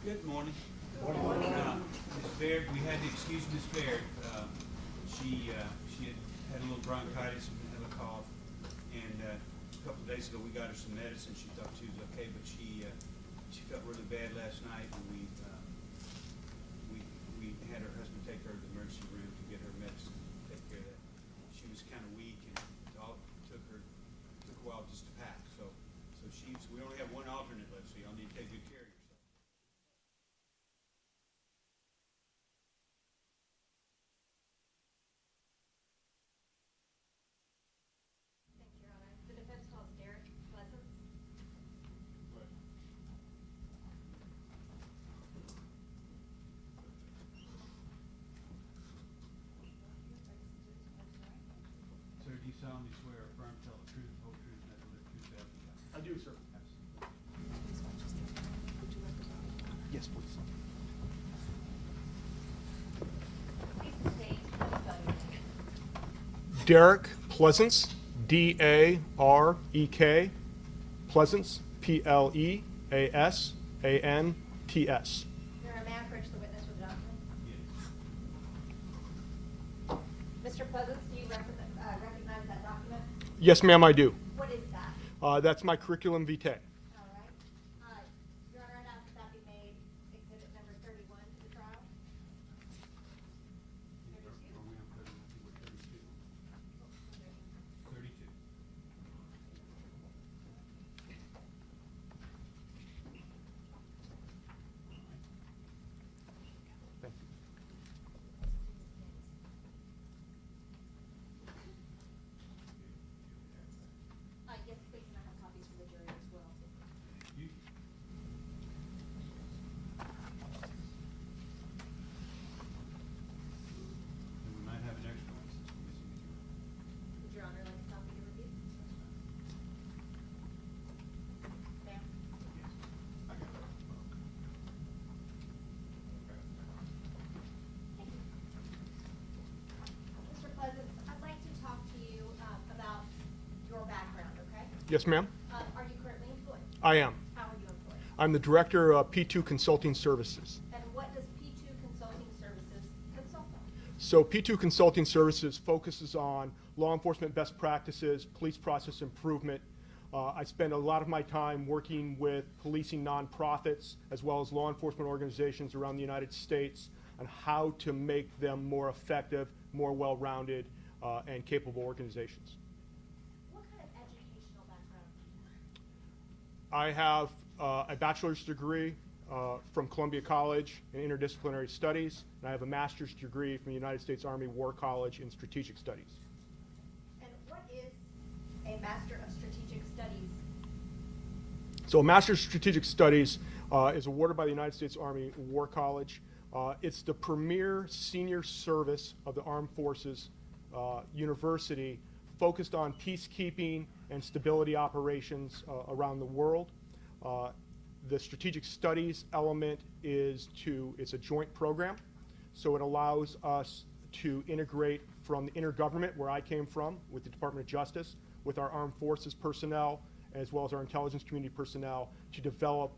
Good morning. Ms. Baird, we had to excuse Ms. Baird. She had a little bronchitis and had a cough. And a couple of days ago, we got her some medicine. She thought she was okay, but she felt really bad last night, and we had her husband take her to the emergency room to get her medicine, take care of that. She was kind of weak, and it took a while just to pack. So we only have one alternate left, so y'all need to take good care of yourself. Thank you, Your Honor. The defense calls Derek Pleasance. Sir, do you solemnly swear or affirm to tell the truth, the whole truth, and nothing but the truth, so help you God? I do, sir. Absolutely. Yes, please. Please state and spell your name. Derek Pleasance, D-A-R-E-K, Pleasance, P-L-E-A-S-A-N-T-S. Your Honor, may I approach the witness with a document? Yes. Mr. Pleasance, do you recognize that document? Yes, ma'am, I do. What is that? That's my curriculum vitae. All right. Your Honor, I'd ask that be made exhibit number 31 to the trial. Are we on 30? I think we're 32. 32. Thank you. Yes, please, and I have copies for the jury as well. You? And we might have an extra one since we're missing a juror. Would Your Honor like a copy to review? Ma'am? Yes. I got that. Thank you. Mr. Pleasance, I'd like to talk to you about your background, okay? Yes, ma'am, Are you currently employed? I am. How are you employed? I'm the director of P2 Consulting Services. And what does P2 Consulting Services consult on? So P2 Consulting Services focuses on law enforcement best practices, police process improvement. I spend a lot of my time working with policing nonprofits as well as law enforcement organizations around the United States on how to make them more effective, more well-rounded, and capable organizations. What kind of educational background do you have? I have a bachelor's degree from Columbia College in interdisciplinary studies, and I have a master's degree from the United States Army War College in strategic studies. And what is a Master of Strategic Studies? So a Master's of Strategic Studies is awarded by the United States Army War College. It's the premier senior service of the Armed Forces University focused on peacekeeping and stability operations around the world. The strategic studies element it's a joint program, so it allows us to integrate from the intergovernment, where I came from, with the Department of Justice, with our armed forces personnel, as well as our intelligence community personnel, to develop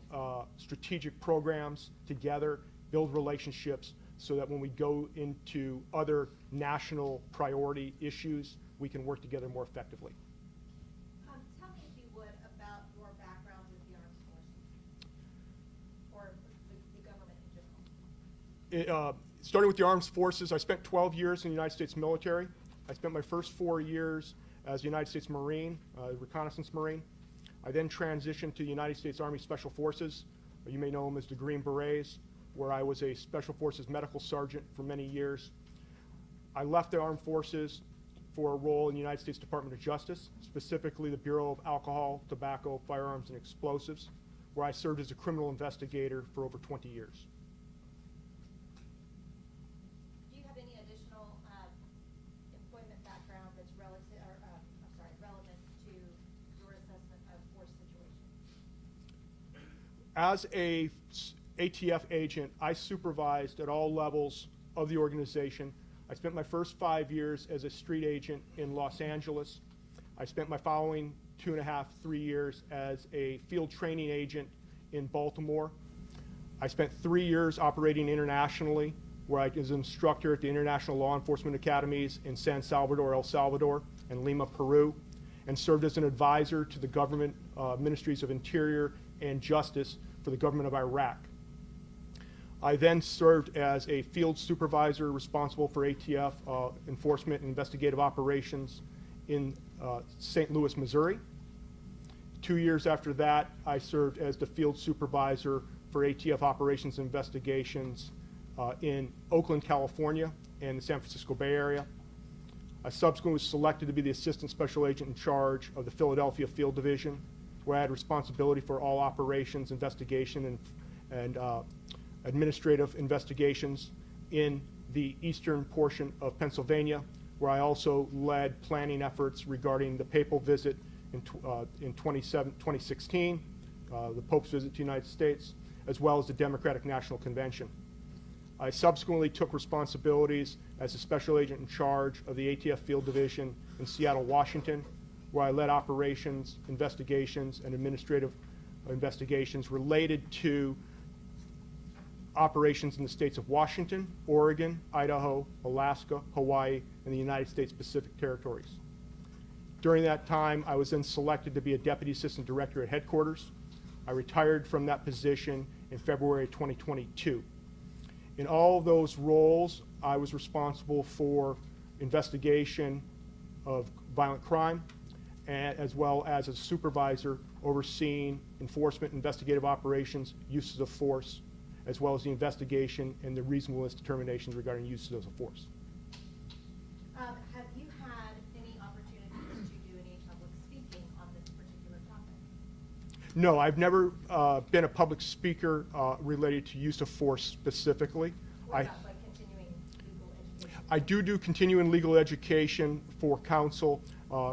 strategic programs together, build relationships, so that when we go into other national priority issues, we can work together more effectively. Tell me, if you would, about your background with the Armed Forces, or the government in general. Starting with the Armed Forces, I spent 12 years in the United States military. I spent my first 4 years as a United States Marine, reconnaissance Marine. I then transitioned to the United States Army Special Forces. You may know them as the Green Berets, where I was a Special Forces medical sergeant for many years. I left the Armed Forces for a role in the United States Department of Justice, specifically the Bureau of Alcohol, Tobacco, Firearms, and Explosives, where I served as a criminal investigator for over 20 years. Do you have any additional employment background that's relevant to your assessment of force situation? As a ATF agent, I supervised at all levels of the organization. I spent my first 5 years as a street agent in Los Angeles. I spent my following 2.5, 3 years as a field training agent in Baltimore. I spent 3 years operating internationally, where I was an instructor at the International Law Enforcement Academies in San Salvador, El Salvador, and Lima, Peru, and served as an advisor to the government ministries of Interior and Justice for the government of Iraq. I then served as a field supervisor responsible for ATF enforcement and investigative operations in St. Louis, Missouri. 2 years after that, I served as the field supervisor for ATF operations and investigations in Oakland, California, and the San Francisco Bay Area. I subsequently was selected to be the Assistant Special Agent in charge of the Philadelphia Field Division, where I had responsibility for all operations, investigation, and administrative investigations in the eastern portion of Pennsylvania, where I also led planning efforts regarding the papal visit in 2016, the Pope's visit to the United States, as well as the Democratic National Convention. I subsequently took responsibilities as a special agent in charge of the ATF Field Division in Seattle, Washington, where I led operations, investigations, and administrative investigations related to operations in the states of Washington, Oregon, Idaho, Alaska, Hawaii, and the United States Pacific Territories. During that time, I was then selected to be a Deputy Assistant Director at headquarters. I retired from that position in February 2022. In all of those roles, I was responsible for investigation of violent crime, as well as a supervisor overseeing enforcement, investigative operations, uses of force, as well as the investigation and the reasonableness determinations regarding uses of force. Have you had any opportunities to do any public speaking on this particular topic? No, I've never been a public speaker related to use of force specifically. What about like continuing legal education? I do continuing legal education for counsel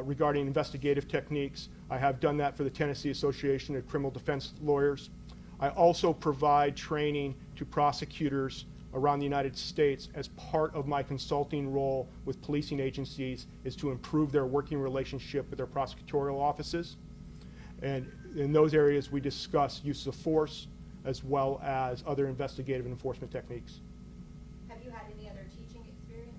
regarding investigative techniques. I have done that for the Tennessee Association of Criminal Defense Lawyers. I also provide training to prosecutors around the United States as part of my consulting role with policing agencies is to improve their working relationship with their prosecutorial offices. And in those areas, we discuss use of force as well as other investigative and enforcement techniques. Have you had any other teaching experience?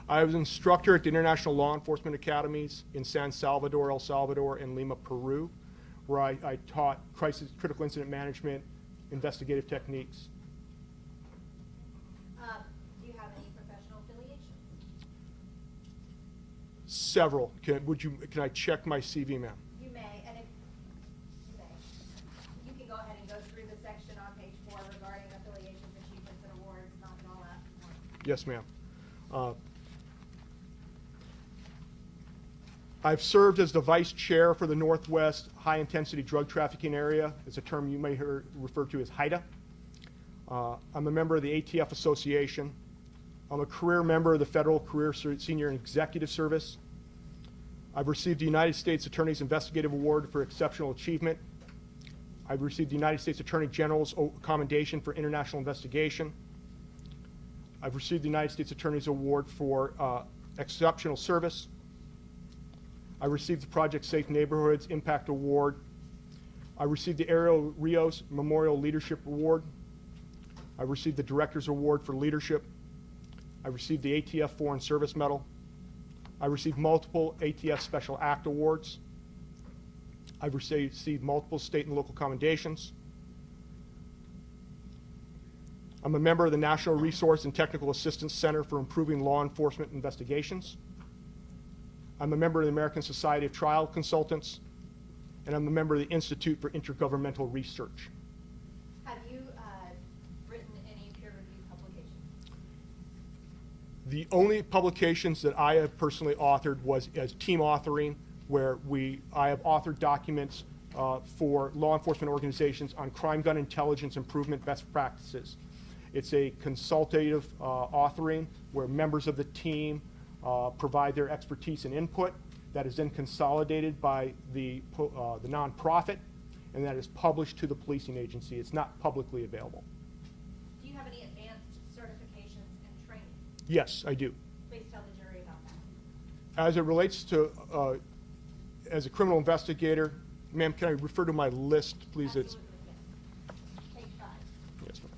I was an instructor at the International Law Enforcement Academies in San Salvador, El Salvador, and Lima, Peru, where I taught critical incident management, investigative techniques. Do you have any professional affiliations? Several. Can I check my CV, ma'am? You may, and if you may, you can go ahead and go through the section on page 4 regarding affiliations, achievements, and awards, not all that. Yes, ma'am. I've served as the vice chair for the Northwest High Intensity Drug Trafficking Area. It's a term you may hear referred to as HIDTA. I'm a member of the ATF Association. I'm a career member of the Federal Career Senior and Executive Service. I've received the United States Attorney's Investigative Award for Exceptional Achievement. I've received the United States Attorney General's Commendation for International Investigation. I've received the United States Attorney's Award for Exceptional Service. I received the Project Safe Neighborhoods Impact Award. I received the Ariel Rios Memorial Leadership Award. I received the Director's Award for Leadership. I received the ATF Foreign Service Medal. I received multiple ATF Special Act Awards. I've received multiple state and local commendations. I'm a member of the National Resource and Technical Assistance Center for Improving Law Enforcement Investigations. I'm a member of the American Society of Trial Consultants, and I'm a member of the Institute for Intergovernmental Research. Have you written any peer-reviewed publications? The only publications that I have personally authored was as team authoring, where I have authored documents for law enforcement organizations on crime gun intelligence improvement best practices. It's a consultative authoring where members of the team provide their expertise and input that is then consolidated by the nonprofit, and that is published to the policing agency. It's not publicly available. Do you have any advanced certifications and training? Yes, I do. Please tell the jury about that. As it relates to, as a criminal investigator, ma'am, can I refer to my list, please? Absolutely, yes. Page 5. Yes, ma'am.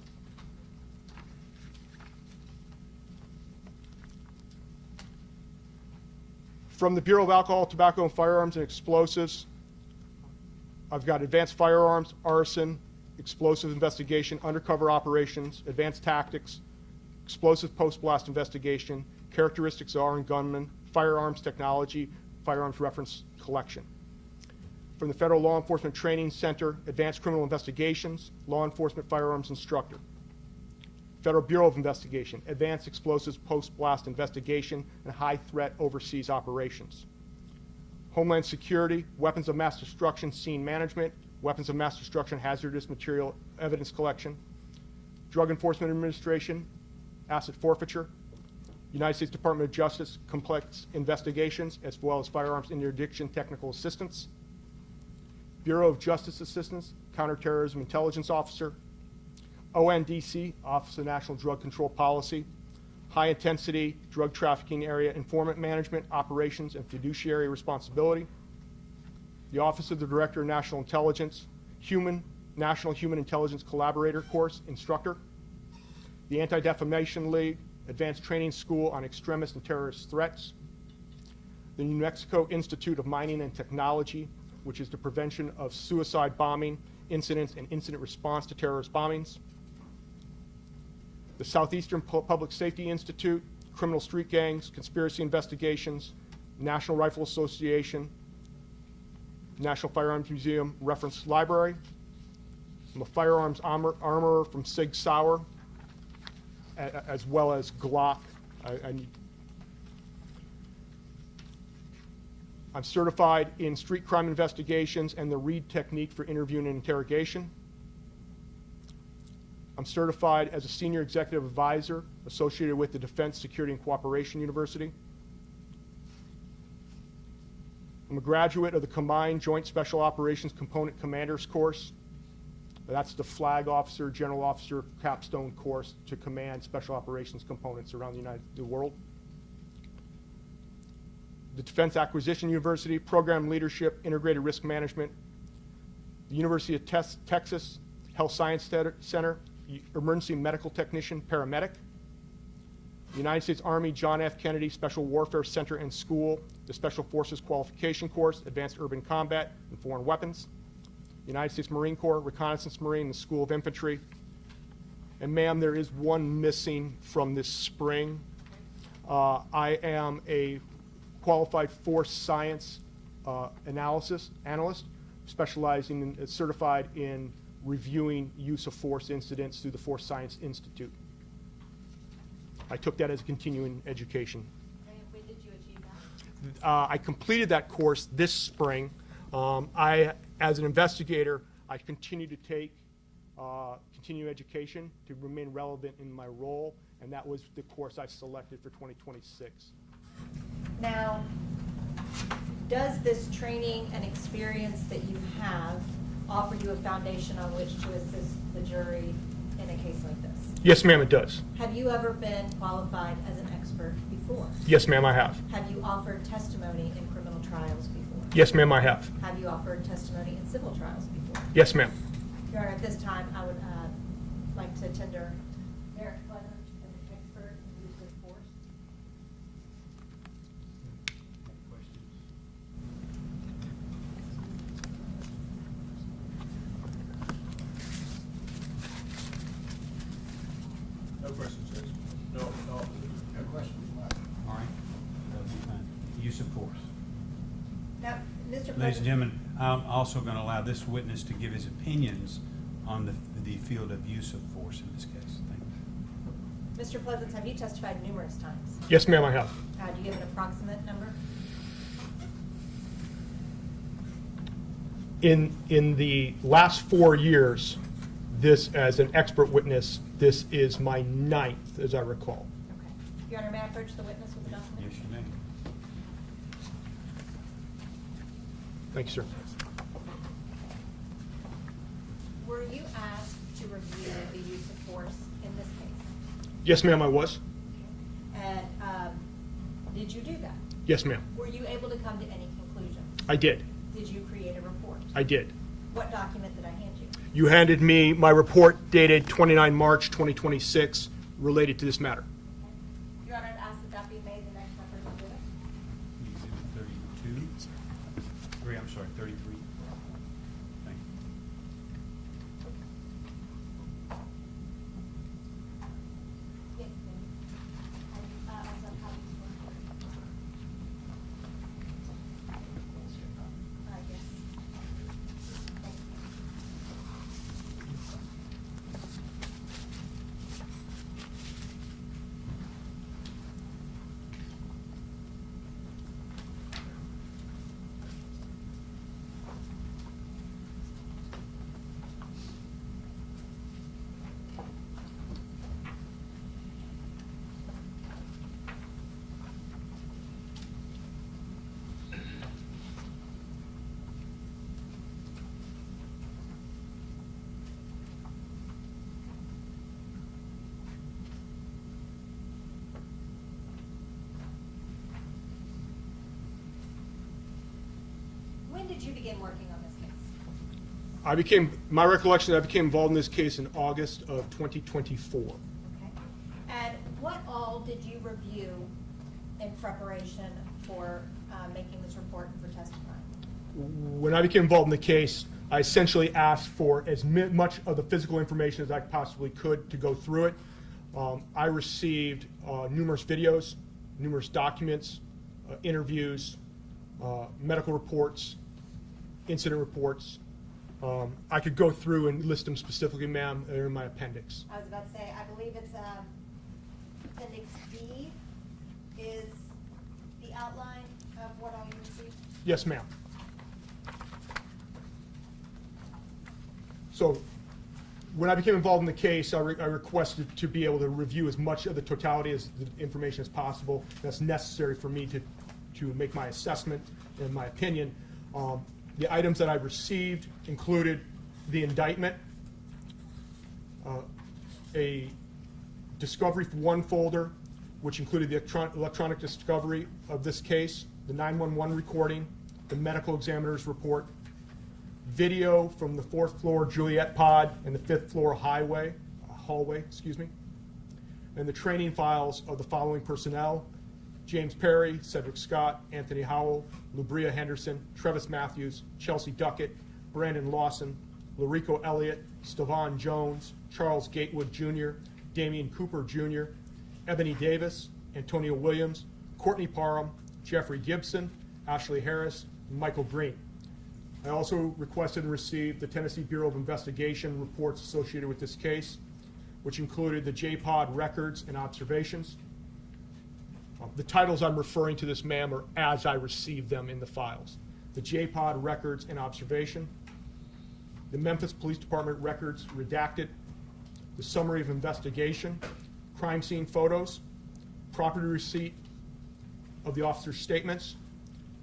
From the Bureau of Alcohol, Tobacco, and Firearms and Explosives, I've got advanced firearms, arson, explosive investigation, undercover operations, advanced tactics, explosive post-blast investigation, characteristics of armed gunmen, firearms technology, firearms reference collection. From the Federal Law Enforcement Training Center, Advanced Criminal Investigations, Law Enforcement Firearms Instructor. Federal Bureau of Investigation, Advanced Explosives Post-Blast Investigation and High Threat Overseas Operations. Homeland Security, Weapons of Mass Destruction Scene Management, Weapons of Mass Destruction Hazardous Material Evidence Collection. Drug Enforcement Administration, Asset Forfeiture. United States Department of Justice, Complex Investigations, as well as Firearms Interdiction Technical Assistance. Bureau of Justice Assistance, Counterterrorism Intelligence Officer. ONDC, Office of National Drug Control Policy. High Intensity Drug Trafficking Area Informant Management, Operations, and Fiduciary Responsibility. The Office of the Director of National Intelligence, National Human Intelligence Collaborator Course, Instructor. The Anti-Defamation League, Advanced Training School on Extremist and Terrorist Threats. The New Mexico Institute of Mining and Technology, which is the prevention of suicide bombing, incidents, and incident response to terrorist bombings. The Southeastern Public Safety Institute, Criminal Street Gangs, Conspiracy Investigations, National Rifle Association, National Firearms Museum Reference Library. I'm a firearms armorer from Sig Sauer, as well as Glock. I'm certified in street crime investigations and the Reed technique for interviewing and interrogation. I'm certified as a senior executive advisor associated with the Defense Security and Cooperation University. I'm a graduate of the Combined Joint Special Operations Component Commanders course. That's the flag officer, general officer capstone course to command special operations components around the world. The Defense Acquisition University, Program Leadership, Integrated Risk Management, the University of Texas Health Science Center, Emergency Medical Technician, Paramedic, the United States Army John F. Kennedy Special Warfare Center and School, the Special Forces Qualification Course, Advanced Urban Combat and Foreign Weapons, United States Marine Corps, Reconnaissance Marine, the School of Infantry. And ma'am, there is one missing from this spring. I am a qualified force science analyst, specializing in, certified in reviewing use of force incidents through the Force Science Institute. I took that as a continuing education. And when did you achieve that? I completed that course this spring. As an investigator, I continue to take continuing education to remain relevant in my role, and that was the course I selected for 2026. Now, does this training and experience that you have offer you a foundation on which to assist the jury in a case like this? Yes, ma'am, it does. Have you ever been qualified as an expert before? Yes, ma'am, I have. Have you offered testimony in criminal trials before? Yes, ma'am, I have. Have you offered testimony in civil trials before? Yes, ma'am. Your Honor, at this time, I would like to tender Eric Pleasant, an expert in use of force. Any questions? No questions, Judge. No questions. All right, that'll be fine. Use of force. Now, Mr. President. Ladies and gentlemen, I'm also going to allow this witness to give his opinions on the field of use of force in this case. Thank you. Mr. Pleasance, have you testified numerous times? Yes, ma'am, I have. Do you have an approximate number? In the last 4 years, this, as an expert witness, this is my 9th, as I recall. Okay. Your Honor, may I approach the witness with the document? Yes, you may. Thank you, sir. Were you asked to review the use of force in this case? Yes, ma'am, I was. And did you do that? Yes, ma'am. Were you able to come to any conclusions? I did. Did you create a report? I did. What document did I hand you? You handed me my report dated 29 March 2026 related to this matter. Your Honor, I'd ask that that be made the next representative. 33. Thank you. Yes, ma'am. I also have copies for yes. Thank you. When did you begin working on this case? My recollection, I became involved in this case in August of 2024. Okay. And what all did you review in preparation for making this report and for testifying? When I became involved in the case, I essentially asked for as much of the physical information as I possibly could to go through it. I received numerous videos, numerous documents, interviews, medical reports, incident reports. I could go through and list them specifically, ma'am. They're in my appendix. I was about to say, I believe it's Appendix B is the outline of what all you received. Yes, ma'am. So when I became involved in the case, I requested to be able to review as much of the totality as the information as possible that's necessary for me to make my assessment and my opinion. The items that I received included the indictment, a discovery for one folder, which included the electronic discovery of this case, the 911 recording, the medical examiner's report, video from the 4th floor Juliet pod and the 5th floor hallway, and the training files of the following personnel: James Perry, Cedric Scott, Anthony Howell, Lubria Henderson, Travis Matthews, Chelsea Duckett, Brandon Lawson, Larico Elliott, Stevan Jones, Charles Gatewood Jr., Damian Cooper Jr., Ebony Davis, Antonio Williams, Courtney Parham, Jeffrey Gibson, Ashley Harris, and Michael Green. I also requested and received the Tennessee Bureau of Investigation reports associated with this case, which included the J-Pod records and observations. The titles I'm referring to this, ma'am, are as I received them in the files. The J-Pod records and observation, the Memphis Police Department records redacted, the summary of investigation, crime scene photos, property receipt of the officer's statements.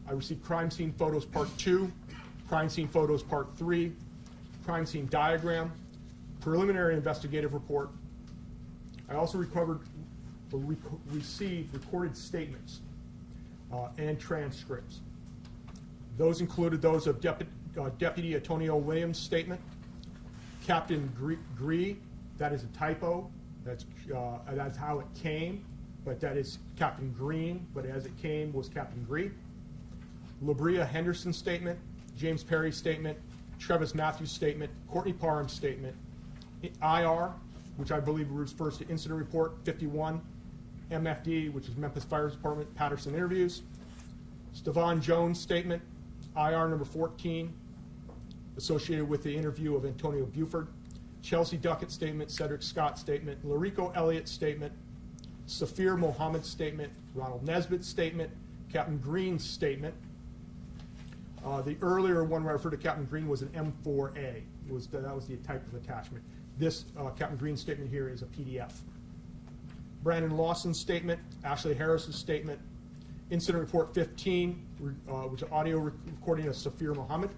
I received crime scene photos part 2, crime scene photos part 3, crime scene diagram, preliminary investigative report. I also received recorded statements and transcripts. Those included those of Deputy Antonio Williams' statement, Captain Gree, that is a typo, that's how it came, but that is Captain Green, but as it came was Captain Gree. Labria Henderson's statement, James Perry's statement, Travis Matthews' statement, Courtney Parham's statement, IR, which I believe refers to Incident Report 51, MFD, which is Memphis Fire Department Patterson interviews, Stevan Jones' statement, IR number 14, associated with the interview of Antonio Buford, Chelsea Duckett's statement, Cedric Scott's statement, Larico Elliott's statement, Safir Mohammed's statement, Ronald Nesbitt's statement, Captain Green's statement. The earlier one where I referred to Captain Green was an M4A. That was the type of attachment. This Captain Green's statement here is a PDF. Brandon Lawson's statement, Ashley Harris's statement, Incident Report 15, which is audio recording of Safir Mohammed,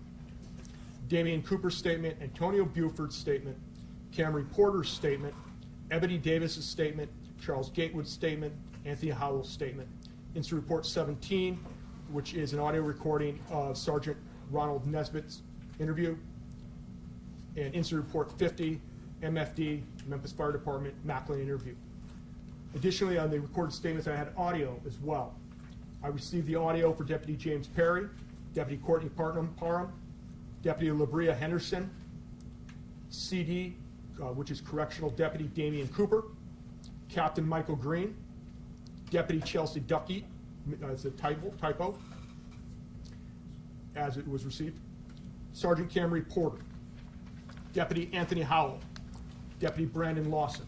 Damian Cooper's statement, Antonio Buford's statement, Camry Porter's statement, Ebony Davis's statement, Charles Gatewood's statement, Anthony Howell's statement, Incident Report 17, which is an audio recording of Sergeant Ronald Nesbitt's interview, and Incident Report 50, MFD, Memphis Fire Department, Macklin interview. Additionally, on the recorded statements, I had audio as well. I received the audio for Deputy James Perry, Deputy Courtney Parham, Deputy Labria Henderson, CD, which is Correctional Deputy Damian Cooper, Captain Michael Green, Deputy Chelsea Duckey, it's a typo, as it was received, Sergeant Camry Porter, Deputy Anthony Howell, Deputy Brandon Lawson,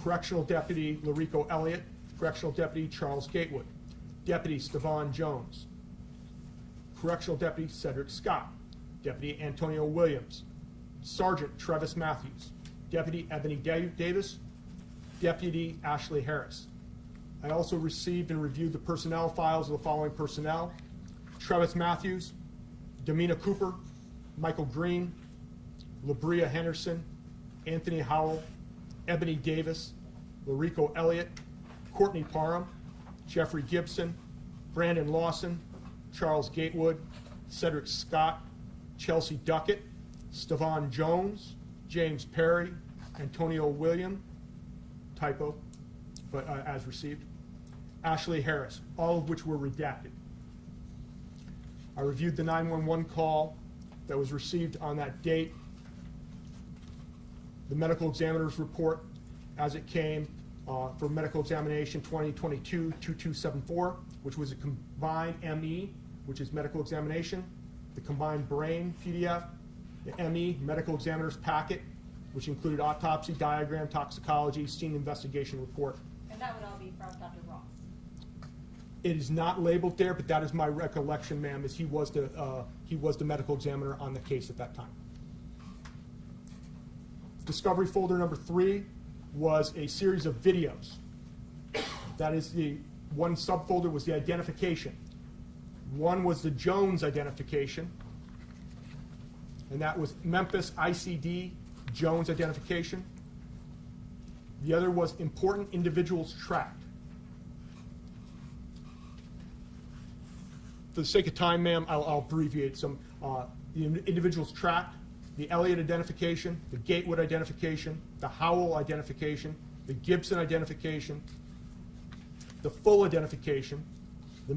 Correctional Deputy Larico Elliott, Correctional Deputy Charles Gatewood, Deputy Stevan Jones, Correctional Deputy Cedric Scott, Deputy Antonio Williams, Sergeant Travis Matthews, Deputy Ebony Davis, Deputy Ashley Harris. I also received and reviewed the personnel files of the following personnel: Travis Matthews, Damina Cooper, Michael Green, Labria Henderson, Anthony Howell, Ebony Davis, Larico Elliott, Courtney Parham, Jeffrey Gibson, Brandon Lawson, Charles Gatewood, Cedric Scott, Chelsea Duckett, Stevan Jones, James Perry, Antonio William, typo, but as received, Ashley Harris, all of which were redacted. I reviewed the 911 call that was received on that date, the medical examiner's report as it came for medical examination 2022-2274, which was a combined ME, which is medical examination, the combined brain PDF, the ME medical examiner's packet, which included autopsy, diagram, toxicology, scene investigation report. And that would all be from Dr. Ross. It is not labeled there, but that is my recollection, ma'am, is he was the medical examiner on the case at that time. Discovery folder number 3 was a series of videos. That is the one subfolder was the identification. One was the Jones identification, and that was Memphis ICD Jones identification. The other was important individuals tracked. For the sake of time, ma'am, I'll abbreviate some. The individuals tracked, the Elliott identification, the Gatewood identification, the Howell identification, the Gibson identification, the full identification, the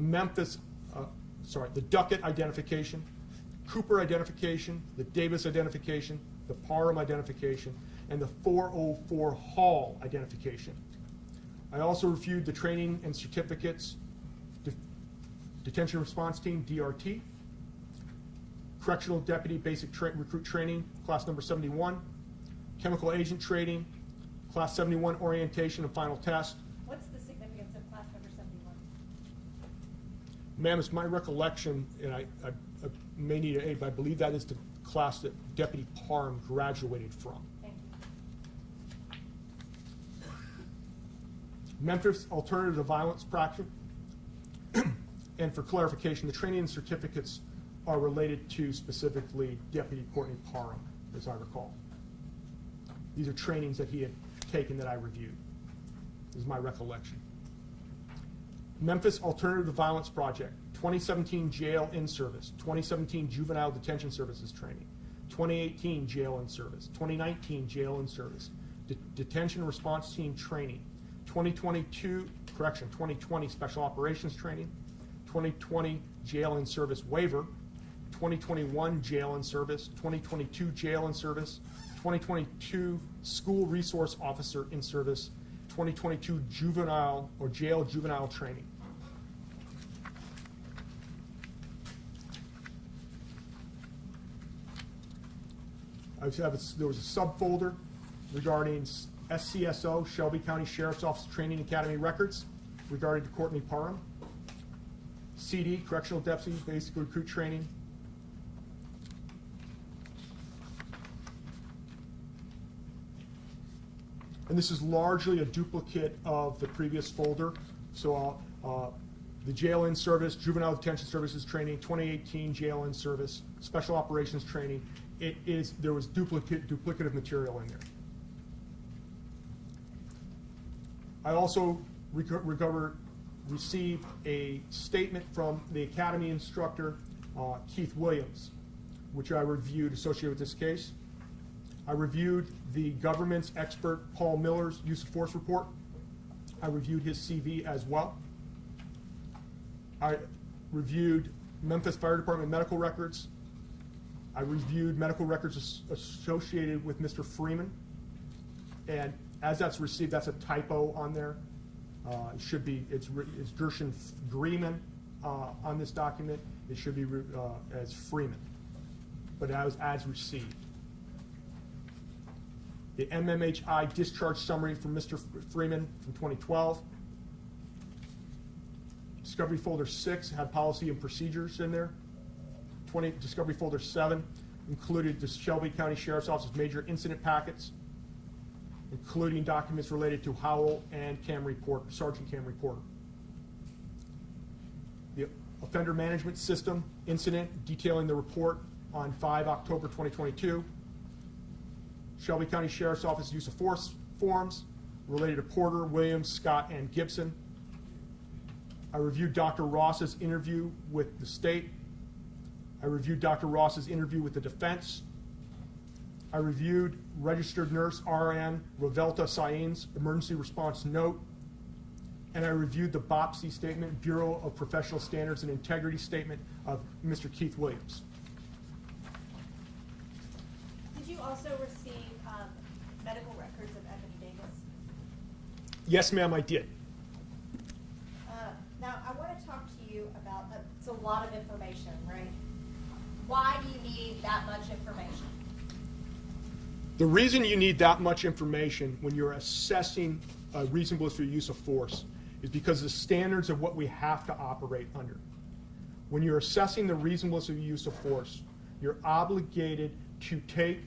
the Duckett identification, Cooper identification, the Davis identification, the Parham identification, and the 404 Hall identification. I also reviewed the training and certificates, Detention Response Team, DRT, Correctional Deputy Basic Recruit Training, Class number 71, Chemical Agent Training, Class 71 Orientation and Final Test. What's the significance of class number 71? Ma'am, it's my recollection, and I may need an aid, but I believe that is the class that Deputy Parham graduated from. Thank you. Memphis Alternative to Violence Practice. And for clarification, the training and certificates are related to specifically Deputy Courtney Parham, as I recall. These are trainings that he had taken that I reviewed, is my recollection. Memphis Alternative to Violence Project, 2017 Jail in Service, 2017 Juvenile Detention Services Training, 2018 Jail in Service, 2019 Jail in Service, Detention Response Team Training, 2020 Special Operations Training, 2020 Jail in Service Waiver, 2021 Jail in Service, 2022 Jail in Service, 2022 School Resource Officer in Service, 2022 Juvenile or Jail Juvenile Training. There was a subfolder regarding SCSO, Shelby County Sheriff's Office Training Academy records regarding to Courtney Parham. CD, Correctional Deputy Basic Recruit Training. And this is largely a duplicate of the previous folder. So the Jail in Service, Juvenile Detention Services Training, 2018 Jail in Service, Special Operations Training. There was duplicative material in there. I also received a statement from the Academy instructor, Keith Williams, which I reviewed associated with this case. I reviewed the government's expert, Paul Miller's use of force report. I reviewed his CV as well. I reviewed Memphis Fire Department medical records. I reviewed medical records associated with Mr. Freeman. And as that's received, that's a typo on there. It should be, it's Gershun Freeman on this document. It should be as Freeman, but as received. The MMHI discharge summary from Mr. Freeman from 2012. Discovery folder 6 had policy and procedures in there. Discovery folder 7 included the Shelby County Sheriff's Office's major incident packets, including documents related to Howell and Sergeant Cam Reporter. The offender management system incident detailing the report on 5 October 2022. Shelby County Sheriff's Office use of force forms related to Porter, Williams, Scott, and Gibson. I reviewed Dr. Ross's interview with the state. I reviewed Dr. Ross's interview with the defense. I reviewed registered nurse RN Rovelta Sain's emergency response note. And I reviewed the BOPSI statement, Bureau of Professional Standards and Integrity statement of Mr. Keith Williams. Did you also receive medical records of Ebony Davis? Yes, ma'am, I did. Now, I want to talk to you about, it's a lot of information, right? Why do you need that much information? The reason you need that much information when you're assessing reasonableness for use of force is because the standards of what we have to operate under. When you're assessing the reasonableness of use of force, you're obligated to take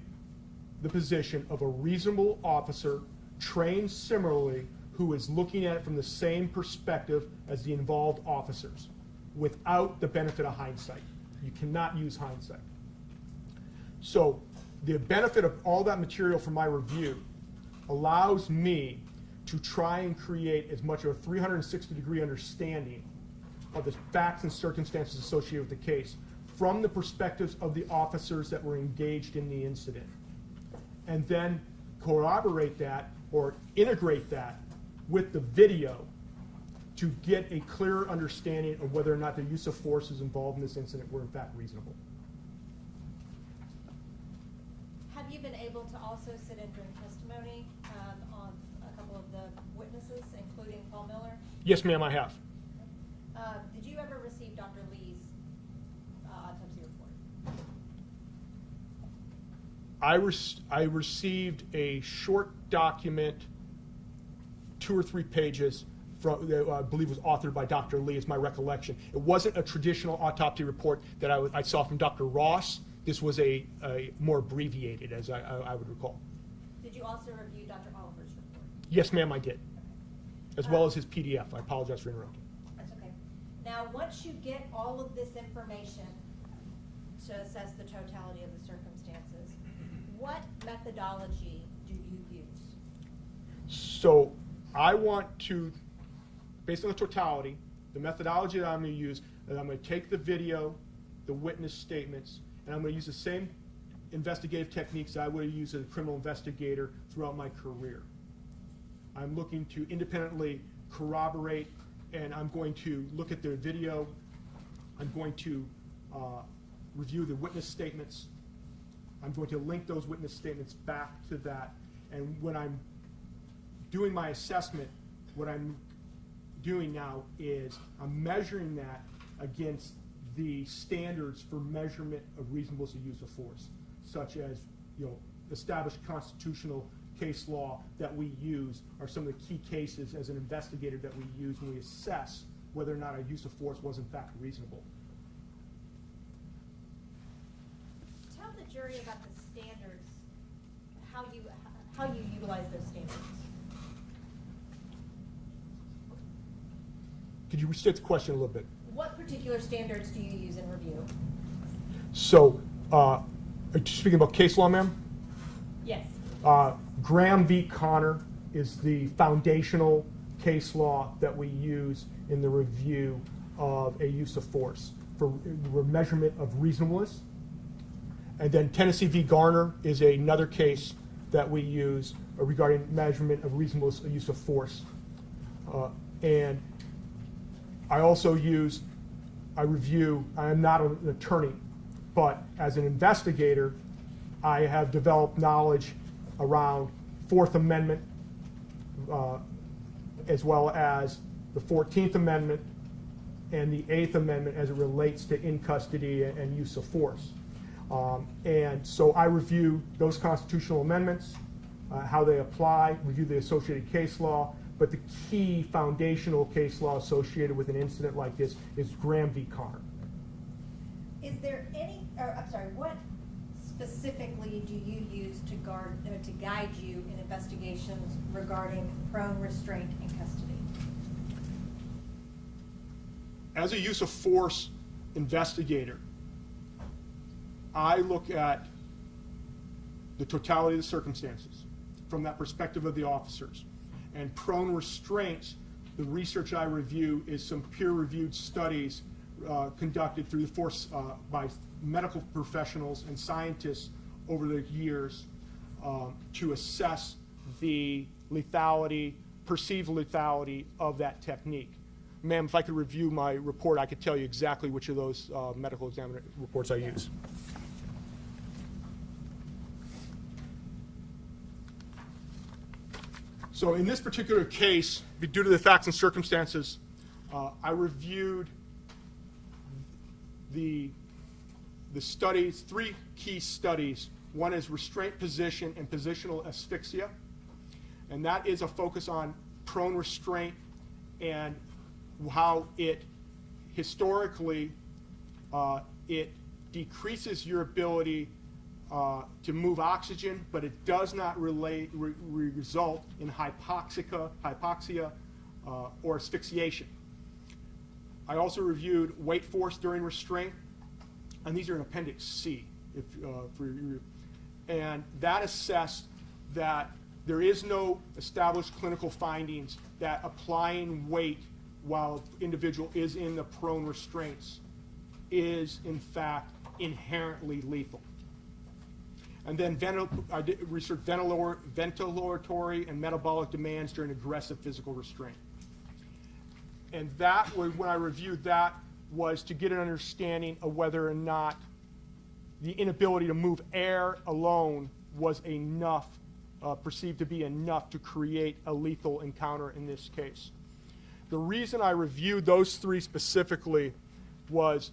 the position of a reasonable officer trained similarly who is looking at it from the same perspective as the involved officers without the benefit of hindsight. You cannot use hindsight. So the benefit of all that material from my review allows me to try and create as much of a 360-degree understanding of the facts and circumstances associated with the case from the perspectives of the officers that were engaged in the incident, and then corroborate that or integrate that with the video to get a clearer understanding of whether or not the use of forces involved in this incident were in fact reasonable. Have you been able to also sit in during testimony on a couple of the witnesses, including Paul Miller? Yes, ma'am, I have. Did you ever receive Dr. Lee's autopsy report? I received a short document, 2 or 3 pages, that I believe was authored by Dr. Lee, is my recollection. It wasn't a traditional autopsy report that I saw from Dr. Ross. This was a more abbreviated, as I would recall. Did you also review Dr. Oliver's report? Yes, ma'am, I did, as well as his PDF. I apologize for interrupting. That's okay. Now, once you get all of this information to assess the totality of the circumstances, what methodology do you use? So I want to, based on the totality, the methodology that I'm going to use, is I'm going to take the video, the witness statements, and I'm going to use the same investigative techniques I would have used as a criminal investigator throughout my career. I'm looking to independently corroborate, and I'm going to look at the video. I'm going to review the witness statements. I'm going to link those witness statements back to that. And when I'm doing my assessment, what I'm doing now is I'm measuring that against the standards for measurement of reasonableness of use of force, such as, established constitutional case law that we use are some of the key cases as an investigator that we use when we assess whether or not our use of force was in fact reasonable. Tell the jury about the standards, how you utilize those standards. Could you restate the question a little bit? What particular standards do you use in review? So, are you speaking about case law, ma'am? Yes. Graham v. Connor is the foundational case law that we use in the review of a use of force for measurement of reasonableness. And then Tennessee v. Garner is another case that we use regarding measurement of reasonableness of use of force. And I also use am not an attorney, but as an investigator, I have developed knowledge around Fourth Amendment, as well as the 14th Amendment and the 8th Amendment as it relates to in custody and use of force. And so I review those constitutional amendments, how they apply, review the associated case law, but the key foundational case law associated with an incident like this is Graham v. Carr. Is there any, what specifically do you use to guide you in investigations regarding prone restraint in custody? As a use of force investigator, I look at the totality of the circumstances from that perspective of the officers. And prone restraints, the research I review is some peer-reviewed studies conducted through the force by medical professionals and scientists over the years to assess the lethality, perceived lethality of that technique. Ma'am, if I could review my report, I could tell you exactly which of those medical examiner reports I use. So in this particular case, due to the facts and circumstances, I reviewed the studies, 3 key studies. One is restraint position and positional asphyxia, and that is a focus on prone restraint and how it historically it decreases your ability to move oxygen, but it does not result in hypoxia or asphyxiation. I also reviewed weight force during restraint, and these are in Appendix C. And that assessed that there is no established clinical findings that applying weight while the individual is in the prone restraints is, in fact, inherently lethal. And then I did research ventilatory and metabolic demands during aggressive physical restraint. And that was, when I reviewed that, was to get an understanding of whether or not the inability to move air alone was enough, perceived to be enough to create a lethal encounter in this case. The reason I reviewed those 3 specifically was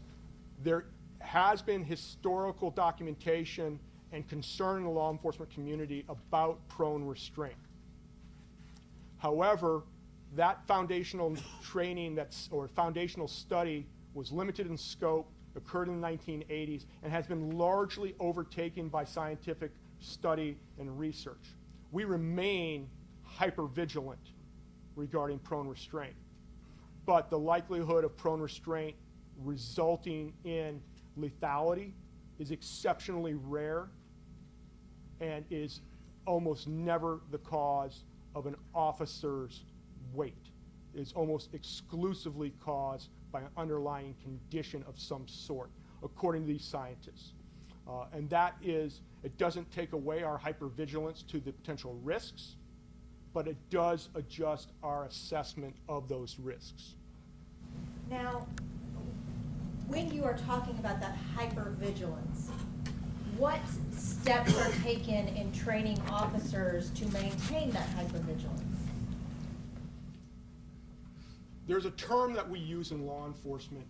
there has been historical documentation and concern in the law enforcement community about prone restraint. However, that foundational training or foundational study was limited in scope, occurred in the 1980s, and has been largely overtaken by scientific study and research. We remain hypervigilant regarding prone restraint, but the likelihood of prone restraint resulting in lethality is exceptionally rare and is almost never the cause of an officer's weight. It is almost exclusively caused by an underlying condition of some sort, according to these scientists. And that is, it doesn't take away our hypervigilance to the potential risks, but it does adjust our assessment of those risks. Now, when you are talking about that hypervigilance, what steps are taken in training officers to maintain that hypervigilance? There's a term that we use in law enforcement,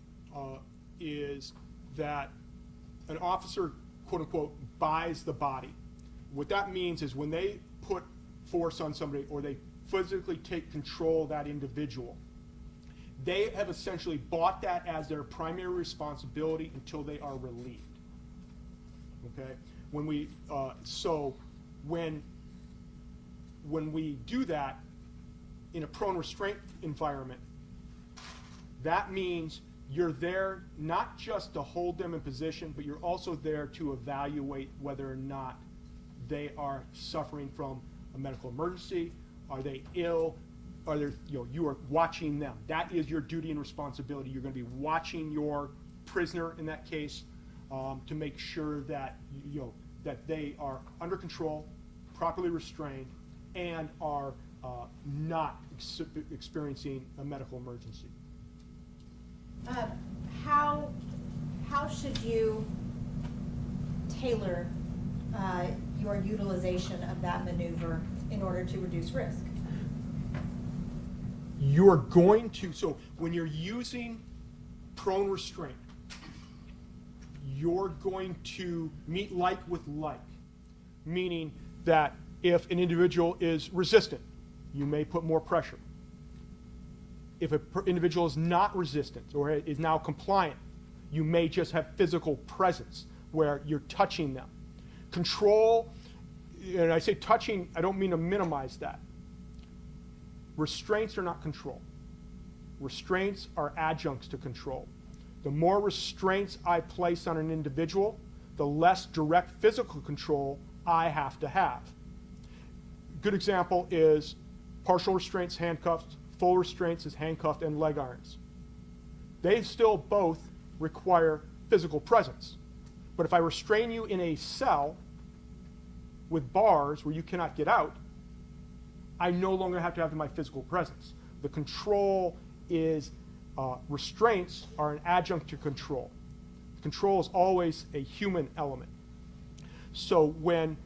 is that an officer, quote unquote, buys the body. What that means is when they put force on somebody or they physically take control of that individual, they have essentially bought that as their primary responsibility until they are relieved. Okay? When we when we do that in a prone restraint environment, that means you're there not just to hold them in position, but you're also there to evaluate whether or not they are suffering from a medical emergency. Are they ill? Are there, you are watching them. That is your duty and responsibility. You're going to be watching your prisoner in that case to make sure that that they are under control, properly restrained, and are not experiencing a medical emergency. How should you tailor your utilization of that maneuver in order to reduce risk? You're going to, so when you're using prone restraint, you're going to meet like with like, meaning that if an individual is resistant, you may put more pressure. If an individual is not resistant or is now compliant, you may just have physical presence where you're touching them. Control, and I say touching, I don't mean to minimize that. Restraints are not control. Restraints are adjuncts to control. The more restraints I place on an individual, the less direct physical control I have to have. Good example is partial restraints, handcuffs, full restraints is handcuffed and leg irons. They still both require physical presence. But if I restrain you in a cell with bars where you cannot get out, I no longer have to have my physical presence. The control is, restraints are an adjunct to control. Control is always a human element. So when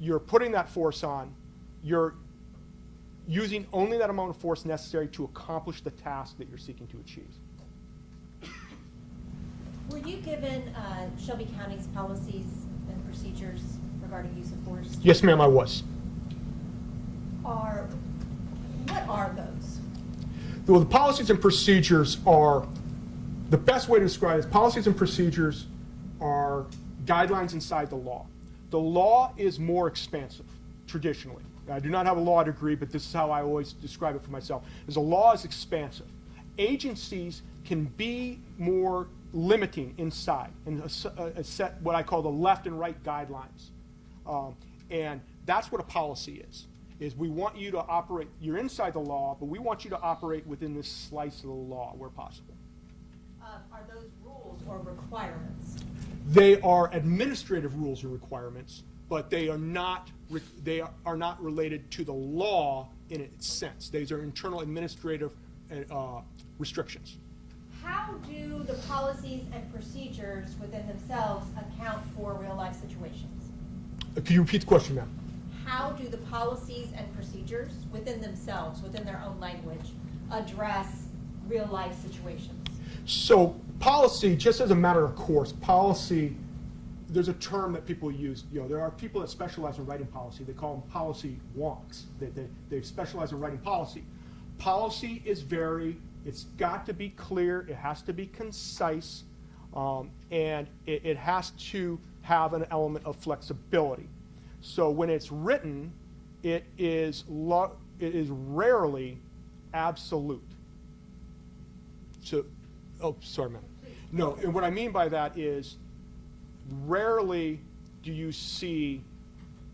you're putting that force on, you're using only that amount of force necessary to accomplish the task that you're seeking to achieve. Were you given Shelby County's policies and procedures regarding use of force? Yes, ma'am, I was. What are those? Well, the policies and procedures are, the best way to describe it is policies and procedures are guidelines inside the law. The law is more expansive, traditionally. I do not have a law degree, but this is how I always describe it for myself, is the law is expansive. Agencies can be more limiting inside and set what I call the left and right guidelines. And that's what a policy is we want you to operate, you're inside the law, but we want you to operate within this slice of the law where possible. Are those rules or requirements? They are administrative rules and requirements, but they are not related to the law in its sense. These are internal administrative restrictions. How do the policies and procedures within themselves account for real-life situations? Can you repeat the question, ma'am? How do the policies and procedures within themselves, within their own language, address real-life situations? So policy, just as a matter of course, policy, there's a term that people use. There are people that specialize in writing policy. They call them policy wonks. They specialize in writing policy. Policy is it's got to be clear, it has to be concise, and it has to have an element of flexibility. So when it's written, it is rarely absolute. So, oh, sorry, ma'am. No, and what I mean by that is rarely do you see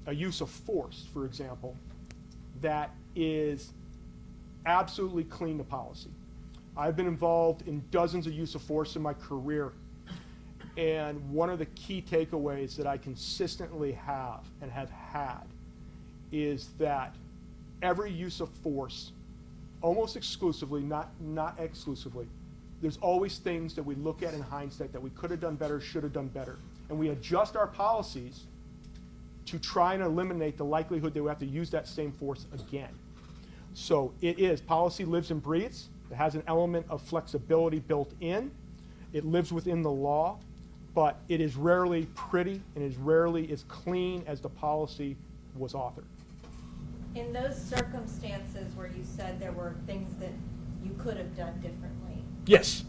a use of force, for example, that is absolutely clean to policy. I've been involved in dozens of use of force in my career, and one of the key takeaways that I consistently have and have had is that every use of force, almost exclusively, not exclusively, there's always things that we look at in hindsight that we could have done better, should have done better. And we adjust our policies to try and eliminate the likelihood that we have to use that same force again. So policy lives and breathes. It has an element of flexibility built in. It lives within the law, but it is rarely pretty and is rarely as clean as the policy was authored. In those circumstances where you said there were things that you could have done differently, Yes.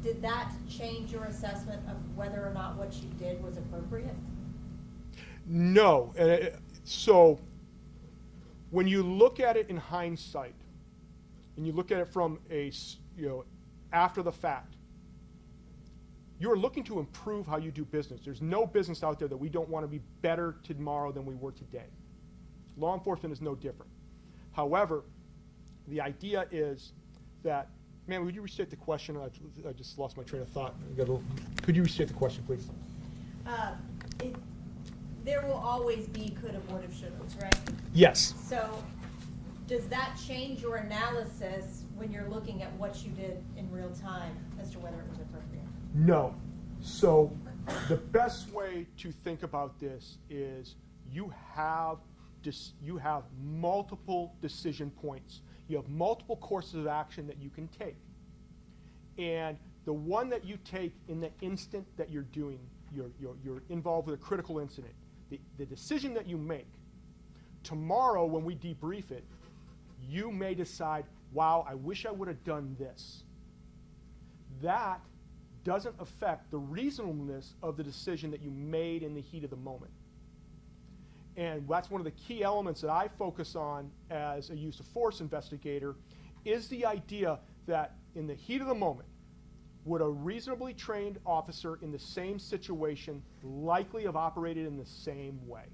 did that change your assessment of whether or not what you did was appropriate? No. So when you look at it in hindsight, and you look at it from after the fact, you're looking to improve how you do business. There's no business out there that we don't want to be better tomorrow than we were today. Law enforcement is no different. However, the idea is that, man, would you restate the question? I just lost my train of thought. Could you restate the question, please? There will always be could have, would have, should have, right? Yes. So does that change your analysis when you're looking at what you did in real time as to whether it was appropriate? No. So the best way to think about this is you have multiple decision points. You have multiple courses of action that you can take. And the one that you take in the instant that you're involved with a critical incident, the decision that you make, tomorrow when we debrief it, you may decide, wow, I wish I would have done this. That doesn't affect the reasonableness of the decision that you made in the heat of the moment. And that's one of the key elements that I focus on as a use of force investigator, is the idea that in the heat of the moment, would a reasonably trained officer in the same situation likely have operated in the same way?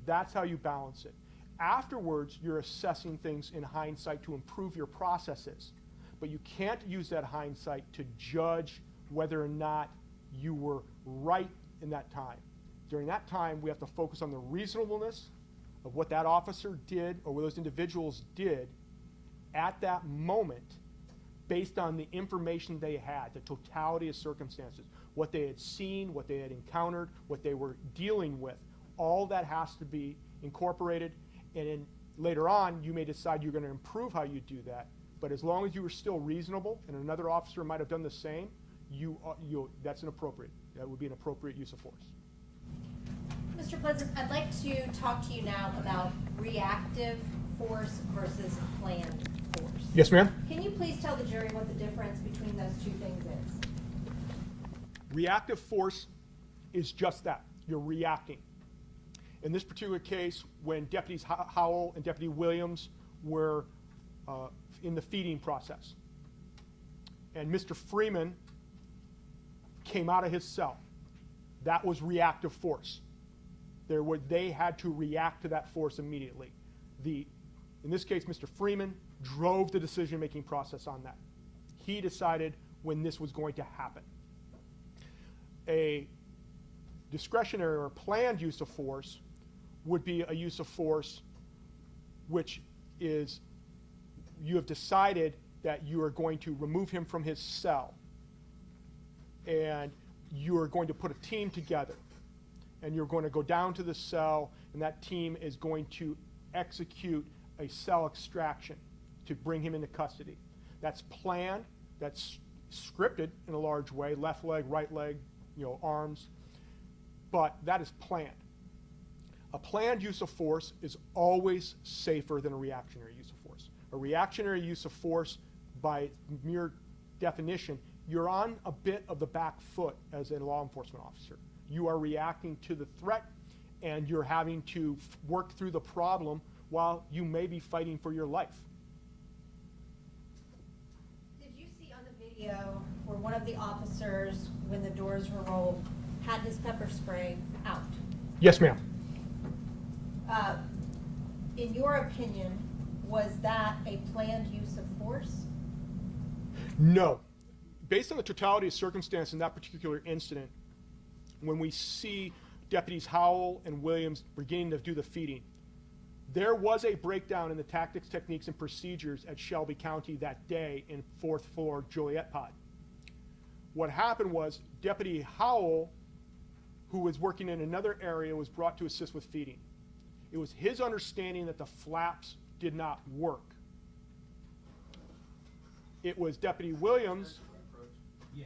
That's how you balance it. Afterwards, you're assessing things in hindsight to improve your processes. But you can't use that hindsight to judge whether or not you were right in that time. During that time, we have to focus on the reasonableness of what that officer did or what those individuals did at that moment based on the information they had, the totality of circumstances, what they had seen, what they had encountered, what they were dealing with. All that has to be incorporated, and then later on, you may decide you're going to improve how you do that. But as long as you were still reasonable, and another officer might have done the same, that would be an appropriate use of force. Mr. Pleasant, I'd like to talk to you now about reactive force versus planned force. Yes, ma'am? Can you please tell the jury what the difference between those two things is? Reactive force is just that. You're reacting. In this particular case, when Deputies Howell and Deputy Williams were in the feeding process, and Mr. Freeman came out of his cell, that was reactive force. They had to react to that force immediately. In this case, Mr. Freeman drove the decision-making process on that. He decided when this was going to happen. A discretionary or planned use of force would be a use of force which is, you have decided that you are going to remove him from his cell, and you are going to put a team together, and you're going to go down to the cell, and that team is going to execute a cell extraction to bring him into custody. That's planned, that's scripted in a large way, left leg, right leg, arms, but that is planned. A planned use of force is always safer than a reactionary use of force. A reactionary use of force, by mere definition, you're on a bit of the back foot as a law enforcement officer. You are reacting to the threat, and you're having to work through the problem while you may be fighting for your life. Did you see on the video where one of the officers, when the doors were rolled, had his pepper spray out? Yes, ma'am. In your opinion, was that a planned use of force? No. Based on the totality of circumstance in that particular incident, when we see Deputies Howell and Williams beginning to do the feeding, there was a breakdown in the tactics, techniques, and procedures at Shelby County that day in 4th floor Joliet Pod. What happened was Deputy Howell, who was working in another area, was brought to assist with feeding. It was his understanding that the flaps did not work. It was Deputy Williams. Yes.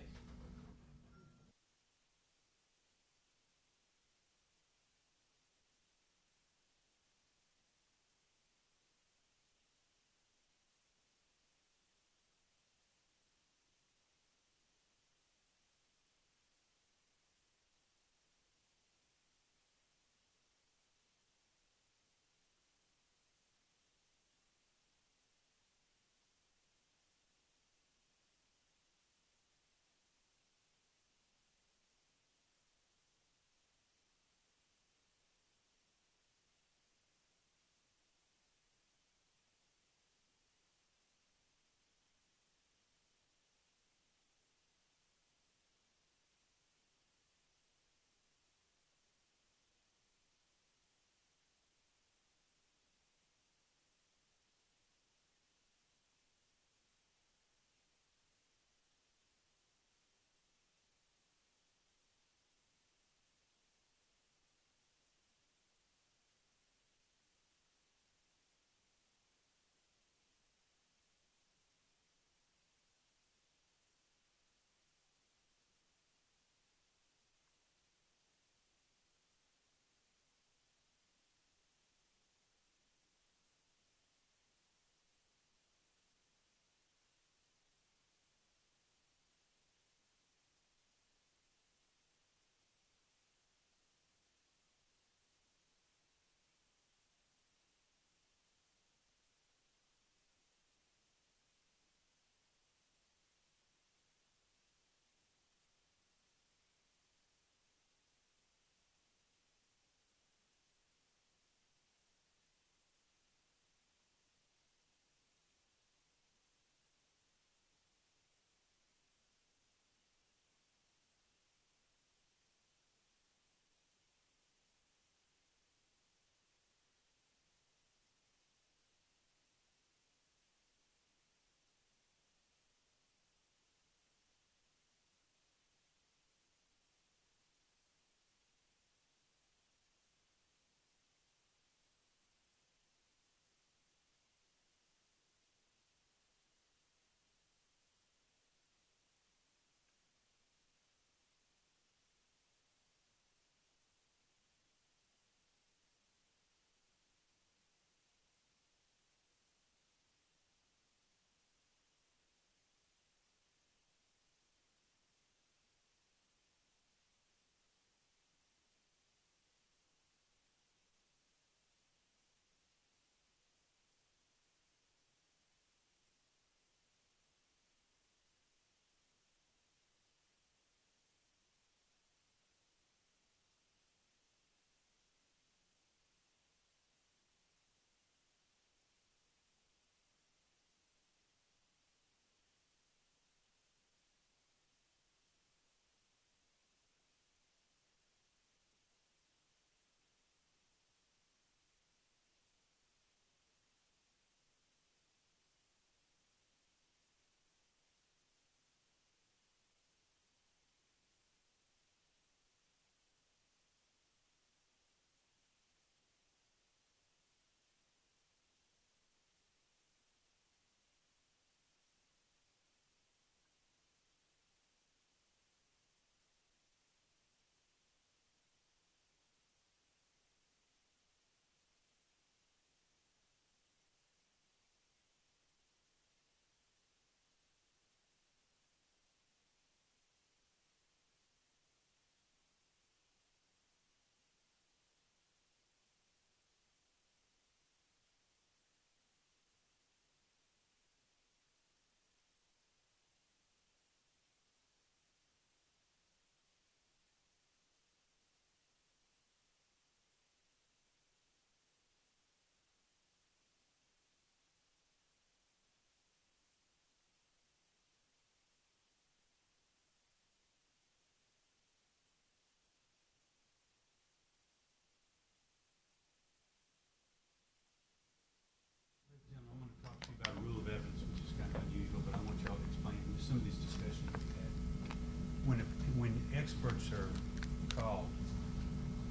experts are called,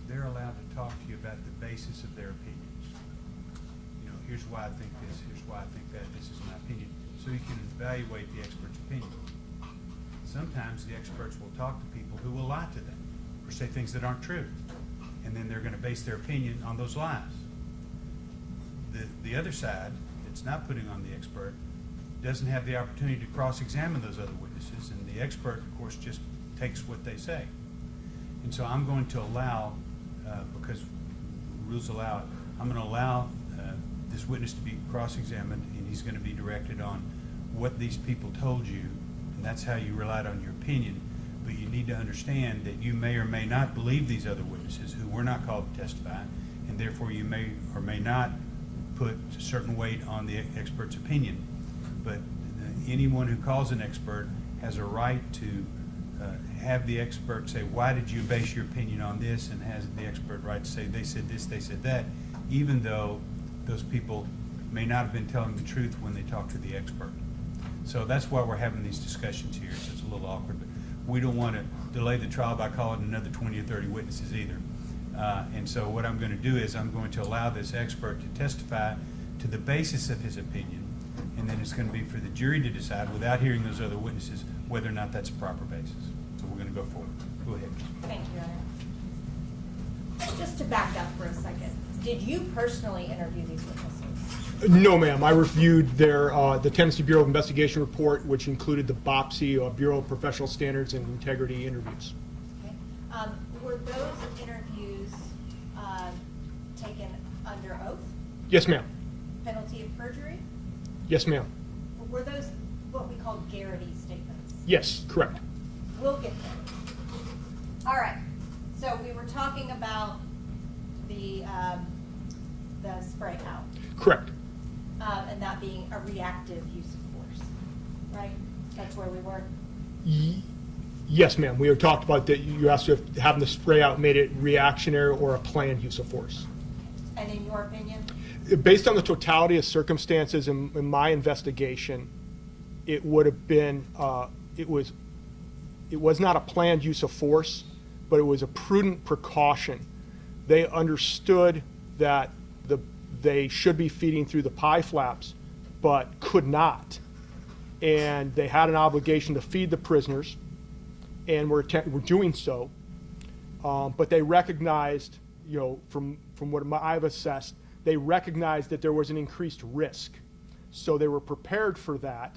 they're allowed to talk to you about the basis of their opinions. You know, here's why I think this, here's why I think that, this is my opinion. So you can evaluate the expert's opinion. Sometimes the experts will talk to people who will lie to them or say things that aren't true. And then they're going to base their opinion on those lies. The other side, that's not putting on the expert, doesn't have the opportunity to cross-examine those other witnesses, and the expert, of course, just takes what they say. And so I'm going to allow, because rules allow it, I'm going to allow this witness to be cross-examined, and he's going to be directed on what these people told you, and that's how you relied on your opinion. But you need to understand that you may or may not believe these other witnesses who were not called to testify, and therefore you may or may not put a certain weight on the expert's opinion. But anyone who calls an expert has a right to have the expert say, why did you base your opinion on this, and has the expert right to say, they said this, they said that, even though those people may not have been telling the truth when they talked to the expert. So that's why we're having these discussions here. So it's a little awkward, but we don't want to delay the trial by calling another 20 or 30 witnesses either. And so what I'm going to do is I'm going to allow this expert to testify to the basis of his opinion, and then it's going to be for the jury to decide, without hearing those other witnesses, whether or not that's a proper basis. So we're going to go forward. Go ahead. Thank you, Your Honor. Just to back up for a second, did you personally interview these witnesses? No, ma'am. I reviewed their the Tennessee Bureau of Investigation report, which included the BOPSI, Bureau of Professional Standards and Integrity interviews. Okay. Were those interviews taken under oath? Yes, ma'am. Penalty of perjury? Yes, ma'am. Were those what we call Garrity statements? Yes, correct. We'll get there. All right. So we were talking about the spray out. Correct. And that being a reactive use of force, right? That's where we were. Yes, ma'am. We had talked about that. You asked if having the spray out made it reactionary or a planned use of force. And in your opinion? Based on the totality of circumstances in my investigation, it would have been, it was not a planned use of force, but it was a prudent precaution. They understood that they should be feeding through the pie flaps, but could not. And they had an obligation to feed the prisoners, and were doing so. But they recognized, you know, from what I've assessed, they recognized that there was an increased risk. So they were prepared for that.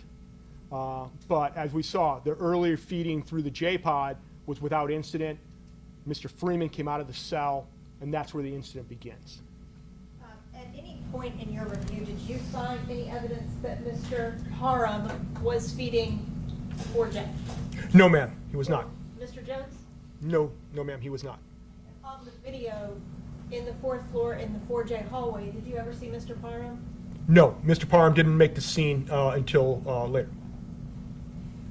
But as we saw, the earlier feeding through the J-pod was without incident. Mr. Freeman came out of the cell, and that's where the incident begins. At any point in your review, did you find any evidence that Mr. Parham was feeding 4J? No, ma'am, he was not. Mr. Jones? No, ma'am, he was not. On the video, in the fourth floor in the 4J hallway, did you ever see Mr. Parham? No, Mr. Parham didn't make the scene until later.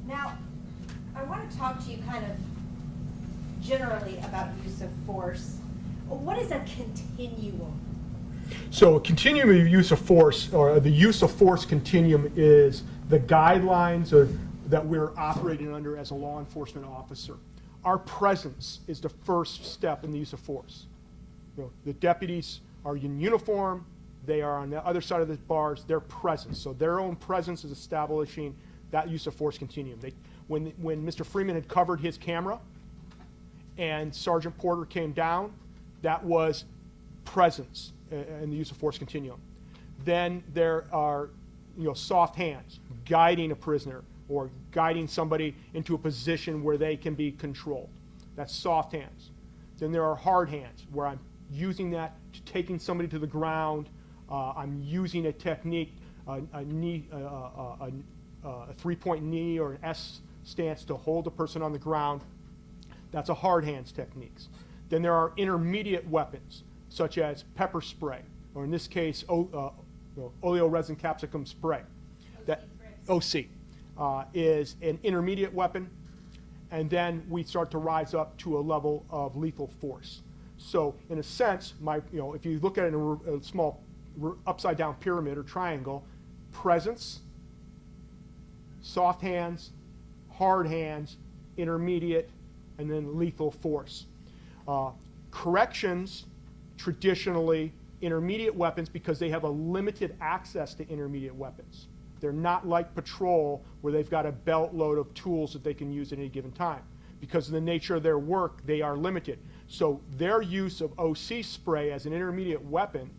Now, I want to talk to you kind of generally about use of force. What is a continuum? So a continuum of use of force, or the use of force continuum, is the guidelines that we're operating under as a law enforcement officer. Our presence is the first step in the use of force. You know, the deputies are in uniform, they are on the other side of the bars, their presence. So their own presence is establishing that use of force continuum. When Mr. Freeman had covered his camera and Sergeant Porter came down, that was presence in the use of force continuum. Then there are, you know, soft hands, guiding a prisoner or guiding somebody into a position where they can be controlled. That's soft hands. Then there are hard hands, where I'm using that to taking somebody to the ground. I'm using a technique, a three-point knee or an S stance to hold a person on the ground. That's a hard hands techniques. Then there are intermediate weapons, such as pepper spray, or in this case, oleoresin capsicum spray. That OC is an intermediate weapon, and then we start to rise up to a level of lethal force. So, in a sense, if you look at it in a small upside-down pyramid or triangle, presence, soft hands, hard hands, intermediate, and then lethal force. Corrections, traditionally, intermediate weapons because they have a limited access to intermediate weapons. They're not like patrol where they've got a belt load of tools that they can use at any given time. Because of the nature of their work, they are limited. So their use of OC spray as an intermediate weapon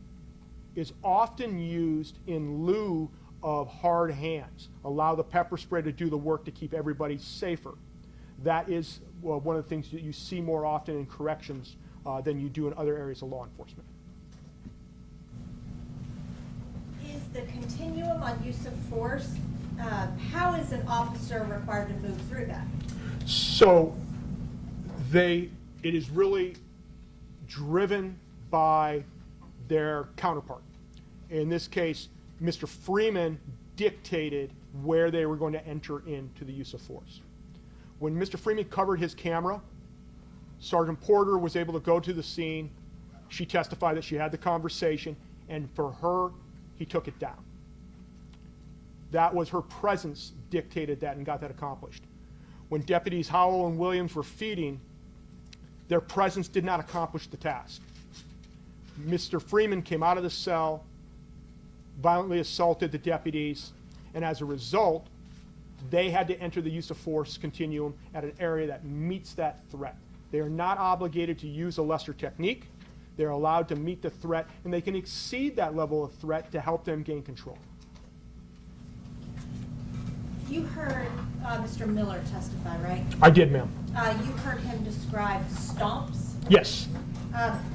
is often used in lieu of hard hands. Allow the pepper spray to do the work to keep everybody safer. That is one of the things that you see more often in corrections than you do in other areas of law enforcement. Is the continuum on use of force, how is an officer required to move through that? So it is really driven by their counterpart. In this case, Mr. Freeman dictated where they were going to enter into the use of force. When Mr. Freeman covered his camera, Sergeant Porter was able to go to the scene. She testified that she had the conversation, and for her, he took it down. That was her presence dictated that and got that accomplished. When deputies Howell and Williams were feeding, their presence did not accomplish the task. Mr. Freeman came out of the cell, violently assaulted the deputies, and as a result, they had to enter the use of force continuum at an area that meets that threat. They are not obligated to use a lesser technique. They're allowed to meet the threat, and they can exceed that level of threat to help them gain control. You heard Mr. Miller testify, right? I did, ma'am. You heard him describe stomps. Yes.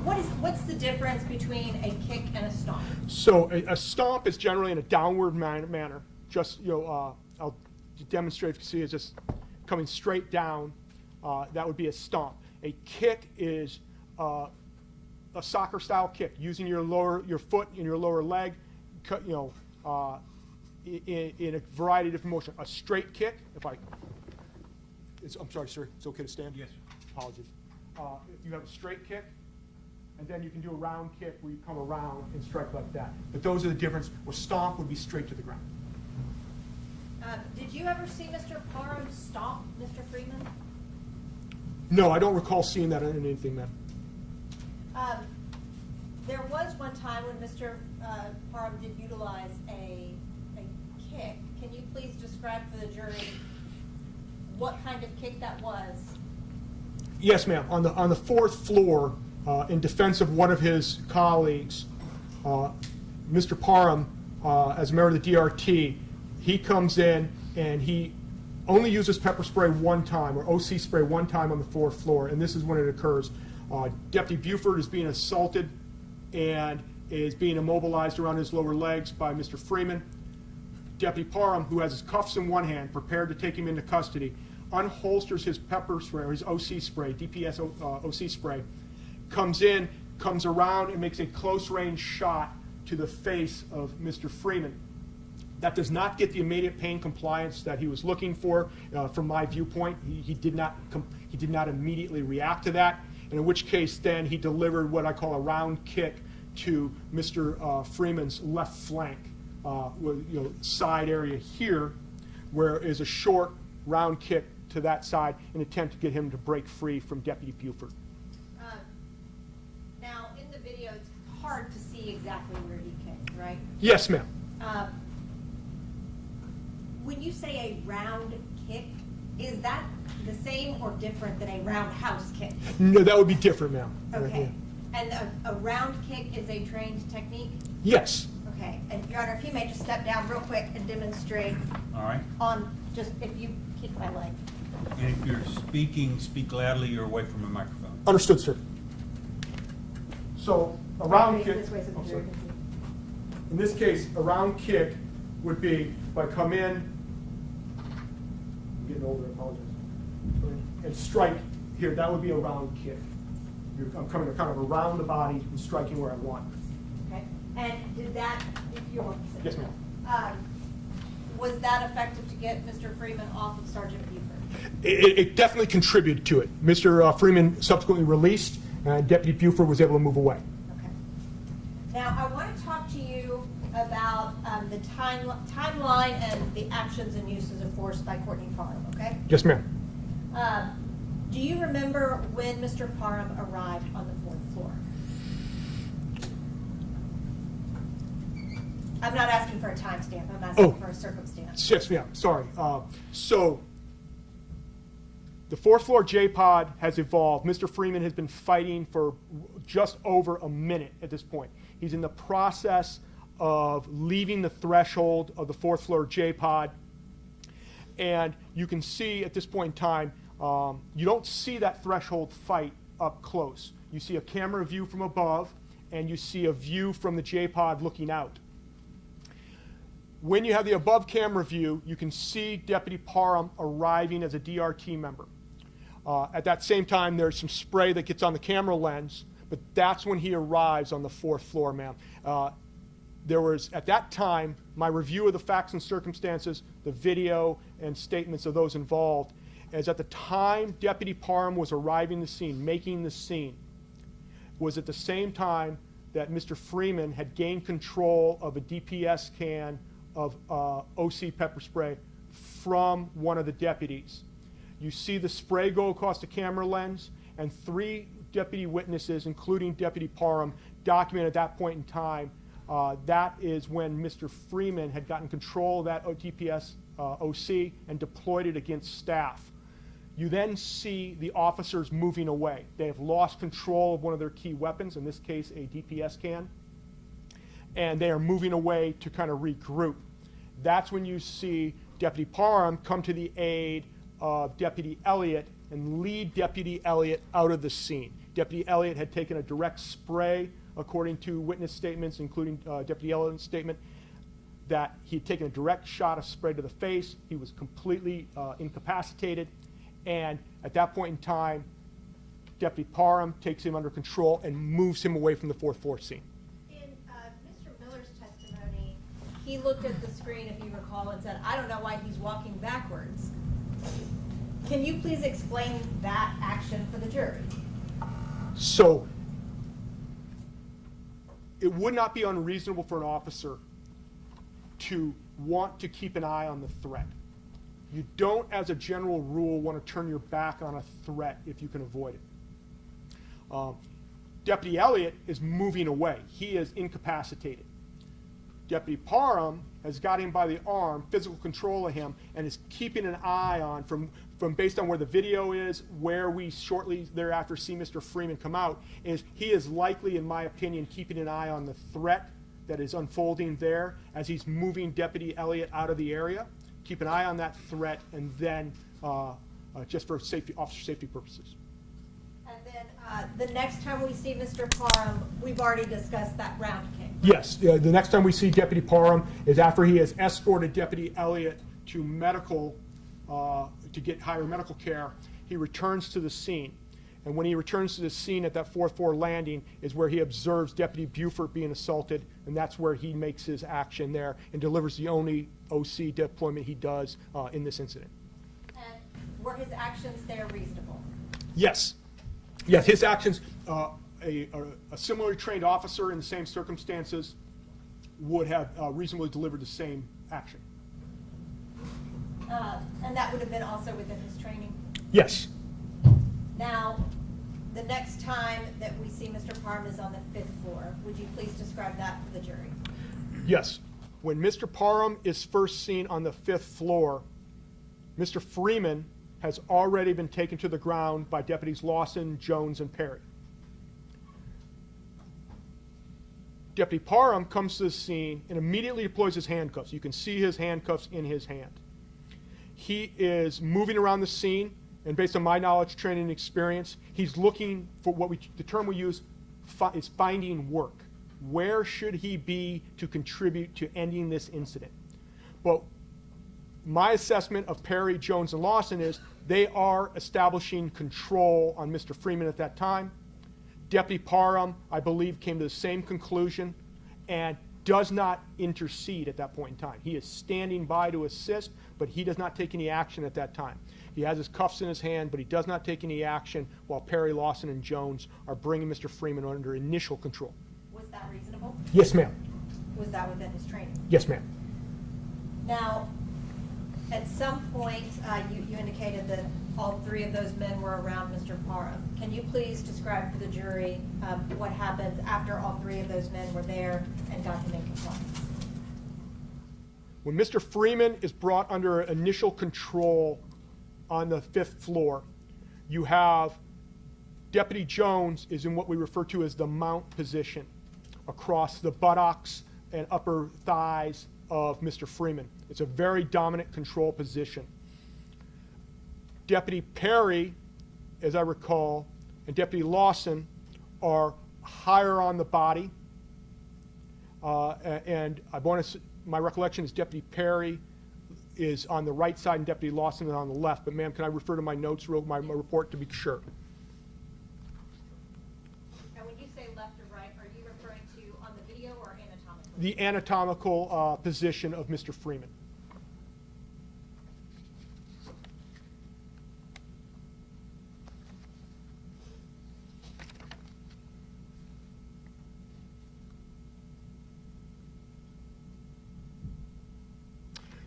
What's the difference between a kick and a stomp? So a stomp is generally in a downward manner. Just, I'll demonstrate if you see it's just coming straight down. That would be a stomp. A kick is a soccer-style kick, using your foot and your lower leg, in a variety of different motion. A straight kick, I'm sorry, sir, it's okay to stand? Yes. Apologies. If you have a straight kick, and then you can do a round kick where you come around and strike like that. But those are the difference. Where stomp would be straight to the ground. Did you ever see Mr. Parham stomp Mr. Freeman? No, I don't recall seeing that in anything, ma'am. There was one time when Mr. Parham did utilize a kick. Can you please describe for the jury what kind of kick that was? Yes, ma'am. On the fourth floor, in defense of one of his colleagues, Mr. Parham, as a member of the DRT, he comes in and he only uses pepper spray one time, or OC spray one time on the fourth floor, and this is when it occurs. Deputy Buford is being assaulted and is being immobilized around his lower legs by Mr. Freeman. Deputy Parham, who has his cuffs in one hand, prepared to take him into custody, unholsters his pepper spray, or his OC spray, DPS OC spray, comes in, comes around, and makes a close-range shot to the face of Mr. Freeman. That does not get the immediate pain compliance that he was looking for. From my viewpoint, he did not immediately react to that, and in which case then he delivered what I call a round kick to Mr. Freeman's left flank, side area here, where is a short round kick to that side in an attempt to get him to break free from Deputy Buford. Now, in the video, it's hard to see exactly where he kicked, right? Yes, ma'am. When you say a round kick, is that the same or different than a roundhouse kick? No, that would be different, ma'am. Okay. And a round kick is a trained technique? Yes. Okay. And Your Honor, if you may just step down real quick and demonstrate All right. on just if you kick my leg. And if you're speaking, speak loudly or away from the microphone. Understood, sir. So a round Face kick. this way so the oh, jury sorry. can see. In this case, a round kick would be if I come in, I'm getting older, I apologize, and strike here. That would be a round kick. I'm coming kind of around the body and striking where I want. Okay. And did that, if you're Yes, ma'am. Was that effective to get Mr. Freeman off of Sergeant Buford? It definitely contributed to it. Mr. Freeman subsequently released, and Deputy Buford was able to move away. Okay. Now, I want to talk to you about the timeline and the actions and uses of force by Courtney Parham, okay? Yes, ma'am. Do you remember when Mr. Parham arrived on the 4th floor? I'm not asking for a timestamp, I'm asking for a circumstance. Yes, ma'am, sorry. So, the 4th floor J-pod has evolved. Mr. Freeman has been fighting for just over a minute at this point. He's in the process of leaving the threshold of the 4th floor J-pod. And you can see at this point in time, you don't see that threshold fight up close. You see a camera view from above, and you see a view from the J-pod looking out. When you have the above camera view, you can see Deputy Parham arriving as a DRT member. At that same time, there's some spray that gets on the camera lens, but that's when he arrives on the 4th floor, ma'am. There was, at that time, my review of the facts and circumstances, the video and statements of those involved, as at the time Deputy Parham was arriving the scene, making the scene, was at the same time that Mr. Freeman had gained control of a DPS can of OC pepper spray from one of the deputies. You see the spray go across the camera lens, and 3 deputy witnesses, including Deputy Parham, document at that point in time. That is when Mr. Freeman had gotten control of that DPS OC and deployed it against staff. You then see the officers moving away. They have lost control of one of their key weapons, in this case a DPS can, and they are moving away to kind of regroup. That's when you see Deputy Parham come to the aid of Deputy Elliott and lead Deputy Elliott out of the scene. Deputy Elliott had taken a direct spray, according to witness statements, including Deputy Elliott's statement, that he had taken a direct shot of spray to the face. He was completely incapacitated. And at that point in time, Deputy Parham takes him under control and moves him away from the 4th floor scene. In Mr. Miller's testimony, he looked at the screen, if you recall, and said, "I don't know why he's walking backwards." Can you please explain that action for the jury? So, it would not be unreasonable for an officer to want to keep an eye on the threat. You don't, as a general rule, want to turn your back on a threat if you can avoid it. Deputy Elliott is moving away. He is incapacitated. Deputy Parham has got him by the arm, physical control of him, and is keeping an eye on, from based on where the video is, where we shortly thereafter see Mr. Freeman come out, is he is likely, in my opinion, keeping an eye on the threat that is unfolding there as he's moving Deputy Elliott out of the area. Keep an eye on that threat, and then just for safety, officer safety purposes. And then the next time we see Mr. Parham, we've already discussed that round kick. Yes, the next time we see Deputy Parham is after he has escorted Deputy Elliott to medical, to get higher medical care. He returns to the scene. And when he returns to the scene at that 4th floor landing is where he observes Deputy Buford being assaulted, and that's where he makes his action there and delivers the only OC deployment he does in this incident. And were his actions there reasonable? Yes. Yes, his actions, a similarly trained officer in the same circumstances would have reasonably delivered the same action. And that would have been also within his training? Yes. Now, the next time that we see Mr. Parham is on the 5th floor, would you please describe that for the jury? Yes. When Mr. Parham is first seen on the 5th floor, Mr. Freeman has already been taken to the ground by Deputies Lawson, Jones, and Perry. Deputy Parham comes to the scene and immediately deploys his handcuffs. You can see his handcuffs in his hand. He is moving around the scene, and based on my knowledge, training, and experience, he's looking for the term we use is finding work. Where should he be to contribute to ending this incident? But my assessment of Perry, Jones, and Lawson is they are establishing control on Mr. Freeman at that time. Deputy Parham, I believe, came to the same conclusion and does not intercede at that point in time. He is standing by to assist, but he does not take any action at that time. He has his cuffs in his hand, but he does not take any action while Perry, Lawson, and Jones are bringing Mr. Freeman under initial control. Was that reasonable? Yes, ma'am. Was that within his training? Yes, ma'am. Now, at some point, you indicated that all three of those men were around Mr. Parham. Can you please describe for the jury what happens after all three of those men were there and got him in compliance? When Mr. Freeman is brought under initial control on the 5th floor, you have Deputy Jones is in what we refer to as the mount position across the buttocks and upper thighs of Mr. Freeman. It's a very dominant control position. Deputy Perry, as I recall, and Deputy Lawson are higher on the body. And I want to, my recollection is Deputy Perry is on the right side and Deputy Lawson is on the left. But ma'am, can I refer to my notes, my report to be sure? And when you say left or right, are you referring to on the video or anatomically? The anatomical position of Mr. Freeman.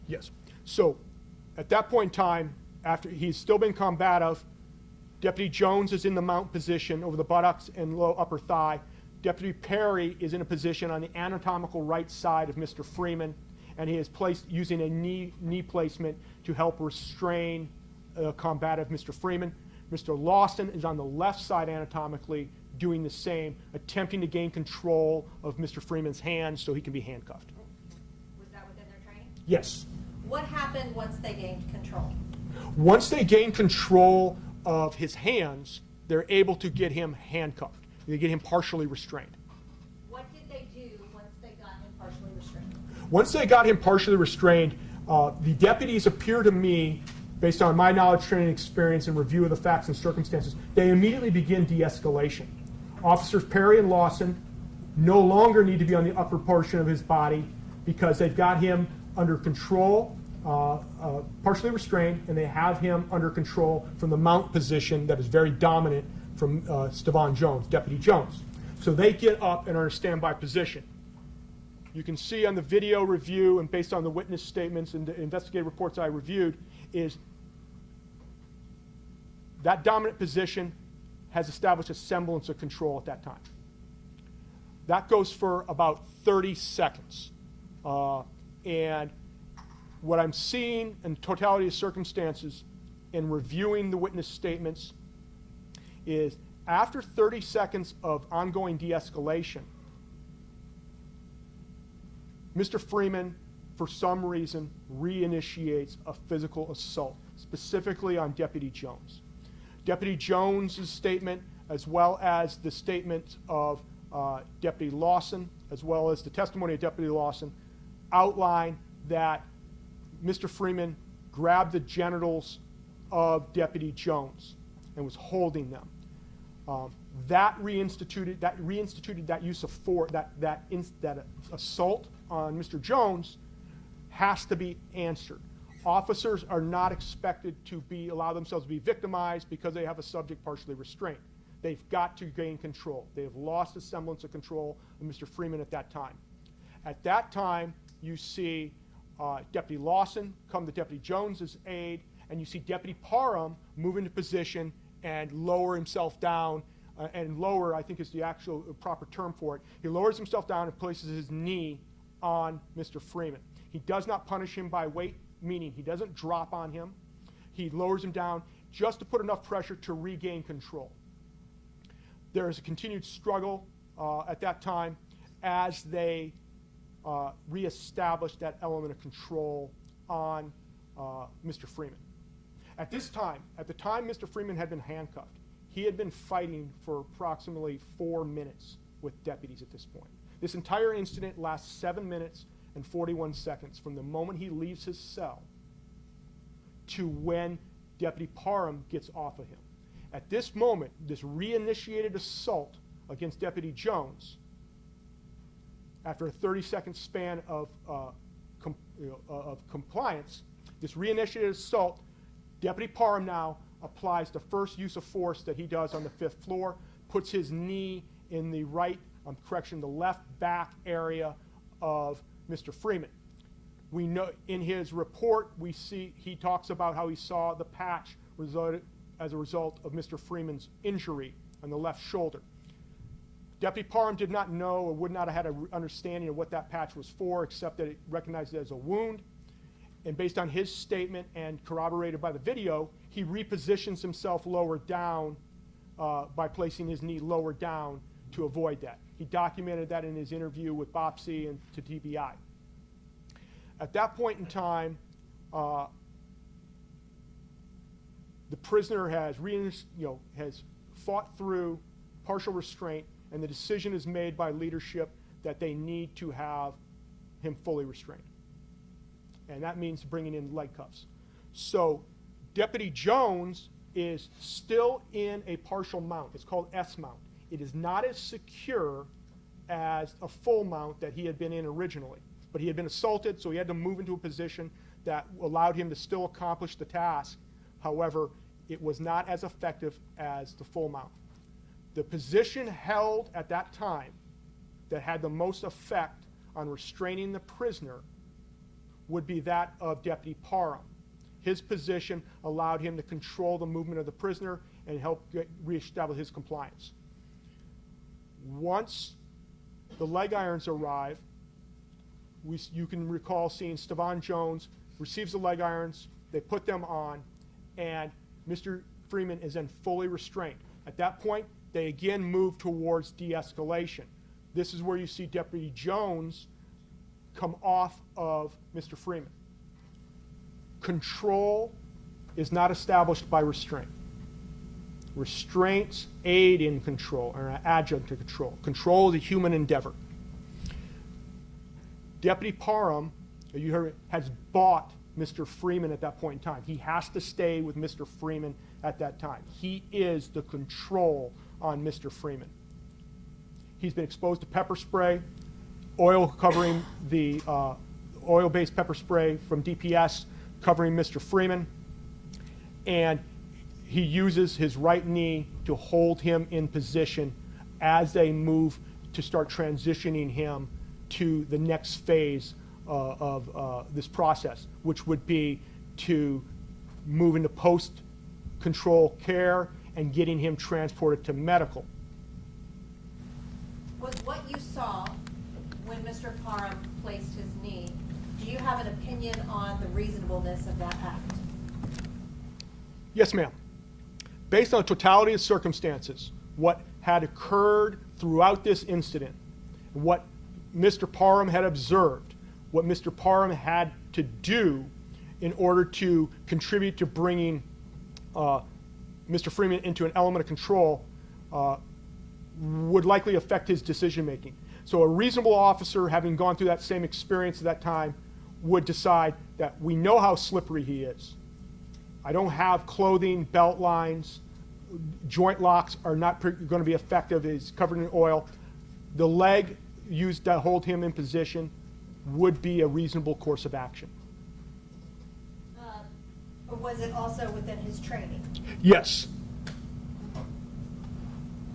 Yes. So at that point in time, after he's still been combative, Deputy Jones is in the mount position over the buttocks and low upper thigh. Deputy Perry is in a position on the anatomical right side of Mr. Freeman, and he is placed using a knee placement to help restrain combative Mr. Freeman. Mr. Lawson is on the left side anatomically doing the same, attempting to gain control of Mr. Freeman's hands so he can be handcuffed. Was that within their training? Yes. What happened once they gained control? Once they gain control of his hands, they're able to get him handcuffed. They get him partially restrained. What did they do once they got him partially restrained? Once they got him partially restrained, the deputies appear to me, based on my knowledge, training, experience, and review of the facts and circumstances, they immediately begin de-escalation. Officers Perry and Lawson no longer need to be on the upper portion of his body because they've got him under control, partially restrained, and they have him under control from the mount position that is very dominant from Stevan Jones, Deputy Jones. So they get up and are in a standby position. You can see on the video review and based on the witness statements and the investigative reports I reviewed is that dominant position has established a semblance of control at that time. That goes for about 30 seconds. And what I'm seeing in totality of circumstances in reviewing the witness statements is after 30 seconds of ongoing de-escalation, Mr. Freeman, for some reason, reinitiates a physical assault, specifically on Deputy Jones. Deputy Jones's statement, as well as the statement of Deputy Lawson, as well as the testimony of Deputy Lawson, outline that Mr. Freeman grabbed the genitals of Deputy Jones and was holding them. That reinstituted that use of force, that assault on Mr. Jones has to be answered. Officers are not expected to allow themselves to be victimized because they have a subject partially restrained. They've got to gain control. They have lost the semblance of control of Mr. Freeman at that time. At that time, you see Deputy Lawson come to Deputy Jones's aid, and you see Deputy Parham move into position and lower himself down, and lower, I think is the actual proper term for it. He lowers himself down and places his knee on Mr. Freeman. He does not punish him by weight, meaning he doesn't drop on him. He lowers him down just to put enough pressure to regain control. There is a continued struggle at that time as they reestablish that element of control on Mr. Freeman. At this time, at the time Mr. Freeman had been handcuffed, he had been fighting for approximately 4 minutes with deputies at this point. This entire incident lasts 7 minutes and 41 seconds from the moment he leaves his cell to when Deputy Parham gets off of him. At this moment, this reinitiated assault against Deputy Jones, after a 30-second span of compliance, this reinitiated assault, Deputy Parham now applies the first use of force that he does on the 5th floor, puts his knee in the the left back area of Mr. Freeman. We know in his report, he talks about how he saw the patch resulted as a result of Mr. Freeman's injury on the left shoulder. Deputy Parham did not know or would not have had an understanding of what that patch was for, except that it recognized it as a wound. And based on his statement and corroborated by the video, he repositions himself lower down by placing his knee lower down to avoid that. He documented that in his interview with BOPSI and to DBI. At that point in time, the prisoner has has fought through partial restraint, and the decision is made by leadership that they need to have him fully restrained. And that means bringing in leg cuffs. So Deputy Jones is still in a partial mount. It's called S mount. It is not as secure as a full mount that he had been in originally. But he had been assaulted, so he had to move into a position that allowed him to still accomplish the task. However, it was not as effective as the full mount. The position held at that time that had the most effect on restraining the prisoner would be that of Deputy Parham. His position allowed him to control the movement of the prisoner and help reestablish his compliance. Once the leg irons arrive, you can recall seeing Stevan Jones receives the leg irons, they put them on, and Mr. Freeman is then fully restrained. At that point, they again move towards de-escalation. This is where you see Deputy Jones come off of Mr. Freeman. Control is not established by restraint. Restraints aid in control, or an adjunct to control. Control is a human endeavor. Deputy Parham, you heard, has bought Mr. Freeman at that point in time. He has to stay with Mr. Freeman at that time. He is the control on Mr. Freeman. He's been exposed to pepper spray, oil covering the oil-based pepper spray from DPS covering Mr. Freeman, and he uses his right knee to hold him in position as they move to start transitioning him to the next phase of this process, which would be to move into post-control care and getting him transported to medical. Was what you saw when Mr. Parham placed his knee, do you have an opinion on the reasonableness of that act? Yes, ma'am. Based on the totality of circumstances, what had occurred throughout this incident, what Mr. Parham had observed, what Mr. Parham had to do in order to contribute to bringing Mr. Freeman into an element of control would likely affect his decision making. So a reasonable officer, having gone through that same experience at that time, would decide that we know how slippery he is. I don't have clothing, belt lines, joint locks are not going to be effective. He's covered in oil. The leg used to hold him in position would be a reasonable course of action. Or was it also within his training? Yes.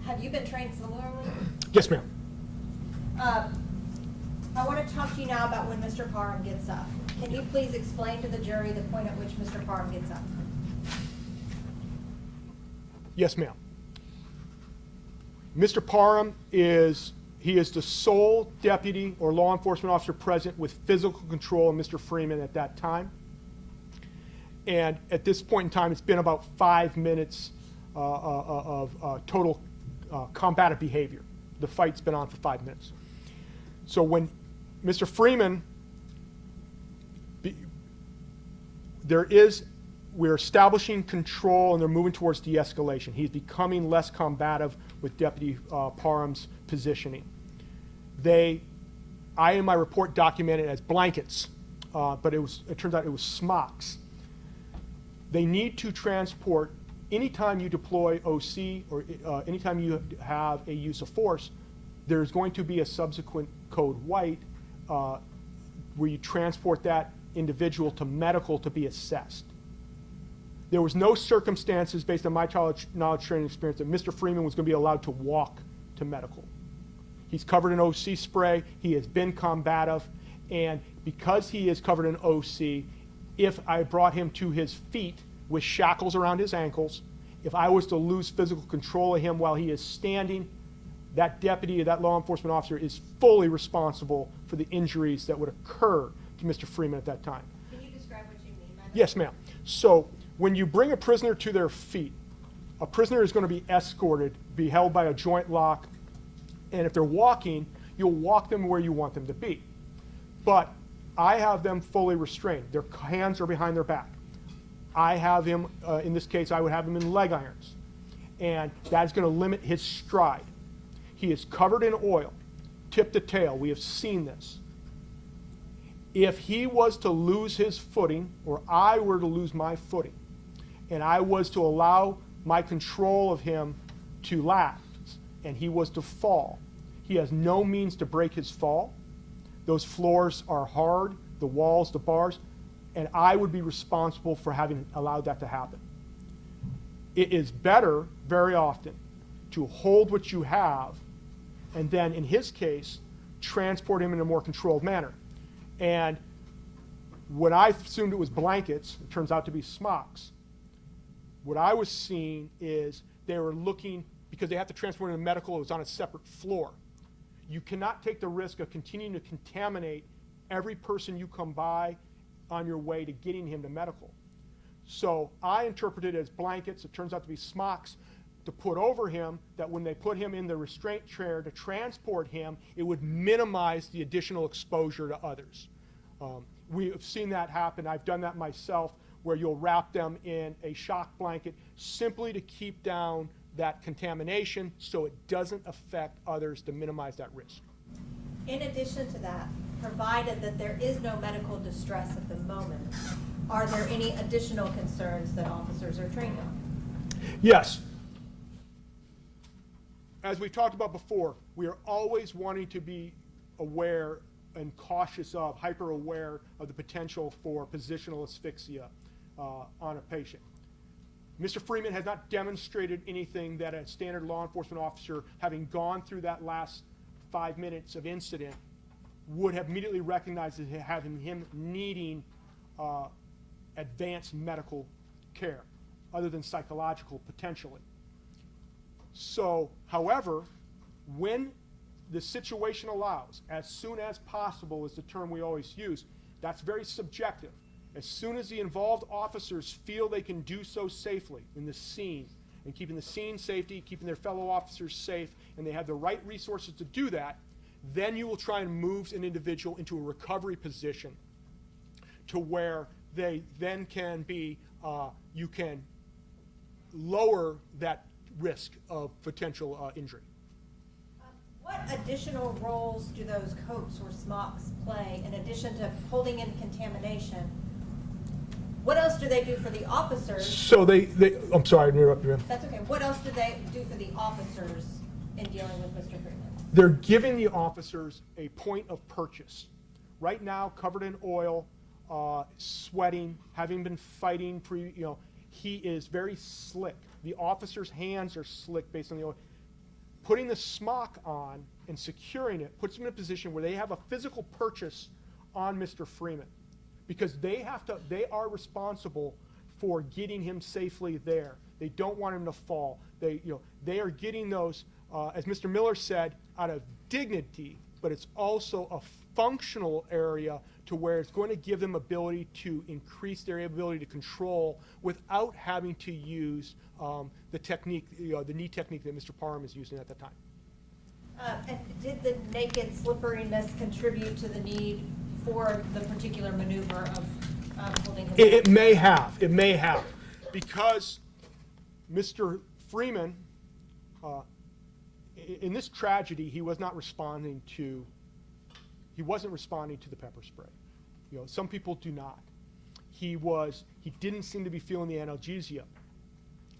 Have you been trained similarly? Yes, ma'am. I want to talk to you now about when Mr. Parham gets up. Can you please explain to the jury the point at which Mr. Parham gets up? Yes, ma'am. Mr. Parham is the sole deputy or law enforcement officer present with physical control of Mr. Freeman at that time. And at this point in time, it's been about 5 minutes of total combative behavior. The fight's been on for 5 minutes. So when Mr. Freeman, we're establishing control and they're moving towards de-escalation. He's becoming less combative with Deputy Parham's positioning. I in my report documented it as blankets, but it turns out it was smocks. They need to transport, anytime you deploy OC or anytime you have a use of force, there's going to be a subsequent code white where you transport that individual to medical to be assessed. There was no circumstances based on my knowledge, training, experience that Mr. Freeman was going to be allowed to walk to medical. He's covered in OC spray, he has been combative, and because he is covered in OC, if I brought him to his feet with shackles around his ankles. If I was to lose physical control of him while he is standing, that deputy or that law enforcement officer is fully responsible for the injuries that would occur to Mr. Freeman at that time. Can you describe what you mean by that? Yes, ma'am. So when you bring a prisoner to their feet, a prisoner is going to be escorted, be held by a joint lock, and if they're walking, you'll walk them where you want them to be. But I have them fully restrained. Their hands are behind their back. I have him, in this case, I would have him in leg irons. And that's going to limit his stride. He is covered in oil, tip to tail. We have seen this. If he was to lose his footing, or I were to lose my footing, and I was to allow my control of him to lapse, and he was to fall, he has no means to break his fall. Those floors are hard, the walls, the bars, and I would be responsible for having allowed that to happen. It is better, very often, to hold what you have, and then, in his case, transport him in a more controlled manner. And when I assumed it was blankets, it turns out to be smocks. What I was seeing is they were looking, because they have to transport him to medical, it was on a separate floor. You cannot take the risk of continuing to contaminate every person you come by on your way to getting him to medical. So I interpreted it as blankets. It turns out to be smocks to put over him, that when they put him in the restraint chair to transport him, it would minimize the additional exposure to others. We have seen that happen. I've done that myself, where you'll wrap them in a shock blanket simply to keep down that contamination so it doesn't affect others, to minimize that risk. In addition to that, provided that there is no medical distress at the moment, are there any additional concerns that officers are trained on? Yes. As we talked about before, we are always wanting to be aware and cautious of, hyper aware of the potential for positional asphyxia on a patient. Mr. Freeman has not demonstrated anything that a standard law enforcement officer, having gone through that last 5 minutes of incident, would have immediately recognized as having him needing advanced medical care, other than psychological potentially. So, however, when the situation allows, as soon as possible is the term we always use, that's very subjective. As soon as the involved officers feel they can do so safely in the scene, and keeping the scene safety, keeping their fellow officers safe, and they have the right resources to do that, then you will try and move an individual into a recovery position to where they then can be, you can lower that risk of potential injury. What additional roles do those coats or smocks play in addition to holding in contamination? What else do they do for the officers? So I'm sorry to interrupt you, ma'am. That's okay. What else do they do for the officers in dealing with Mr. Freeman? They're giving the officers a point of purchase. Right now, covered in oil, sweating, having been fighting, he is very slick. The officer's hands are slick based on the oil. Putting the smock on and securing it puts them in a position where they have a physical purchase on Mr. Freeman, because they are responsible for getting him safely there. They don't want him to fall. They are getting those, as Mr. Miller said, out of dignity, but it's also a functional area to where it's going to give them ability to increase their ability to control without having to use the technique, the knee technique that Mr. Parham is using at that time. And did the naked slipperiness contribute to the need for the particular maneuver of holding him? It may have, because Mr. Freeman, in this tragedy, he wasn't responding to the pepper spray. Some people do not. He didn't seem to be feeling the analgesia,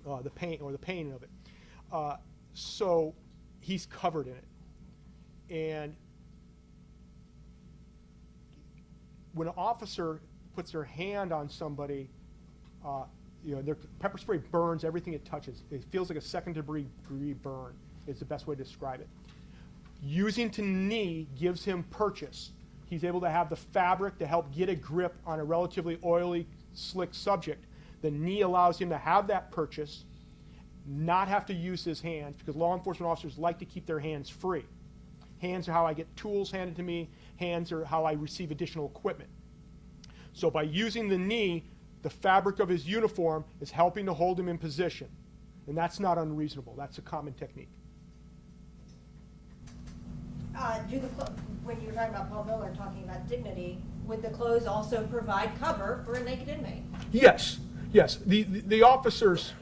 the pain of it. So he's covered in it. And when an officer puts their hand on somebody, their pepper spray burns everything it touches. It feels like a second-degree burn is the best way to describe it. Using to knee gives him purchase. He's able to have the fabric to help get a grip on a relatively oily, slick subject The knee allows him to have that purchase, not have to use his hands, because law enforcement officers like to keep their hands free. Hands are how I get tools handed to me. Hands are how I receive additional equipment. So by using the knee, the fabric of his uniform is helping to hold him in position. And that's not unreasonable. That's a common technique. When you were talking about Paul Miller talking about dignity, would the clothes also provide cover for a naked inmate? Yes, yes. The officers,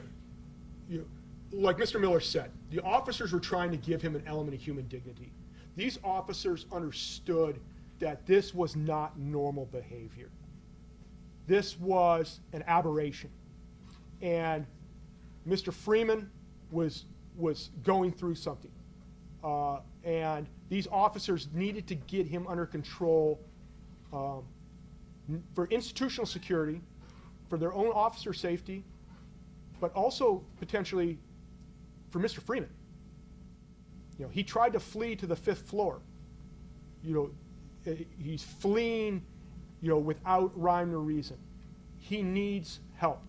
like Mr. Miller said, the officers were trying to give him an element of human dignity. These officers understood that this was not normal behavior. This was an aberration. And Mr. Freeman was going through something. And these officers needed to get him under control for institutional security, for their own officer safety, but also potentially for Mr. Freeman. He tried to flee to the 5th floor. He's fleeing, without rhyme or reason. He needs help.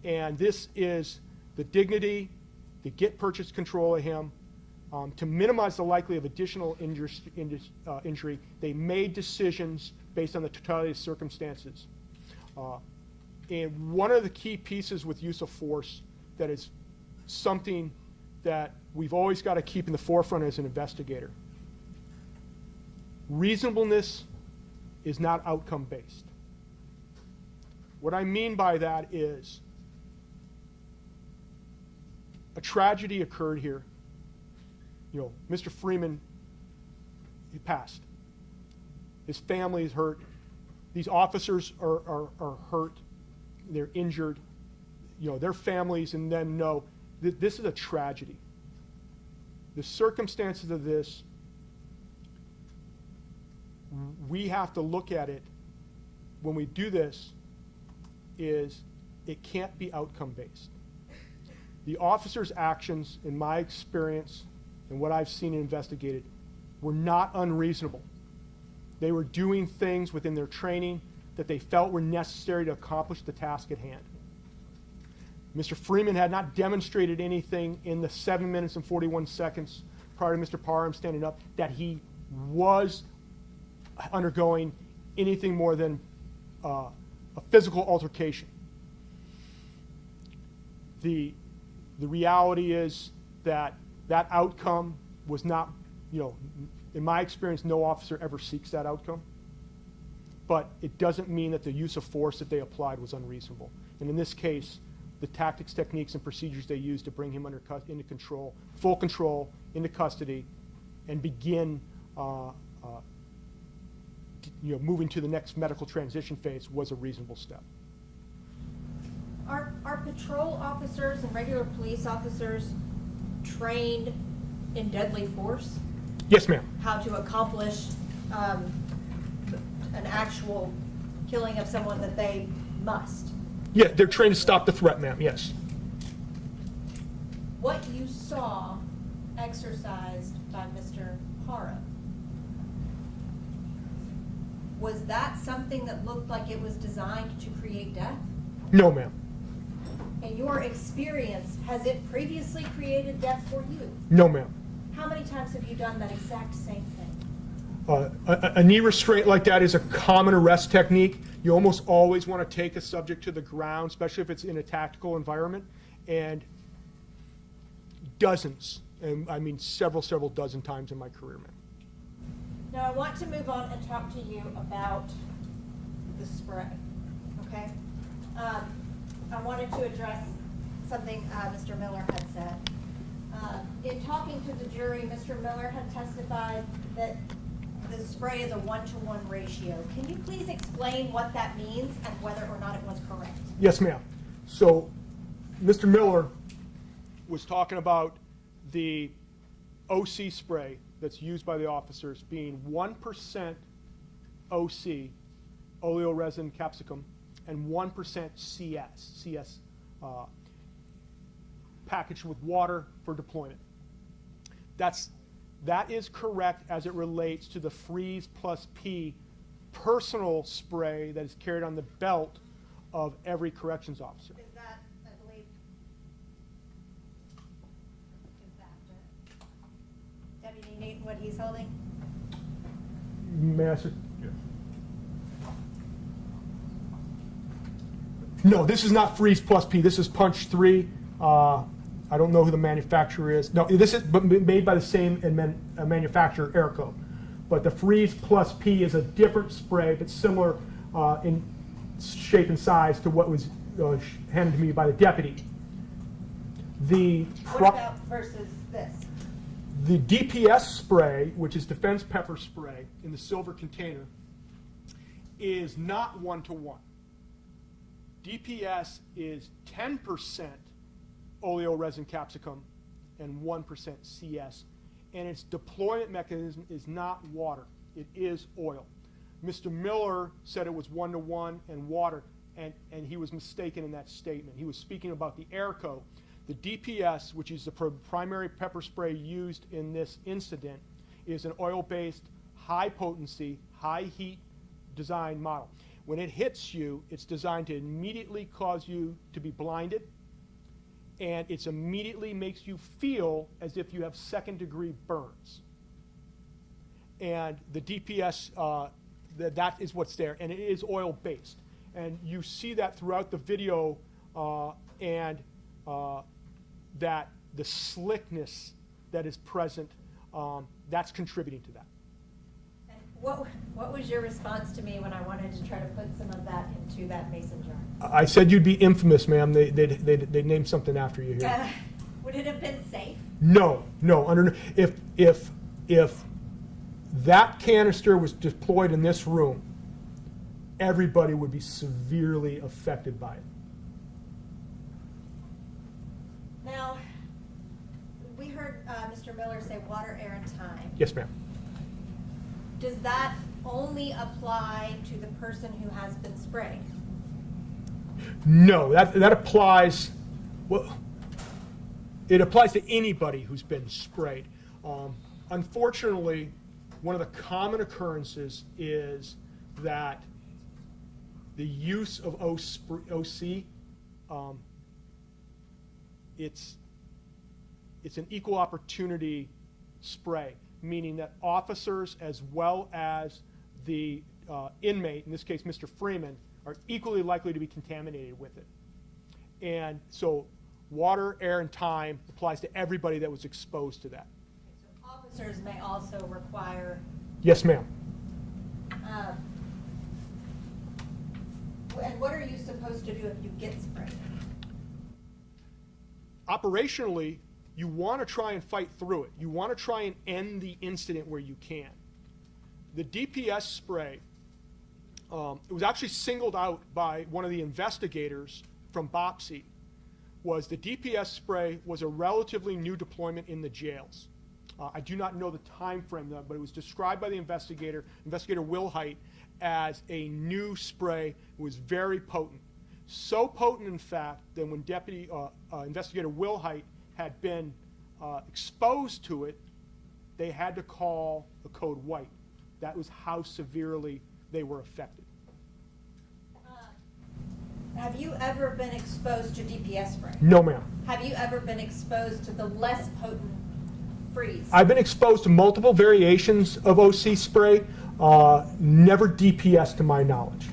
And this is the dignity to get purchase control of him, to minimize the likelihood of additional injury. They made decisions based on the totality of circumstances. And one of the key pieces with use of force that is something that we've always got to keep in the forefront as an investigator. Reasonableness is not outcome-based. What I mean by that is a tragedy occurred here. Mr. Freeman, he passed. His family is hurt. These officers are hurt. They're injured. Their families and them know that this is a tragedy. The circumstances of this, we have to look at it when we do this, is it can't be outcome-based. The officers' actions, in my experience, and what I've seen and investigated, were not unreasonable. They were doing things within their training that they felt were necessary to accomplish the task at hand. Mr. Freeman had not demonstrated anything in the 7 minutes and 41 seconds prior to Mr. Parham standing up that he was undergoing anything more than a physical altercation. The reality is that outcome was not, in my experience, no officer ever seeks that outcome. But it doesn't mean that the use of force that they applied was unreasonable. And in this case, the tactics, techniques, and procedures they used to bring him into control, full control, into custody, and begin moving to the next medical transition phase was a reasonable step. Are patrol officers and regular police officers trained in deadly force? Yes, ma'am. How to accomplish an actual killing of someone that they must? Yeah, they're trained to stop the threat, ma'am, yes. What you saw exercised by Mr. Parham, was that something that looked like it was designed to create death? No, ma'am. In your experience, has it previously created death for you? No, ma'am. How many times have you done that exact same thing? A knee restraint like that is a common arrest technique. You almost always want to take a subject to the ground, especially if it's in a tactical environment. And dozens, and I mean several dozen times in my career, ma'am. Now, I want to move on and talk to you about the spray, okay? I wanted to address something Mr. Miller had said. In talking to the jury, Mr. Miller had testified that the spray is a 1-to-1 ratio. Can you please explain what that means and whether or not it was correct? Yes, ma'am. So, Mr. Miller was talking about the OC spray that's used by the officers being 1% OC, oleoresin capsicum, and 1% CS packaged with water for deployment. That is correct as it relates to the Freeze Plus P personal spray that is carried on the belt of every corrections officer. Is Deputy Newton what he's holding? May I, sir? Yes. No, this is not Freeze Plus P. This is Punch 3. I don't know who the manufacturer is. No, this is made by the same manufacturer, Airco. But the Freeze Plus P is a different spray, but similar in shape and size to what was handed to me by the deputy. What about versus this? The DPS spray, which is Defense Pepper Spray in the silver container, is not one-to-one. DPS is 10% oleoresin capsicum and 1% CS, and its deployment mechanism is not water, it is oil. Mr. Miller said it was one-to-one and water, and he was mistaken in that statement. He was speaking about the Airco. The DPS, which is the primary pepper spray used in this incident, is an oil-based, high-potency, high-heat design model. When it hits you, it's designed to immediately cause you to be blinded, and it immediately makes you feel as if you have second-degree burns. And the DPS, that is what's there, and it is oil-based. And you see that throughout the video, that the slickness that is present, that's contributing to that. And what was your response to me when I wanted to try to put some of that into that mason jar? I said you'd be infamous, ma'am. They named something after you here. Would it have been safe? No. If that canister was deployed in this room, everybody would be severely affected by it. Now, we heard Mr. Miller say water, air, and time. Yes, ma'am. Does that only apply to the person who has been sprayed? No, that applies. Well, it applies to anybody who's been sprayed. Unfortunately, one of the common occurrences is that the use of OC, it's an equal opportunity spray, meaning that officers as well as the inmate, in this case Mr. Freeman, are equally likely to be contaminated with it. And so water, air, and time applies to everybody that was exposed to that. So officers may also require. Yes, ma'am. And what are you supposed to do if you get sprayed? Operationally, you want to try and fight through it. You want to try and end the incident where you can. The DPS spray, it was actually singled out by one of the investigators from BOPSI, was the DPS spray was a relatively new deployment in the jails. I do not know the time frame, but it was described by the investigator, Investigator Wilhite, as a new spray. It was very potent. So potent, in fact, that when Investigator Wilhite had been exposed to it, they had to call the code white. That was how severely they were affected. Have you ever been exposed to DPS spray? No, ma'am. Have you ever been exposed to the less potent freeze? I've been exposed to multiple variations of OC spray, never DPS to my knowledge.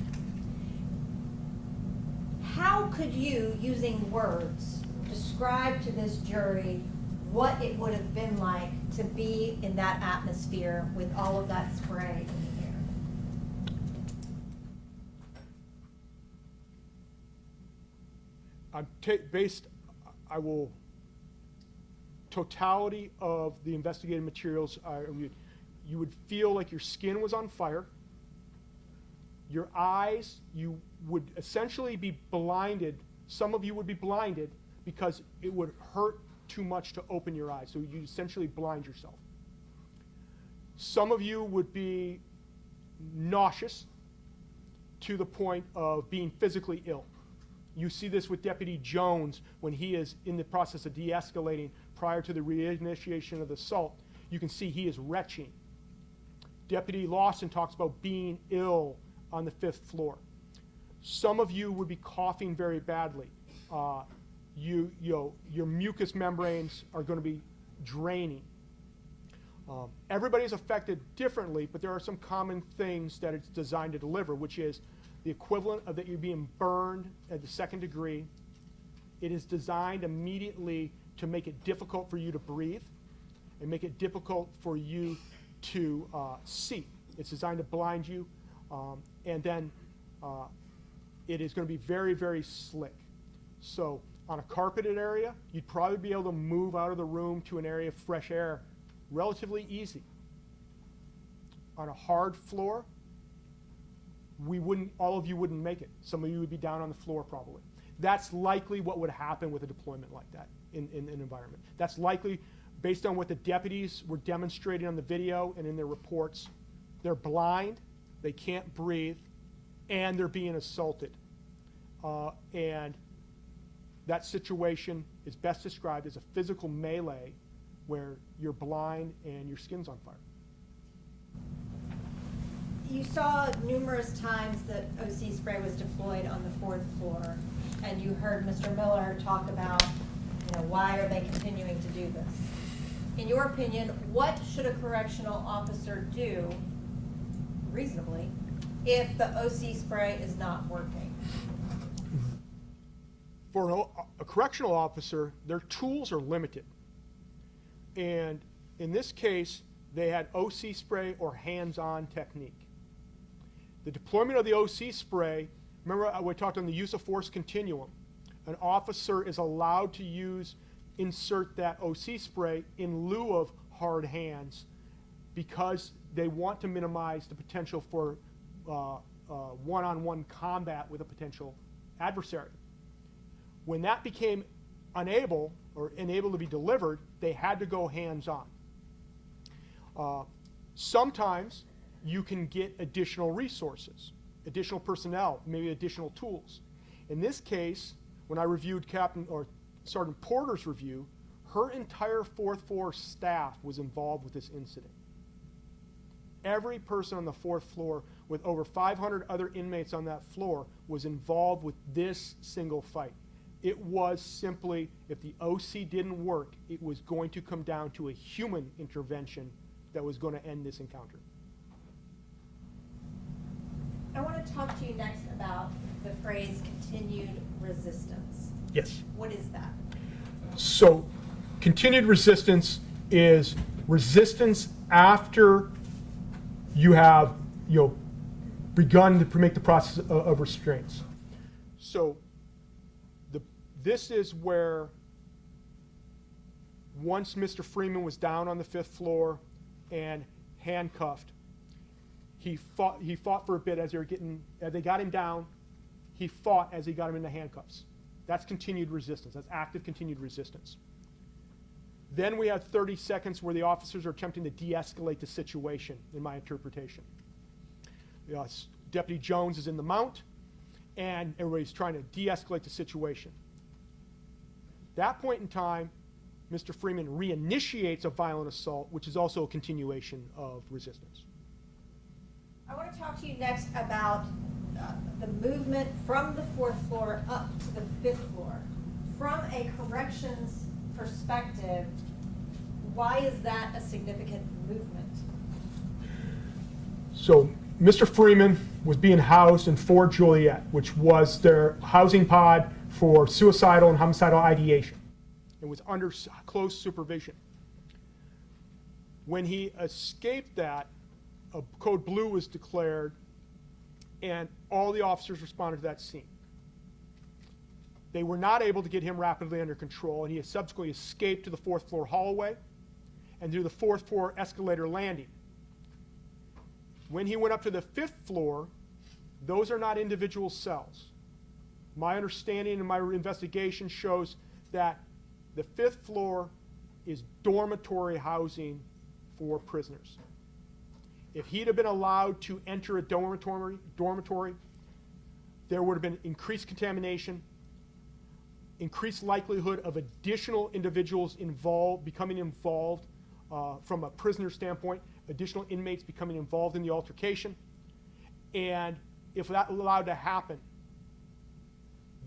How could you, using words, describe to this jury what it would have been like to be in that atmosphere with all of that spray in the air? Totality of the investigative materials, you would feel like your skin was on fire. Your eyes, you would essentially be blinded. Some of you would be blinded because it would hurt too much to open your eyes. So you essentially blind yourself. Some of you would be nauseous to the point of being physically ill. You see this with Deputy Jones when he is in the process of de-escalating prior to the reinitiation of the assault. You can see he is retching. Deputy Lawson talks about being ill on the 5th floor. Some of you would be coughing very badly. Your mucous membranes are going to be draining. Everybody's affected differently, but there are some common things that it's designed to deliver, which is the equivalent of that you're being burned at the 2nd degree. It is designed immediately to make it difficult for you to breathe and make it difficult for you to see. It's designed to blind you, and then it is going to be very, very slick. So on a carpeted area, you'd probably be able to move out of the room to an area of fresh air relatively easy. On a hard floor, all of you wouldn't make it. Some of you would be down on the floor probably. That's likely what would happen with a deployment like that in an environment. That's likely based on what the deputies were demonstrating on the video and in their reports. They're blind, they can't breathe, and they're being assaulted. And that situation is best described as a physical melee where you're blind and your skin's on fire. You saw numerous times that OC spray was deployed on the 4th floor, and you heard Mr. Miller talk about, why are they continuing to do this? In your opinion, what should a correctional officer do, reasonably, if the OC spray is not working? For a correctional officer, their tools are limited. And in this case, they had OC spray or hands-on technique. The deployment of the OC spray, remember we talked on the use of force continuum. An officer is allowed to insert that OC spray in lieu of hard hands because they want to minimize the potential for one-on-one combat with a potential adversary. When that became unable to be delivered, they had to go hands-on. Sometimes you can get additional resources, additional personnel, maybe additional tools. In this case, when I reviewed Sergeant Porter's review, her entire 4th floor staff was involved with this incident. Every person on the 4th floor with over 500 other inmates on that floor was involved with this single fight. It was simply, if the OC didn't work, it was going to come down to a human intervention that was going to end this encounter. I want to talk to you next about the phrase continued resistance. Yes. What is that? So continued resistance is resistance after you have begun to make the process of restraints. So this is where once Mr. Freeman was down on the 5th floor and handcuffed, he fought for a bit as they got him down. He fought as he got him into handcuffs. That's continued resistance. That's active continued resistance. Then we have 30 seconds where the officers are attempting to de-escalate the situation, in my interpretation. Deputy Jones is in the mount, and everybody's trying to de-escalate the situation. That point in time, Mr. Freeman reinitiates a violent assault, which is also a continuation of resistance. I want to talk to you next about the movement from the 4th floor up to the 5th floor. From a corrections perspective, why is that a significant movement? So Mr. Freeman was being housed in Fort Joliet, which was their housing pod for suicidal and homicidal ideation. It was under close supervision. When he escaped that, a code blue was declared, and all the officers responded to that scene. They were not able to get him rapidly under control, and he subsequently escaped to the 4th floor hallway and through the 4th floor escalator landing. When he went up to the 5th floor, those are not individual cells. My understanding and my investigation shows that the 5th floor is dormitory housing for prisoners. If he'd have been allowed to enter a dormitory, there would have been increased contamination, increased likelihood of additional individuals becoming involved from a prisoner standpoint, additional inmates becoming involved in the altercation. And if that allowed to happen,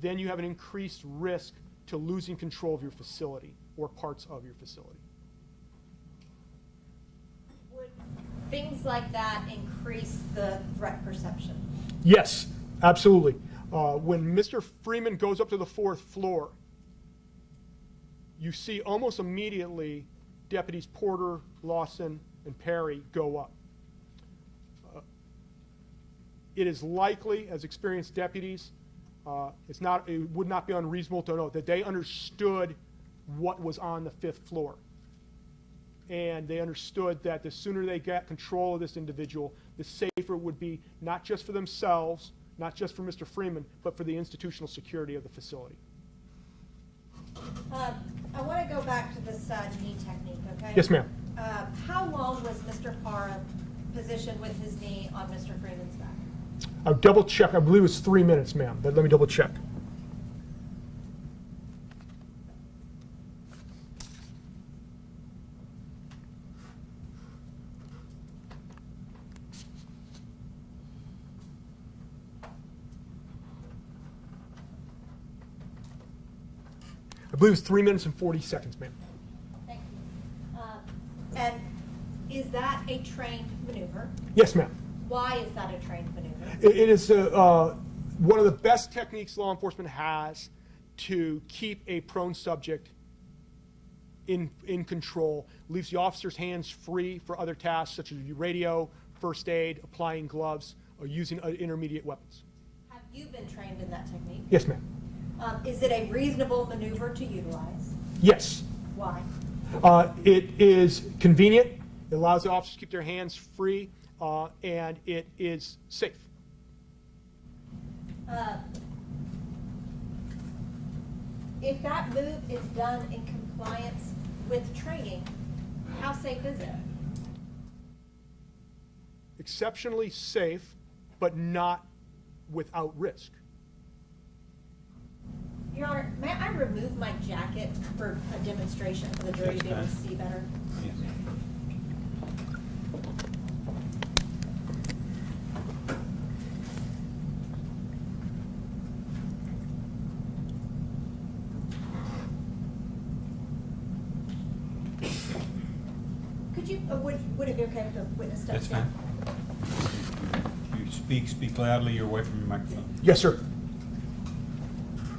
then you have an increased risk to losing control of your facility or parts of your facility. things like that increase the threat perception? Yes, absolutely. When Mr. Freeman goes up to the 4th floor, you see almost immediately deputies Porter, Lawson, and Perry go up. It is likely, as experienced deputies, it would not be unreasonable to know that they understood what was on the 5th floor. And they understood that the sooner they got control of this individual, the safer it would be, not just for themselves, not just for Mr. Freeman, but for the institutional security of the facility. I want to go back to this knee technique, okay? Yes, ma'am. How long was Mr. Parham positioned with his knee on Mr. Freeman's back? I'll double check. I believe it was 3 minutes, ma'am, but let me double check. I believe it was 3 minutes and 40 seconds, ma'am. Thank you. And is that a trained maneuver? Yes, ma'am. Why is that a trained maneuver? It is one of the best techniques law enforcement has to keep a prone subject in control, leaves the officer's hands free for other tasks such as radio, first aid, applying gloves, or using intermediate weapons. Have you been trained in that technique? Yes, ma'am. Is it a reasonable maneuver to utilize? Yes. Why? It is convenient. It allows the officers to keep their hands free, and it is safe. If that move is done in compliance with training, how safe is it? Exceptionally safe, but not without risk. Your Honor, may I remove my jacket for a demonstration for the jury to be able to see better? Yes. Could you, would it be okay if the witness steps That's in? fine. You speak loudly, you're away from your microphone. Yes, sir.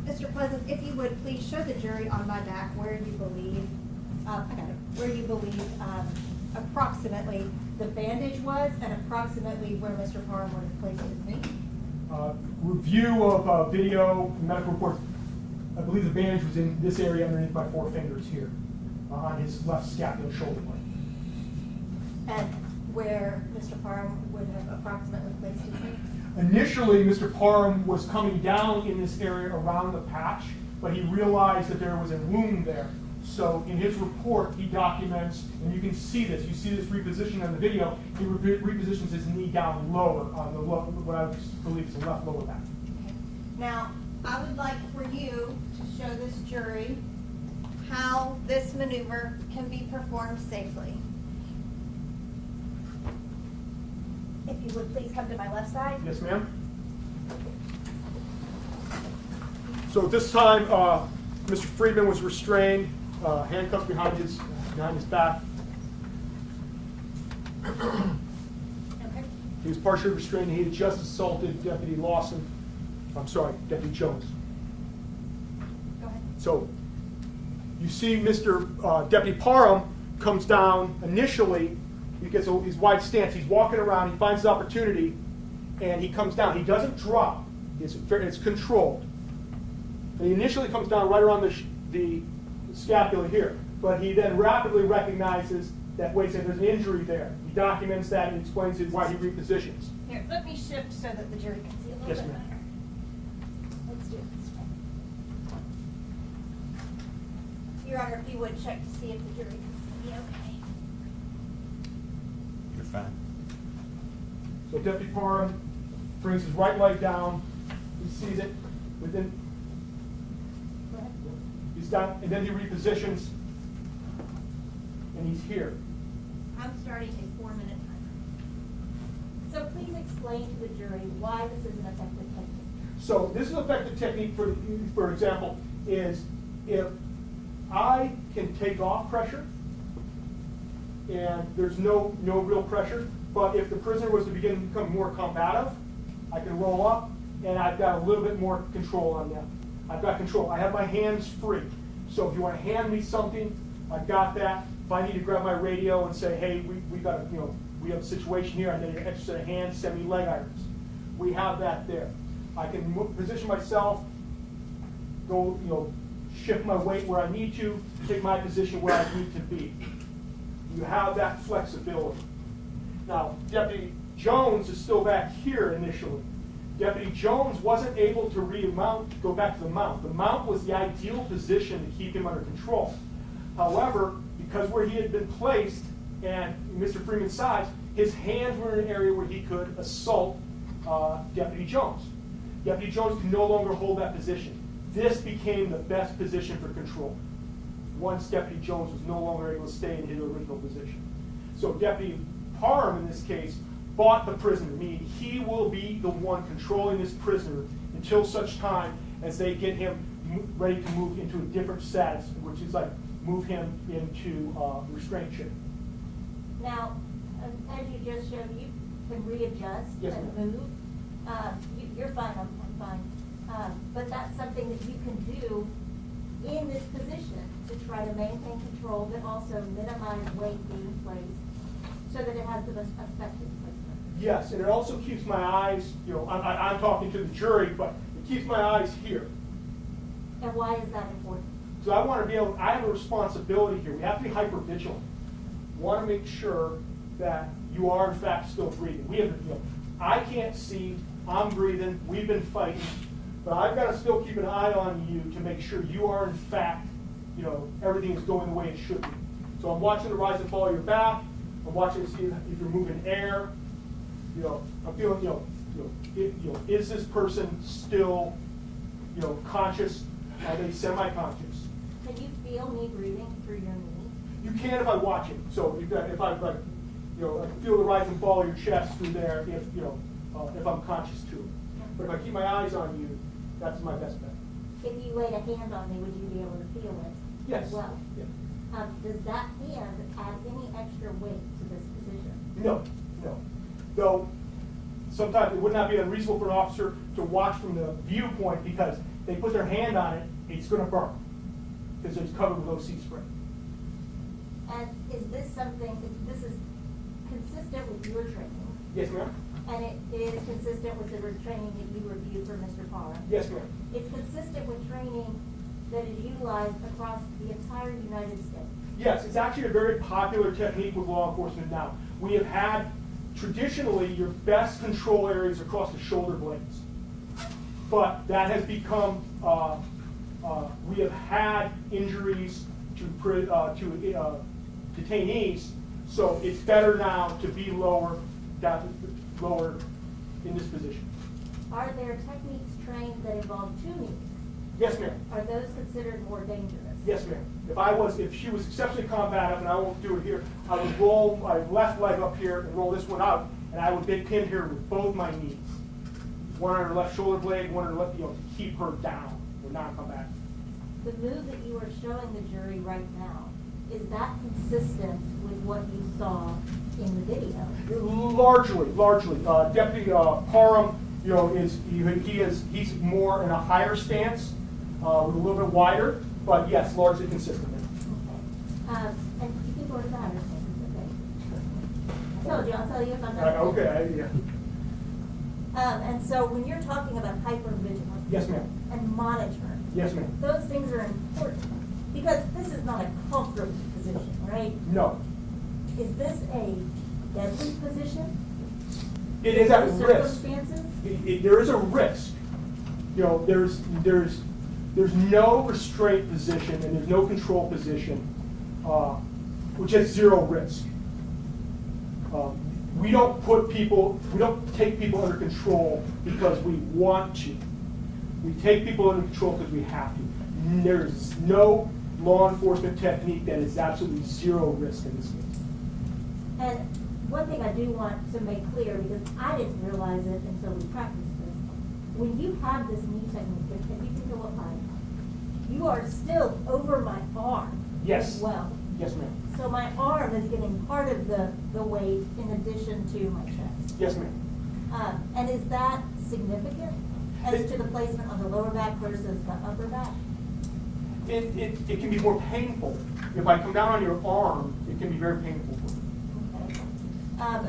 Mr. Pleasant, if you would please show the jury on my back where you believe, where you believe approximately the bandage was and approximately where Mr. Parham would have placed his knee. Review of video, medical reports. I believe the bandage was in this area underneath my 4 fingers here, on his left scapular shoulder blade. And where Mr. Parham would have approximately placed his knee. Initially, Mr. Parham was coming down in this area around the patch, but he realized that there was a wound there. So in his report, he documents, and you can see this. You see this reposition on the video. He repositions his knee down lower on the what I believe is the left lower back. Okay. Now, I would like for you to show this jury how this maneuver can be performed safely. If you would please come to my left side. Yes, ma'am. So at this time, Mr. Freeman was restrained, handcuffed behind his back. Okay. He was partially restrained. He had just assaulted Deputy Lawson. I'm sorry, Deputy Jones. Go ahead. So you see Mr. Deputy Parham comes down initially. He gets his wide stance. He's walking around. He finds his opportunity, and he comes down. He doesn't drop. It's controlled. And he initially comes down right around the scapula here, but he then rapidly recognizes that, wait a second, there's an injury there. He documents that and explains why he repositions. Here, let me shift so that the jury can see a little Yes, bit ma'am. better. Let's do it this way. Your Honor, if you would check to see if the jury can see me okay. You're fine. So Deputy Parham brings his right leg down. He sees it within. Go ahead. He's done, and then he repositions, and he's here. I'm starting a 4-minute timer. So please explain to the jury why this is an effective technique. So this is an effective technique, for example, is if I can take off pressure and there's no real pressure, but if the prisoner was to begin to become more combative, I can roll up, and I've got a little bit more control on them. I've got control. I have my hands free. So if you want to hand me something, I've got that. If I need to grab my radio and say, hey, we got a, we have a situation here, I need an extra set of hands, send me leg irons. We have that there. I can position myself, go, shift my weight where I need to, take my position where I need to be. You have that flexibility. Now, Deputy Jones is still back here initially. Deputy Jones wasn't able to remount, go back to the mount. The mount was the ideal position to keep him under control. However, because where he had been placed and Mr. Freeman's size, his hands were in an area where he could assault Deputy Jones. Deputy Jones could no longer hold that position. This became the best position for control once Deputy Jones was no longer able to stay in his original position. So Deputy Parham, in this case, bought the prisoner, meaning he will be the one controlling this prisoner until such time as they get him ready to move into a different status, which is like move him into restraint chair. Now, as you just showed, you can readjust Yes, and ma'am. move. You're fine, I'm fine. But that's something that you can do in this position to try to maintain control, but also minimize weight being placed so that it has the most effective placement. Yes, and it also keeps my eyes, I'm talking to the jury, but it keeps my eyes here. And why is that important? So I want to be able, I have a responsibility here. We have to be hyper vigilant. Want to make sure that you are in fact still breathing. We have, I can't see, I'm breathing, we've been fighting, but I've got to still keep an eye on you to make sure you are in fact, everything is going the way it should be. So I'm watching the rise and fall of your back. I'm watching to see if you're moving air. I'm feeling, is this person still, conscious? Are they semi-conscious? Can you feel me breathing through your knee? You can if I watch it. So if I like, I can feel the rise and fall of your chest through there if I'm conscious to it. But if I keep my eyes on you, that's my best bet. If you laid a hand on me, would you be able to feel it Yes. as well? Yeah. Does that hand add any extra weight to this position? No. Though sometimes it would not be unreasonable for an officer to watch from the viewpoint because they put their hand on it, it's going to burn because it's covered with OC spray. And is this something, this is consistent with your training? Yes, ma'am. And it is consistent with the training that you reviewed for Mr. Parham? Yes, ma'am. It's consistent with training that is utilized across the entire United States? Yes, it's actually a very popular technique with law enforcement now. We have had traditionally your best control areas across the shoulder blades. But that has become, we have had injuries to detainees, so it's better now to be lower in this position. Are there techniques trained that involve two knees? Yes, ma'am. Are those considered more dangerous? Yes, ma'am. If she was exceptionally combative, and I won't do it here, I would roll my left leg up here and roll this one out, and I would big pin here with both my knees. One on her left shoulder blade, one on her left, to keep her down, or not come back. The move that you are showing the jury right now, is that consistent with what you saw in the video? Largely. Deputy Parham, he's more in a higher stance, with a little bit wider, but yes, largely consistent. Okay. And you can go to the higher standards, okay? I told you, I'll tell you if I'm not. Okay, yeah. And so when you're talking about hypervigilance. Yes, ma'am. And monitoring. Yes, ma'am. Those things are important, because this is not a comfortable position, right? No. Is this a deadly position? It is at Those risk. circumstances? There is a risk. There's no restraint position and there's no control position, which has zero risk. We don't take people under control because we want to. We take people under control because we have to. There's no law enforcement technique that is absolutely zero risk in this case. And one thing I do want to make clear, because I didn't realize it until we practiced this, when you have this knee technique, if you can go up high, you are still over my arm Yes. as well. Yes, ma'am. So my arm is getting part of the weight in addition to my chest. Yes, ma'am. And is that significant as to the placement on the lower back versus the upper back? It can be more painful. If I come down on your arm, it can be very painful for you. Okay.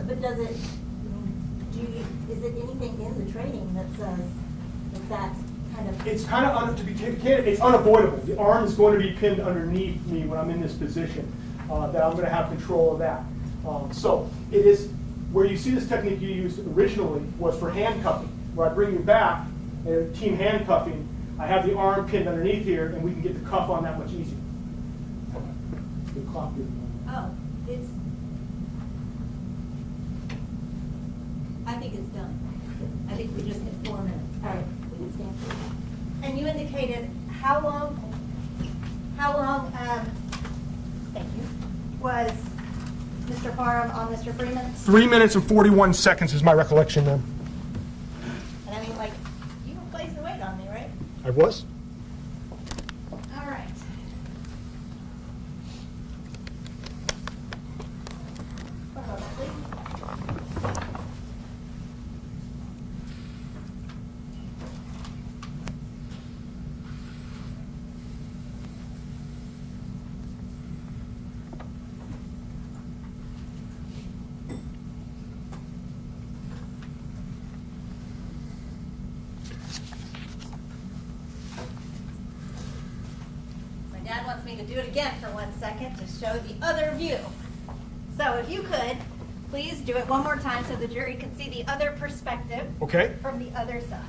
But does it, is it anything in the training that says that kind of? It's kind of, it's unavoidable. The arm is going to be pinned underneath me when I'm in this position, that I'm going to have control of that. So it is, where you see this technique you used originally was for handcuffing, where I bring you back, and team handcuffing, I have the arm pinned underneath here, and we can get the cuff on that much easier. The clock here. Oh, it's, I think it's done. I think we just hit 4 minutes. All right, we can stand for it. And you indicated how long, thank you, was Mr. Parham on Mr. Freeman's? 3 minutes and 41 seconds is my recollection, ma'am. And I mean, like, you were placing weight on me, right? I was? All right. One moment, please. My dad wants me to do it again for 1 second to show the other view. So if you could, please do it one more time so the jury can see the other perspective Okay. from the other side.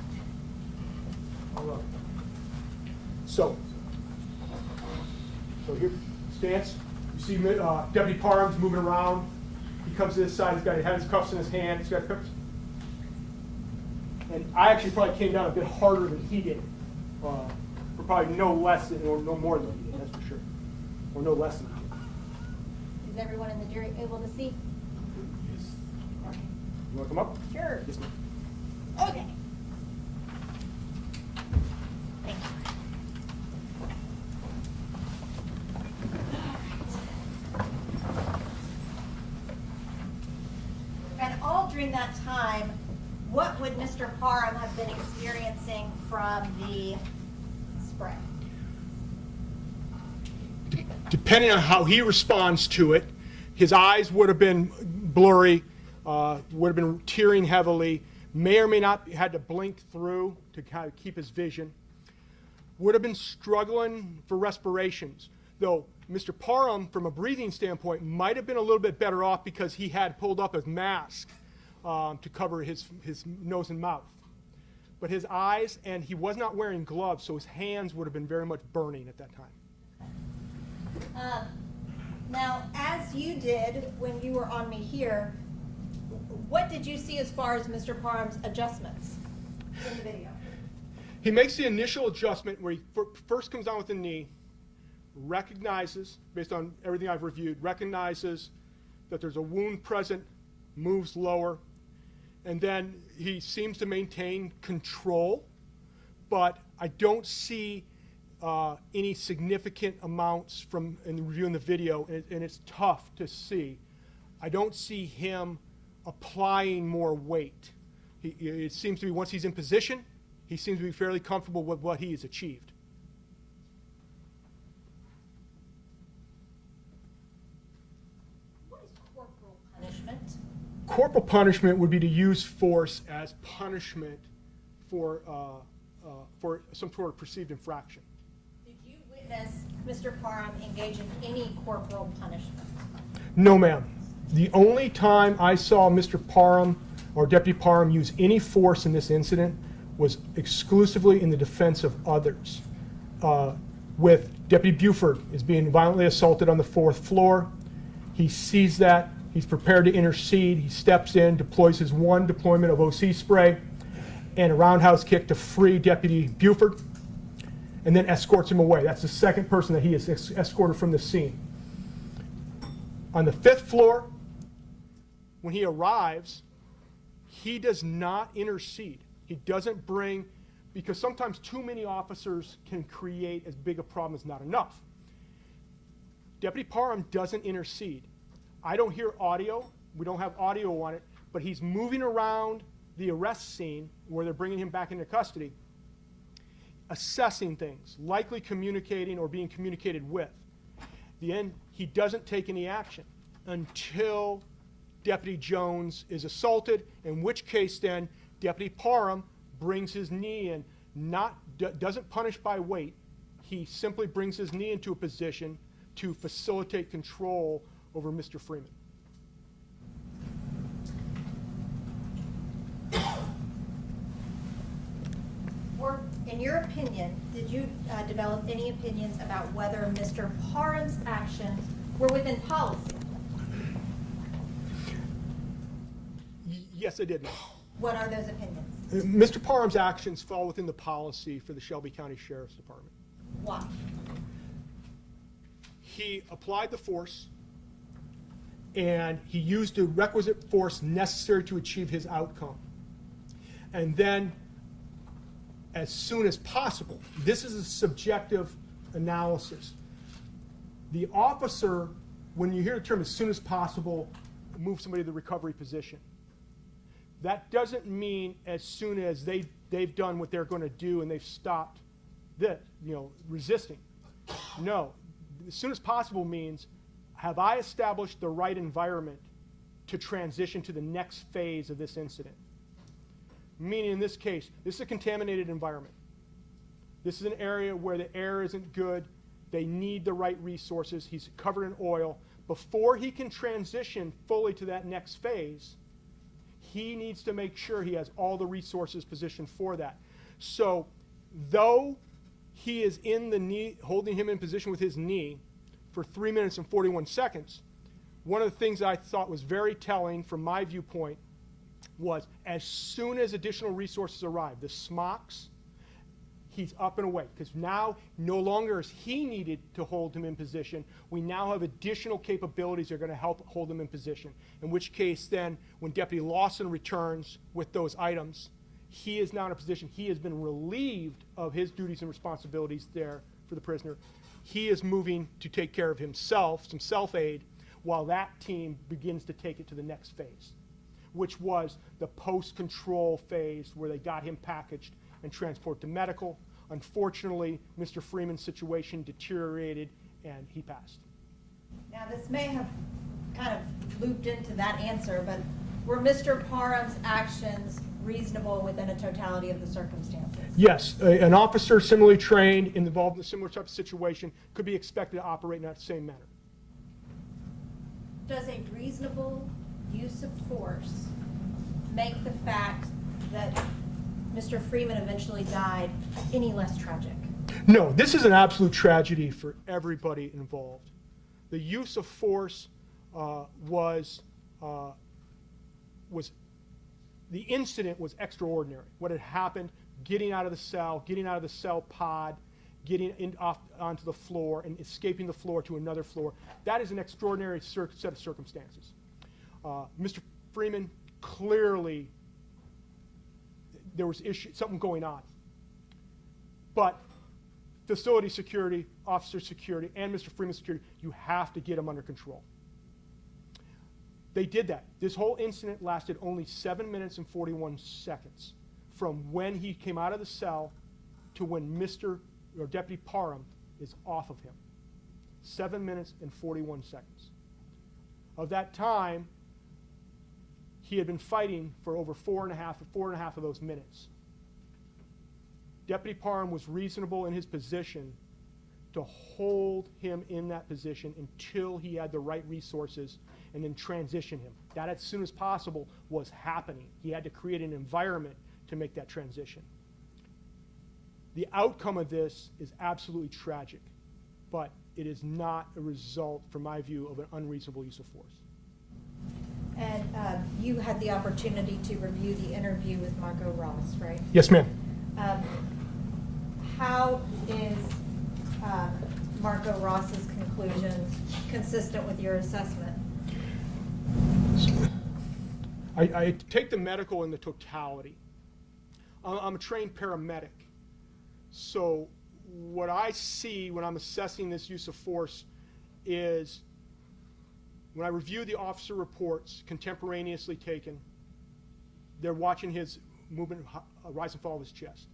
So here, stance. You see Deputy Parham's moving around. He comes to this side. He's got his cuffs in his hand. He's got cuffs. And I actually probably came down a bit harder than he did. For probably no less than, or no more than he did, that's for sure. Or no less than he did. Is everyone in the jury able to see? Yes. Okay. You want to come up? Sure. Yes, ma'am. Okay. Thank you. And all during that time, what would Mr. Parham have been experiencing from the spray? Depending on how he responds to it, his eyes would have been blurry, would have been tearing heavily, may or may not had to blink through to kind of keep his vision, would have been struggling for respirations, though Mr. Parham, from a breathing standpoint, might have been a little bit better off because he had pulled up his mask to cover his nose and mouth. But his eyes, and he was not wearing gloves, so his hands would have been very much burning at that time. Now, as you did when you were on me here, what did you see as far as Mr. Parham's adjustments in the video? He makes the initial adjustment where he first comes down with the knee, recognizes, based on everything I've reviewed, recognizes that there's a wound present, moves lower, and then he seems to maintain control, but I don't see any significant amounts in reviewing the video, and it's tough to see. I don't see him applying more weight. It seems to be, once he's in position, he seems to be fairly comfortable with what he has achieved. What is corporal punishment? Corporal punishment would be to use force as punishment for some sort of perceived infraction. Did you witness Mr. Parham engage in any corporal punishment? No, ma'am. The only time I saw Mr. Parham or Deputy Parham use any force in this incident was exclusively in the defense of others. With Deputy Buford is being violently assaulted on the 4th floor. He sees that. He's prepared to intercede. He steps in, deploys his one deployment of OC spray and a roundhouse kick to free Deputy Buford, and then escorts him away. That's the second person that he has escorted from the scene. On the 5th floor, when he arrives, he does not intercede. He doesn't bring, because sometimes too many officers can create as big a problem as not enough. Deputy Parham doesn't intercede. I don't hear audio. We don't have audio on it, but he's moving around the arrest scene where they're bringing him back into custody, assessing things, likely communicating or being communicated with. The end, he doesn't take any action until Deputy Jones is assaulted, in which case then Deputy Parham brings his knee in, doesn't punish by weight. He simply brings his knee into a position to facilitate control over Mr. Freeman. Or, in your opinion, did you develop any opinions about whether Mr. Parham's actions were within policy? Yes, I did. What are those opinions? Mr. Parham's actions fall within the policy for the Shelby County Sheriff's Department. Why? He applied the force, and he used the requisite force necessary to achieve his outcome. And then, as soon as possible, this is a subjective analysis. The officer, when you hear the term as soon as possible, move somebody to the recovery position. That doesn't mean as soon as they've done what they're going to do and they've stopped resisting. No. As soon as possible means, have I established the right environment to transition to the next phase of this incident? Meaning in this case, this is a contaminated environment. This is an area where the air isn't good. They need the right resources. He's covered in oil. Before he can transition fully to that next phase, he needs to make sure he has all the resources positioned for that. So, though he is in the knee, holding him in position with his knee for 3 minutes and 41 seconds, one of the things I thought was very telling from my viewpoint was as soon as additional resources arrived, the smocks, he's up and away. Because now, no longer is he needed to hold him in position. We now have additional capabilities that are going to help hold him in position. In which case, then, when Deputy Lawson returns with those items, he is now in a position, he has been relieved of his duties and responsibilities there for the prisoner. He is moving to take care of himself, some self-aid, while that team begins to take it to the next phase, which was the post-control phase where they got him packaged and transported to medical. Unfortunately, Mr. Freeman's situation deteriorated and he passed. Now, this may have kind of looped into that answer, but were Mr. Parham's actions reasonable within a totality of the circumstances? Yes, an officer similarly trained and involved in a similar type of situation could be expected to operate in that same manner. Does a reasonable use of force make the fact that Mr. Freeman eventually died any less tragic? No, this is an absolute tragedy for everybody involved. The use of force the incident was extraordinary. What had happened, getting out of the cell pod, getting onto the floor and escaping the floor to another floor, that is an extraordinary set of circumstances. Mr. Freeman, clearly there was something going on. But facility security, officer security, and Mr. Freeman's security, you have to get them under control. They did that. This whole incident lasted only 7 minutes and 41 seconds from when he came out of the cell to when Deputy Parham is off of him. 7 minutes and 41 seconds. Of that time, he had been fighting for over four and a half of those minutes. Deputy Parham was reasonable in his position to hold him in that position until he had the right resources and then transition him. That, as soon as possible, was happening. He had to create an environment to make that transition. The outcome of this is absolutely tragic, but it is not a result, from my view, of an unreasonable use of force. And you had the opportunity to review the interview with Margot Ross, right? Yes, ma'am. How is Margot Ross's conclusions consistent with your assessment? I take the medical in the totality. I'm a trained paramedic. So what I see when I'm assessing this use of force is, when I review the officer reports contemporaneously taken, they're watching his movement, rise and fall of his chest.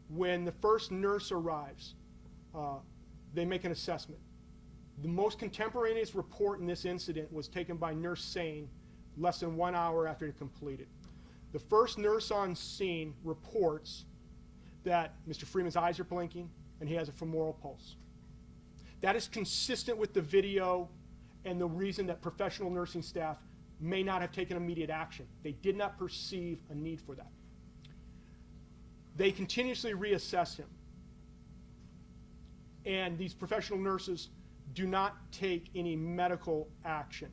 When the first nurse arrives, they make an assessment. The most contemporaneous report in this incident was taken by Nurse Sane less than 1 hour after it completed. The first nurse on scene reports that Mr. Freeman's eyes are blinking and he has a femoral pulse. That is consistent with the video and the reason that professional nursing staff may not have taken immediate action. They did not perceive a need for that. They continuously reassess him. And these professional nurses do not take any medical action.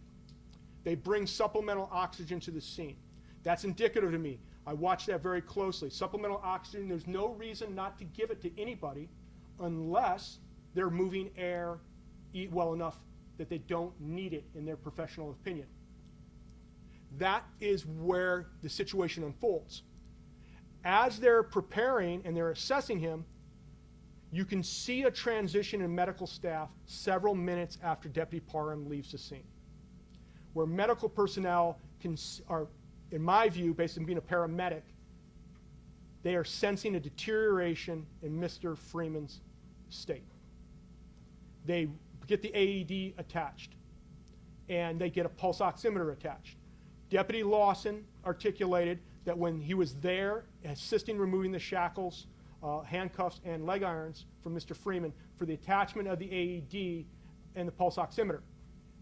They bring supplemental oxygen to the scene. That's indicative to me. I watch that very closely. Supplemental oxygen, there's no reason not to give it to anybody unless they're moving air, eat well enough that they don't need it in their professional opinion. That is where the situation unfolds. As they're preparing and they're assessing him, you can see a transition in medical staff several minutes after Deputy Parham leaves the scene, where medical personnel are, in my view, based on being a paramedic, they are sensing a deterioration in Mr. Freeman's state. They get the AED attached, and they get a pulse oximeter attached. Deputy Lawson articulated that when he was there assisting removing the shackles, handcuffs, and leg irons from Mr. Freeman for the attachment of the AED and the pulse oximeter.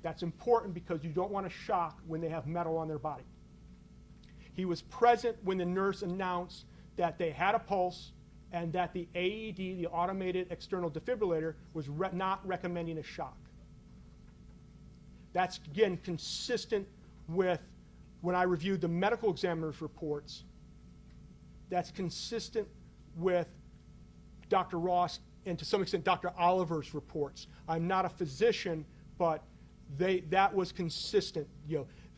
That's important because you don't want to shock when they have metal on their body. He was present when the nurse announced that they had a pulse and that the AED, the automated external defibrillator, was not recommending a shock. That's, again, consistent with when I reviewed the medical examiner's reports. That's consistent with Dr. Ross and to some extent Dr. Oliver's reports. I'm not a physician, but that was consistent.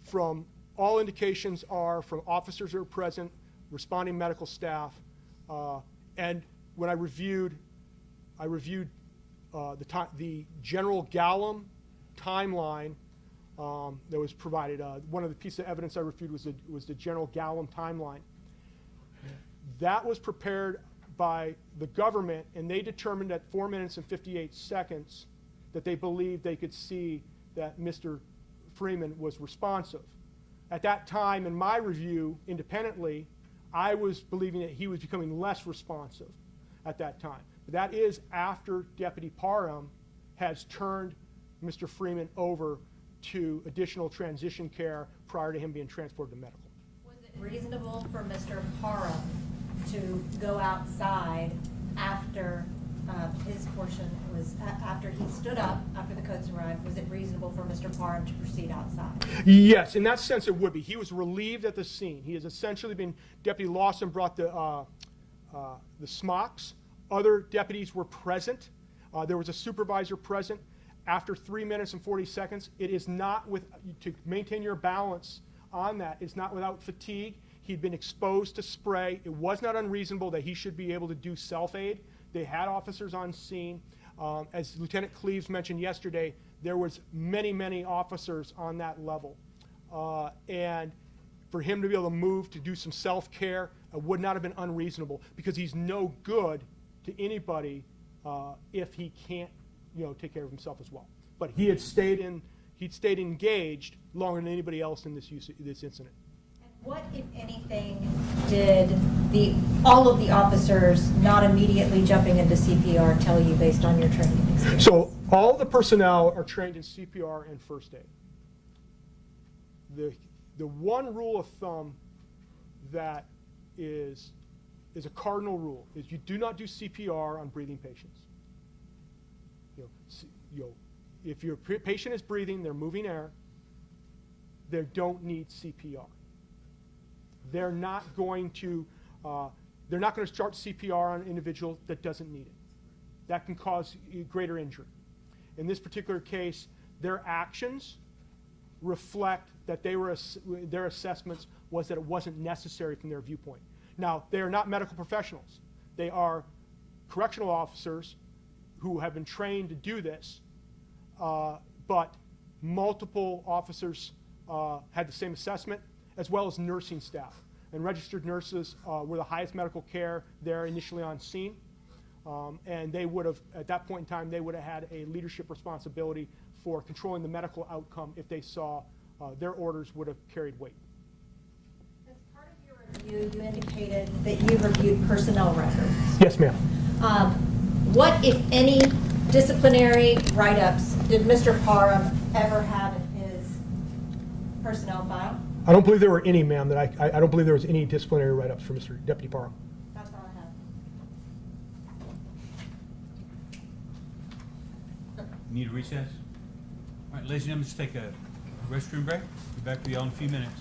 From all indications are from officers who are present, responding medical staff, and when I reviewed the General Gallum timeline that was provided. One of the pieces of evidence I reviewed was the General Gallum timeline. That was prepared by the government, and they determined at 4 minutes and 58 seconds that they believed they could see that Mr. Freeman was responsive. At that time, in my review, independently, I was believing that he was becoming less responsive at that time. But that is after Deputy Parham has turned Mr. Freeman over to additional transition care prior to him being transported to medical. Was it reasonable for Mr. Parham to go outside after his portion was, after he stood up, after the coats arrived, was it reasonable for Mr. Parham to proceed outside? Yes, in that sense it would be. He was relieved at the scene. He has essentially been, Deputy Lawson brought the smocks. Other deputies were present. There was a supervisor present. After 3 minutes and 40 seconds, it is not to maintain your balance on that, it's not without fatigue. He'd been exposed to spray. It was not unreasonable that he should be able to do self-aid. They had officers on scene. As Lieutenant Cleaves mentioned yesterday, there was many officers on that level. And for him to be able to move to do some self-care would not have been unreasonable because he's no good to anybody if he can't take care of himself as well. But he'd stayed engaged longer than anybody else in this incident. What, if anything, did all of the officers not immediately jumping into CPR tell you based on your training experience? So all the personnel are trained in CPR and first aid. The one rule of thumb that is a cardinal rule is you do not do CPR on breathing patients. If your patient is breathing, they're moving air, they don't need CPR. They're not going to start CPR on an individual that doesn't need it. That can cause greater injury. In this particular case, their actions reflect that their assessments was that it wasn't necessary from their viewpoint. Now, they are not medical professionals. They are correctional officers who have been trained to do this, but multiple officers had the same assessment, as well as nursing staff. And registered nurses were the highest medical care there initially on scene. And they would have, at that point in time, they would have had a leadership responsibility for controlling the medical outcome if they saw their orders would have carried weight. As part of your review, you indicated that you reviewed personnel records. Yes, ma'am. What, if any, disciplinary write-ups did Mr. Parham ever have in his personnel file? I don't believe there were any, ma'am, that I don't believe there was any disciplinary write-ups for Mr. Deputy Parham. That's all I have. Need a recess? All right, ladies and gentlemen, let's take a restroom break. Be back with you all in a few minutes.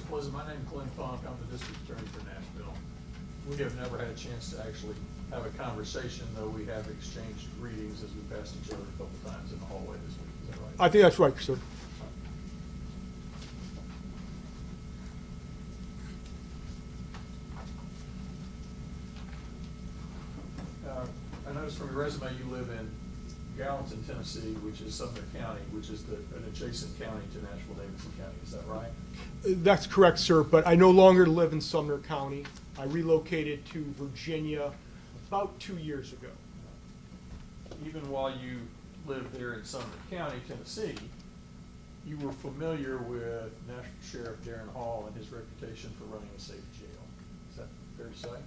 Pleasant, my name's Glenn Funk, I'm the district attorney for Nashville. We have never had a chance to actually have a conversation, though we have exchanged greetings as we passed each other a couple times in the hallway this week, is that right? I think that's right, sir. I noticed from your resume you live in Gallatin, Tennessee, which is Sumner County, which is an adjacent county to Nashville-Davidson County, is that right? That's correct, sir, but I no longer live in Sumner County. I relocated to Virginia about 2 years ago. Even while you lived there in Sumner County, Tennessee, you were familiar with National Sheriff Darren Hall and his reputation for running a safe jail. Is that fair to say?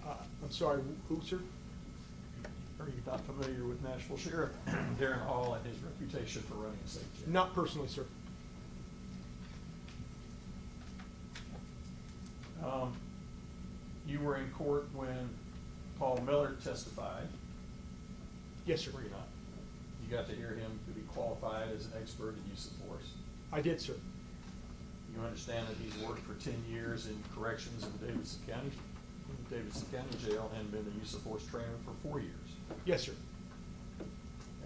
I'm sorry, who, sir? Are you not familiar with Nashville Sheriff Darren Hall and his reputation for running a safe jail? Not personally, sir. You were in court when Paul Miller testified. Yes, sir. Were you not? You got to hear him to be qualified as an expert in use of force. I did, sir. You understand that he's worked for 10 years in corrections in Davidson County Jail, and been a use of force trainer for 4 years. Yes, sir.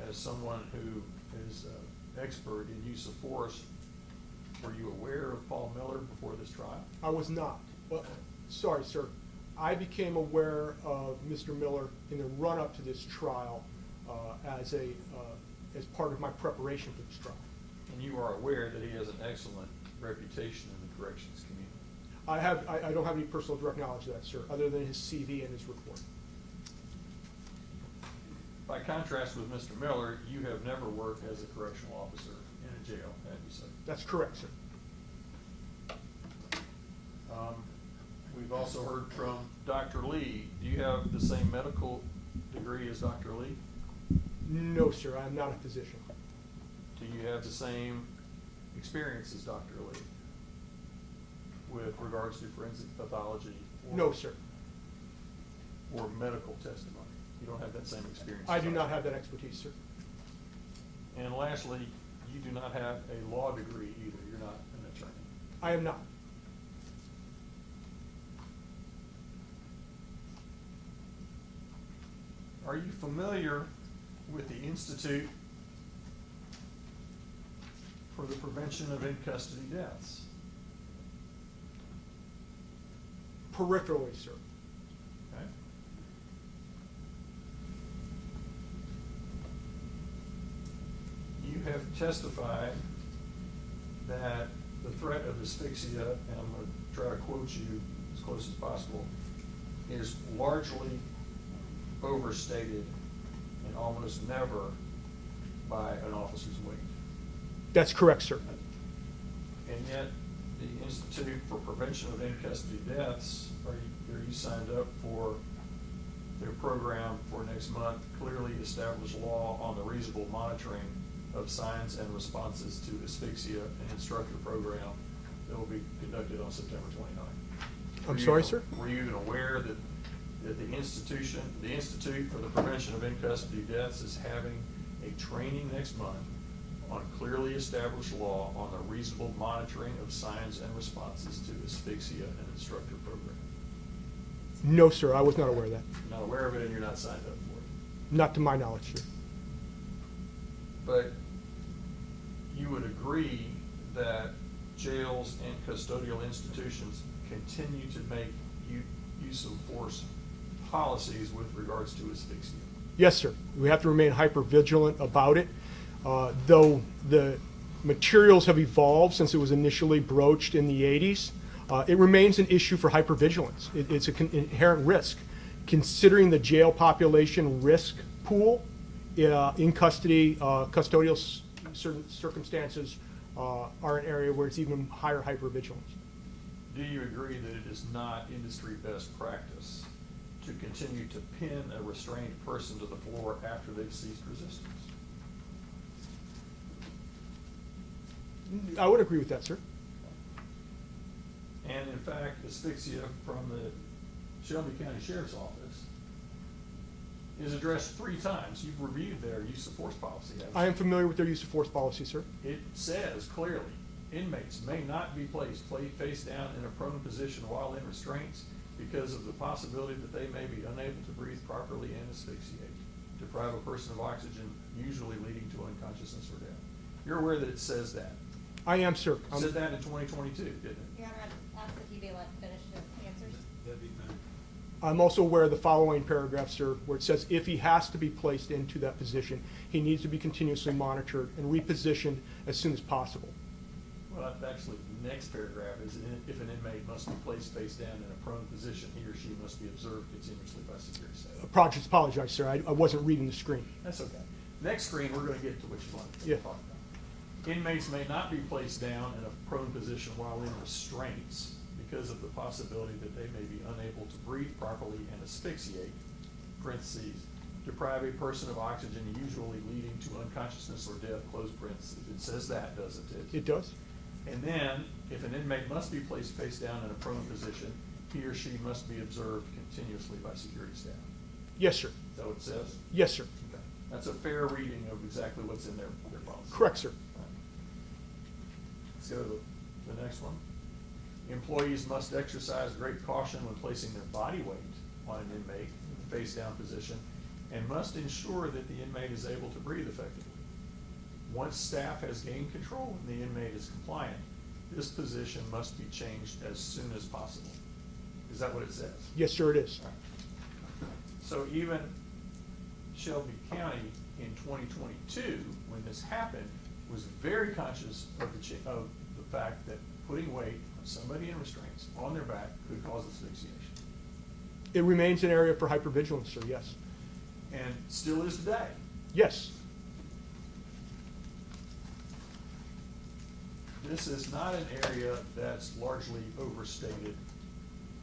As someone who is an expert in use of force, were you aware of Paul Miller before this trial? I was not. Well, sorry, sir. I became aware of Mr. Miller in the run-up to this trial as part of my preparation for this trial. And you are aware that he has an excellent reputation in the corrections community? I don't have any personal direct knowledge of that, sir, other than his CV and his report. By contrast with Mr. Miller, you have never worked as a correctional officer in a jail, have you, sir? That's correct, sir. We've also heard from Dr. Lee. Do you have the same medical degree as Dr. Lee? No, sir, I am not a physician. Do you have the same experience as Dr. Lee with regards to forensic pathology? No, sir. Or medical testimony? You don't have that same experience? I as do Dr. not have that expertise, sir. And lastly, you do not have a law degree either. You're not an attorney. I am not. Are you familiar with the Institute for the Prevention of In-Custody Deaths? Peripherally, sir. Okay. You have testified that the threat of asphyxia, and I'm going to try to quote you as close as possible, is largely overstated and almost never by an officer's weight. That's correct, sir. And yet, the Institute for Prevention of In-Custody Deaths, are you signed up for their program for next month, Clearly Established Law on the Reasonable Monitoring of Signs and Responses to Asphyxia, an instructor program that will be conducted on September 29th? I'm sorry, sir? Were you even aware that the Institute for the Prevention of In-Custody Deaths is having a training next month on clearly established law on the reasonable monitoring of signs and responses to asphyxia, an instructor program? No, sir, I was not aware of that. You're not aware of it and you're not signed up for it. Not to my knowledge, sir. But you would agree that jails and custodial institutions continue to make use of force policies with regards to asphyxia? Yes, sir. We have to remain hyper vigilant about it. Though the materials have evolved since it was initially broached in the 80s, it remains an issue for hypervigilance. It's an inherent risk. Considering the jail population risk pool in custody, custodial certain circumstances are an area where it's even higher hypervigilance. Do you agree that it is not industry best practice to continue to pin a restrained person to the floor after they've ceased resistance? I would agree with that, sir. And in fact, asphyxia from the Shelby County Sheriff's Office is addressed 3 times. You've reviewed their use of force policy, haven't you? I am familiar with their use of force policy, sir. It says clearly Inmates may not be placed face down in a prone position while in restraints because of the possibility that they may be unable to breathe properly and asphyxiate, deprive a person of oxygen, usually leading to unconsciousness or death. You're aware that it says that? I am, sir. It said that in 2022, didn't it? Your Honor, I'd ask that he be allowed to finish his answers. That'd be fine. I'm also aware of the following paragraph, sir, where it says if he has to be placed into that position, he needs to be continuously monitored and repositioned as soon as possible. Well, actually, the next paragraph is if an inmate must be placed face down in a prone position, he or she must be observed continuously by security staff. Apologize, sir. I wasn't reading the screen. That's okay. Next screen, we're going to get to what you want to Yeah. talk about. Inmates may not be placed down in a prone position while in restraints because of the possibility that they may be unable to breathe properly and asphyxiate, parentheses, deprive a person of oxygen, usually leading to unconsciousness or death, close parentheses. It says that, doesn't it? It does? And then, if an inmate must be placed face down in a prone position, he or she must be observed continuously by security staff. Yes, sir. Is that what it says? Yes, sir. Okay. That's a fair reading of exactly what's in their policy. Correct, sir. Let's go to the next one. Employees must exercise great caution when placing their body weight on an inmate in the face-down position and must ensure that the inmate is able to breathe effectively. Once staff has gained control and the inmate is compliant, this position must be changed as soon as possible. Is that what it says? Yes, sir, it is. All right. So even Shelby County in 2022, when this happened, was very conscious of the fact that putting weight on somebody in restraints on their back could cause asphyxiation. It remains an area for hypervigilance, sir, yes. And still is today. Yes. This is not an area that's largely overstated,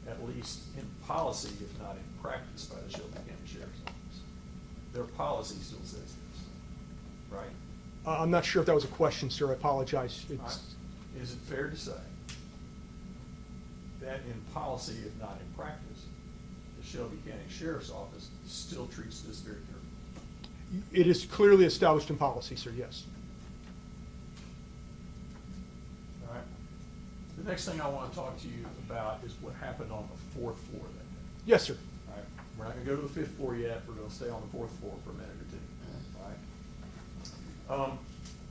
at least in policy, if not in practice, by the Shelby County Sheriff's Office. Their policy still says this, right? I'm not sure if that was a question, sir. I apologize. All right. Is it fair to say that in policy, if not in practice, the Shelby County Sheriff's Office still treats this very carefully? It is clearly established in policy, sir, yes. All right. The next thing I want to talk to you about is what happened on the fourth floor that day. Yes, sir. All right. We're not going to go to the fifth floor yet. We're going to stay on the fourth floor for a minute or two. All right.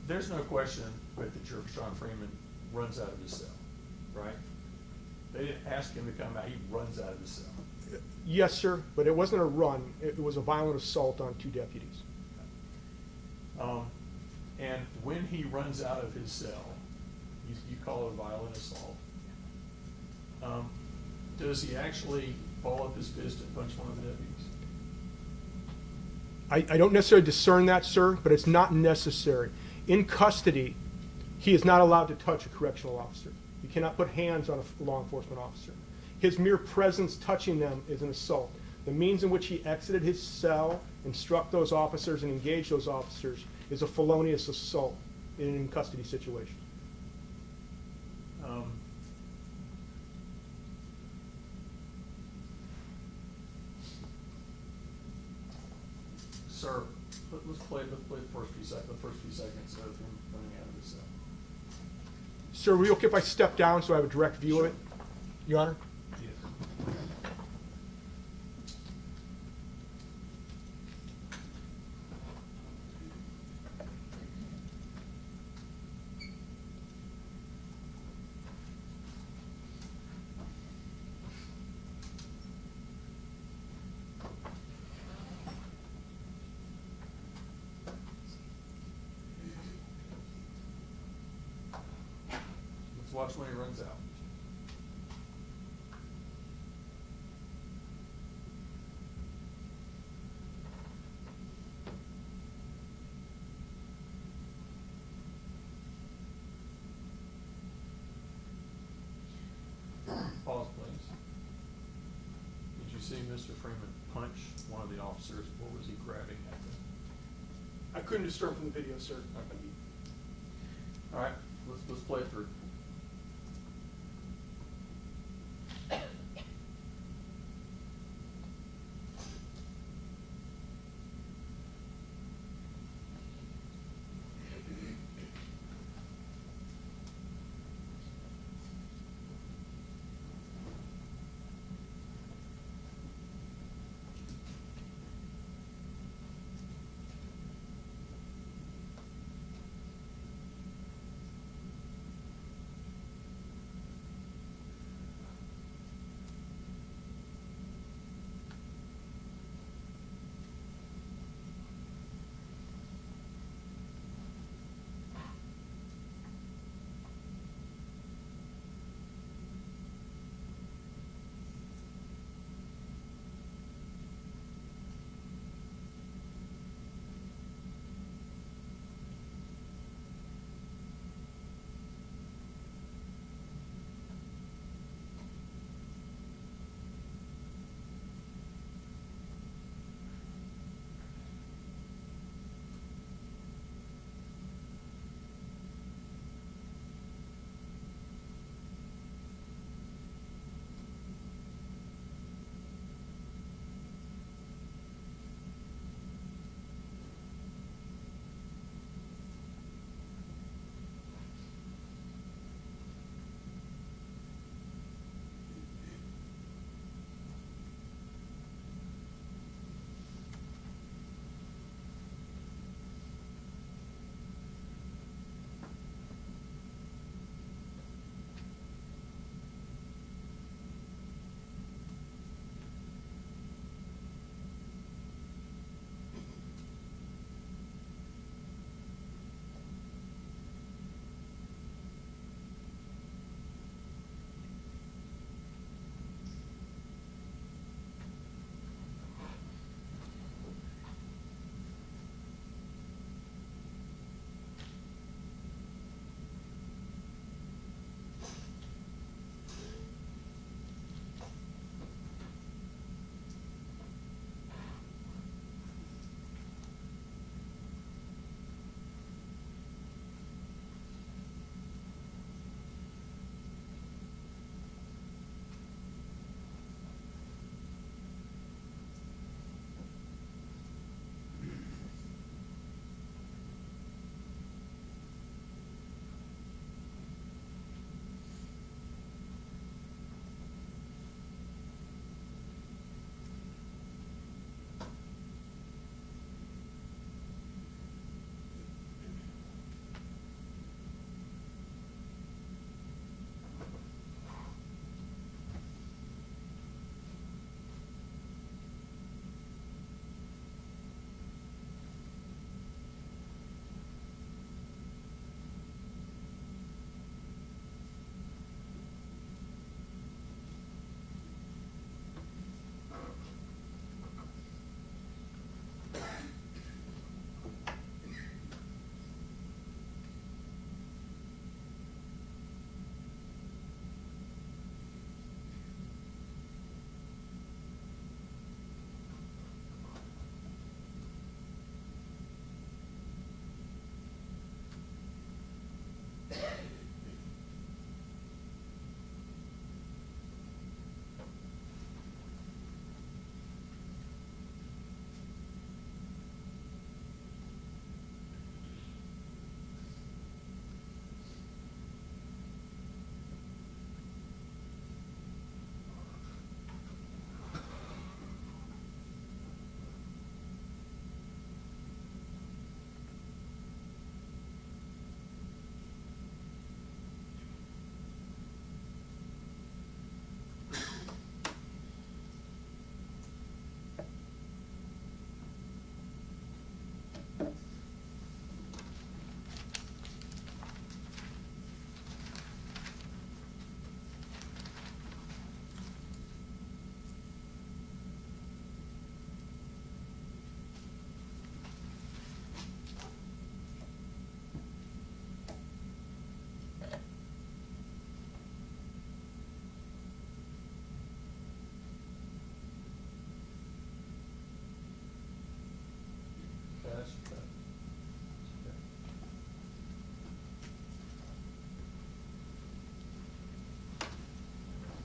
There's no question that Gershun Freeman runs out of his cell, right? They didn't ask him to come out. He runs out of his cell. Yes, sir, but it wasn't a run. It was a violent assault on two deputies. And when he runs out of his cell, you call it a violent assault. Does he actually ball up his fist and punch one of the deputies? I don't necessarily discern that, sir, but it's not necessary. In custody, he is not allowed to touch a correctional officer. You cannot put hands on a law enforcement officer. His mere presence touching them is an assault. The means in which he exited his cell and struck those officers and engaged those officers is a felonious assault in an in-custody situation. Sir, let's play the first few seconds of him running out of his cell. Sir, are you okay if I step down so I have a direct view of it? Your Honor? Yes. Let's watch when he runs out. Pause, please. Did you see Mr. Freeman punch one of the officers? What was he grabbing at them? I couldn't discern from the video, sir. All right, let's play it through.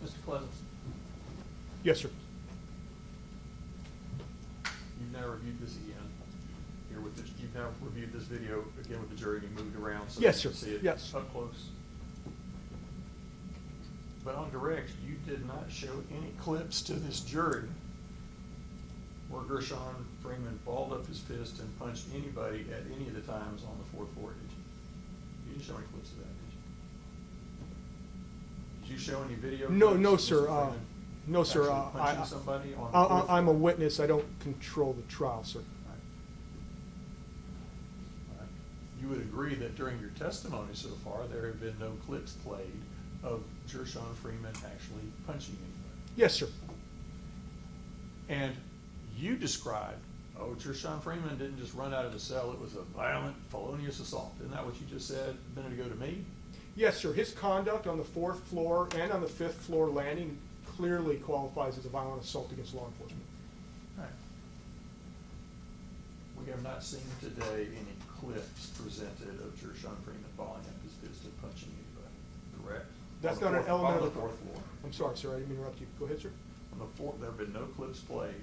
Mr. Pleasance, Yes, sir. you've now reviewed this again. Here with this, you've now reviewed this video again with the jury, and you moved around so Yes, you can sir. see it Yes. up close. But on direct, you did not show any clips to this jury where Gershun Freeman balled up his fist and punched anybody at any of the times on the fourth floor, did you? You didn't show any clips of that, did you? Did you show any video? No, clips no, of sir. Mr. Freeman No, sir. actually punching somebody on the fourth I'm a floor? witness. I don't control the trial, sir. Right. Right. You would agree that during your testimony so far, there have been no clips played of Gershun Freeman actually punching anybody? Yes, sir. And you described, oh, Gershun Freeman didn't just run out of the cell, it was a violent, felonious assault. Isn't that what you just said a minute ago to me? Yes, sir. His conduct on the fourth floor and on the fifth floor landing clearly qualifies as a violent assault against law enforcement. Right. We have not seen today any clips presented of Gershun Freeman balling up his fist and punching anybody, correct? That's On the not an fourth- element on of the fourth floor. I'm sorry, sir. I didn't mean to interrupt you. Go ahead, sir. On the fourth, there have been no clips played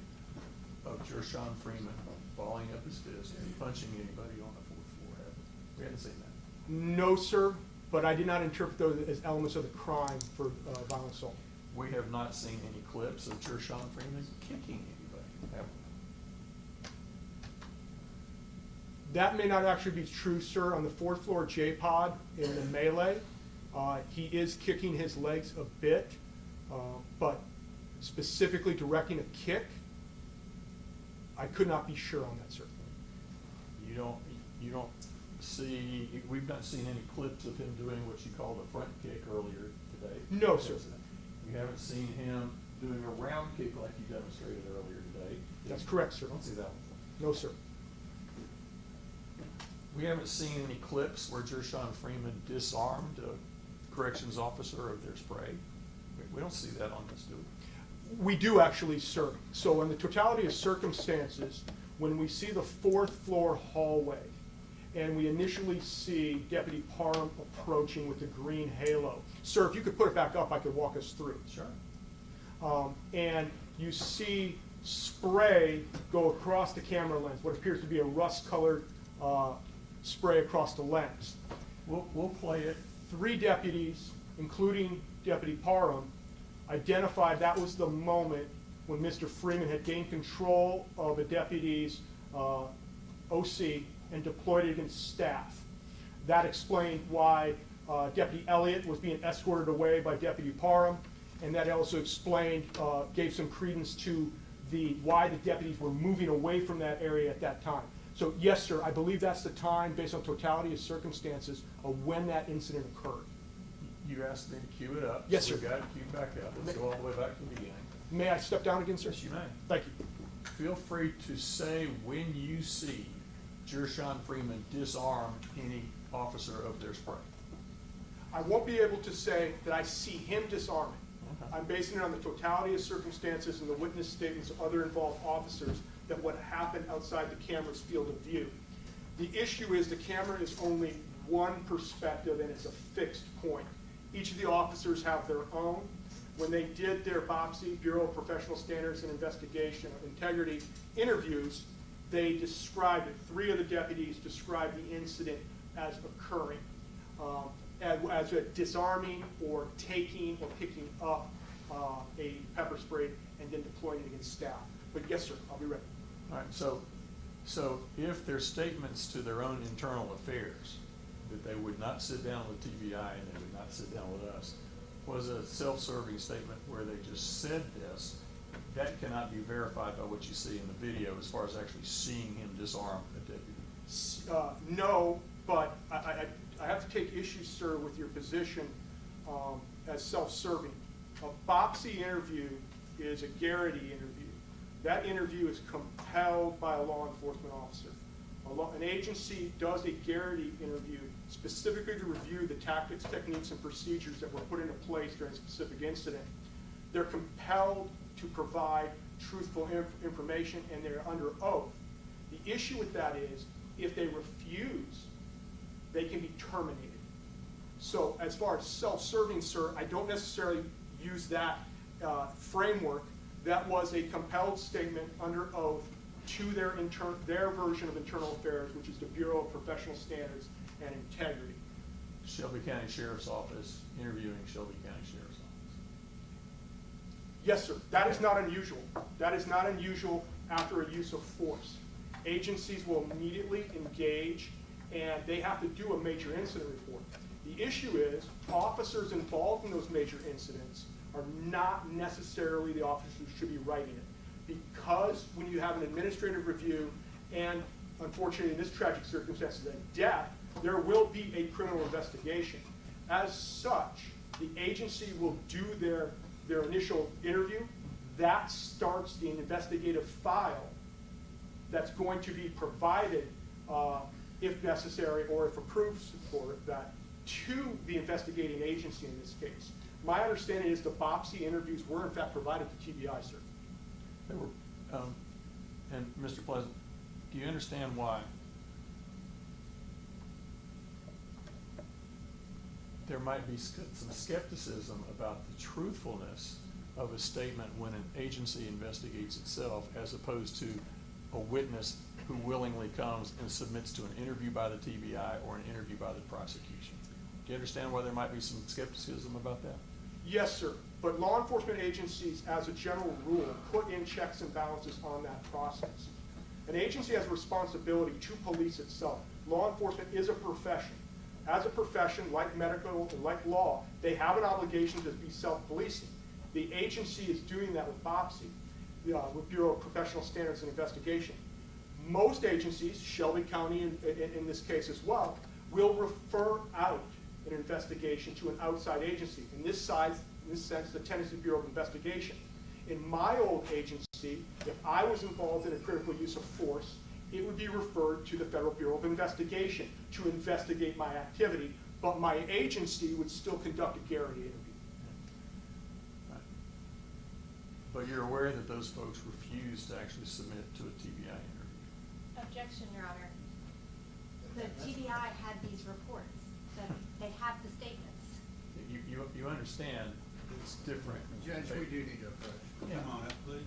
of Gershun Freeman balling up his fist and punching anybody on the fourth floor, have we? We haven't seen that. No, sir, but I did not interpret those as elements of the crime for violent assault. We have not seen any clips of Gershun Freeman kicking anybody, have we? That may not actually be true, sir. On the fourth floor J-pod in the melee, he is kicking his legs a bit, but specifically directing a kick, I could not be sure on that, sir. You don't see, we've not seen any clips of him doing what you called a front kick earlier today? No, sir. You haven't seen him doing a round kick like you demonstrated earlier today? That's correct, sir. I don't see that one. No, sir. We haven't seen any clips where Gershun Freeman disarmed a corrections officer of their spray? We don't see that on this, do we? We do actually, sir. So in the totality of circumstances, when we see the fourth floor hallway, and we initially see Deputy Parham approaching with the green halo. Sir, if you could put it back up, I could walk us through. Sure. And you see spray go across the camera lens, what appears to be a rust-colored spray across the lens. We'll play it. 3 deputies, including Deputy Parham, identified that was the moment when Mr. Freeman had gained control of a deputy's OC and deployed it against staff. That explained why Deputy Elliott was being escorted away by Deputy Parham, and that also explained, gave some credence to why the deputies were moving away from that area at that time. So yes, sir, I believe that's the time, based on totality of circumstances, of when that incident occurred. You asked me to cue it up. Yes, so sir. We've got it queued back up. Let's go all the way back to the beginning. May I step down again, sir? Yes, you may. Thank you. Feel free to say when you see Gershun Freeman disarm any officer of their spray. I won't be able to say that I see him disarming. Okay. I'm basing it on the totality of circumstances and the witness statements of other involved officers that what happened outside the camera's field of view. The issue is the camera is only one perspective and it's a fixed point. Each of the officers have their own. When they did their BOPSI, Bureau of Professional Standards and Investigation Integrity interviews, they described it. 3 of the deputies described the incident as occurring, as a disarming or taking or picking up a pepper spray and then deploying it against staff. But yes, sir, I'll be ready. All right, so if their statements to their own internal affairs, that they would not sit down with TBI and they would not sit down with us, was a self-serving statement where they just said this, that cannot be verified by what you see in the video as far as actually seeing him disarm a deputy. No, but I have to take issue, sir, with your position as self-serving. A BOPSI interview is a Garrity interview. That interview is compelled by a law enforcement officer. An agency does a Garrity interview specifically to review the tactics, techniques, and procedures that were put into place during a specific incident. They're compelled to provide truthful information, and they're under oath. The issue with that is, if they refuse, they can be terminated. So as far as self-serving, sir, I don't necessarily use that framework, that was a compelled statement under oath to their version of internal affairs, which is the Bureau of Professional Standards and Integrity. Shelby County Sheriff's Office interviewing Shelby County Sheriff's Office. Yes, sir. That is not unusual. That is not unusual after a use of force. Agencies will immediately engage, and they have to do a major incident report. The issue is officers involved in those major incidents are not necessarily the officers who should be writing it. Because when you have an administrative review, and unfortunately in this tragic circumstance, a death, there will be a criminal investigation. As such, the agency will do their initial interview. That starts the investigative file that's going to be provided, if necessary or if approved for that, to the investigating agency in this case. My understanding is the BOPSI interviews were in fact provided to TBI, sir. They were, and Mr. Pleasant, do you understand why there might be some skepticism about the truthfulness of a statement when an agency investigates itself, as opposed to a witness who willingly comes and submits to an interview by the TBI or an interview by the prosecution? Do you understand why there might be some skepticism about that? Yes, sir. But law enforcement agencies, as a general rule, put in checks and balances on that process. An agency has a responsibility to police itself. Law enforcement is a profession. As a profession, like medical and like law, they have an obligation to be self-policing. The agency is doing that with BOPSI, with Bureau of Professional Standards and Investigation. Most agencies, Shelby County in this case as well, will refer out an investigation to an outside agency. In this sense, the Tennessee Bureau of Investigation. In my old agency, if I was involved in a critical use of force, it would be referred to the Federal Bureau of Investigation to investigate my activity, but my agency would still conduct a Garrity interview. Right. But you're aware that those folks refused to actually submit to a TBI interview? Objection, Your Honor. The TBI had these reports. They have the statements. You understand it's different. Judge, we do need to approach. Yeah. Come on up, please.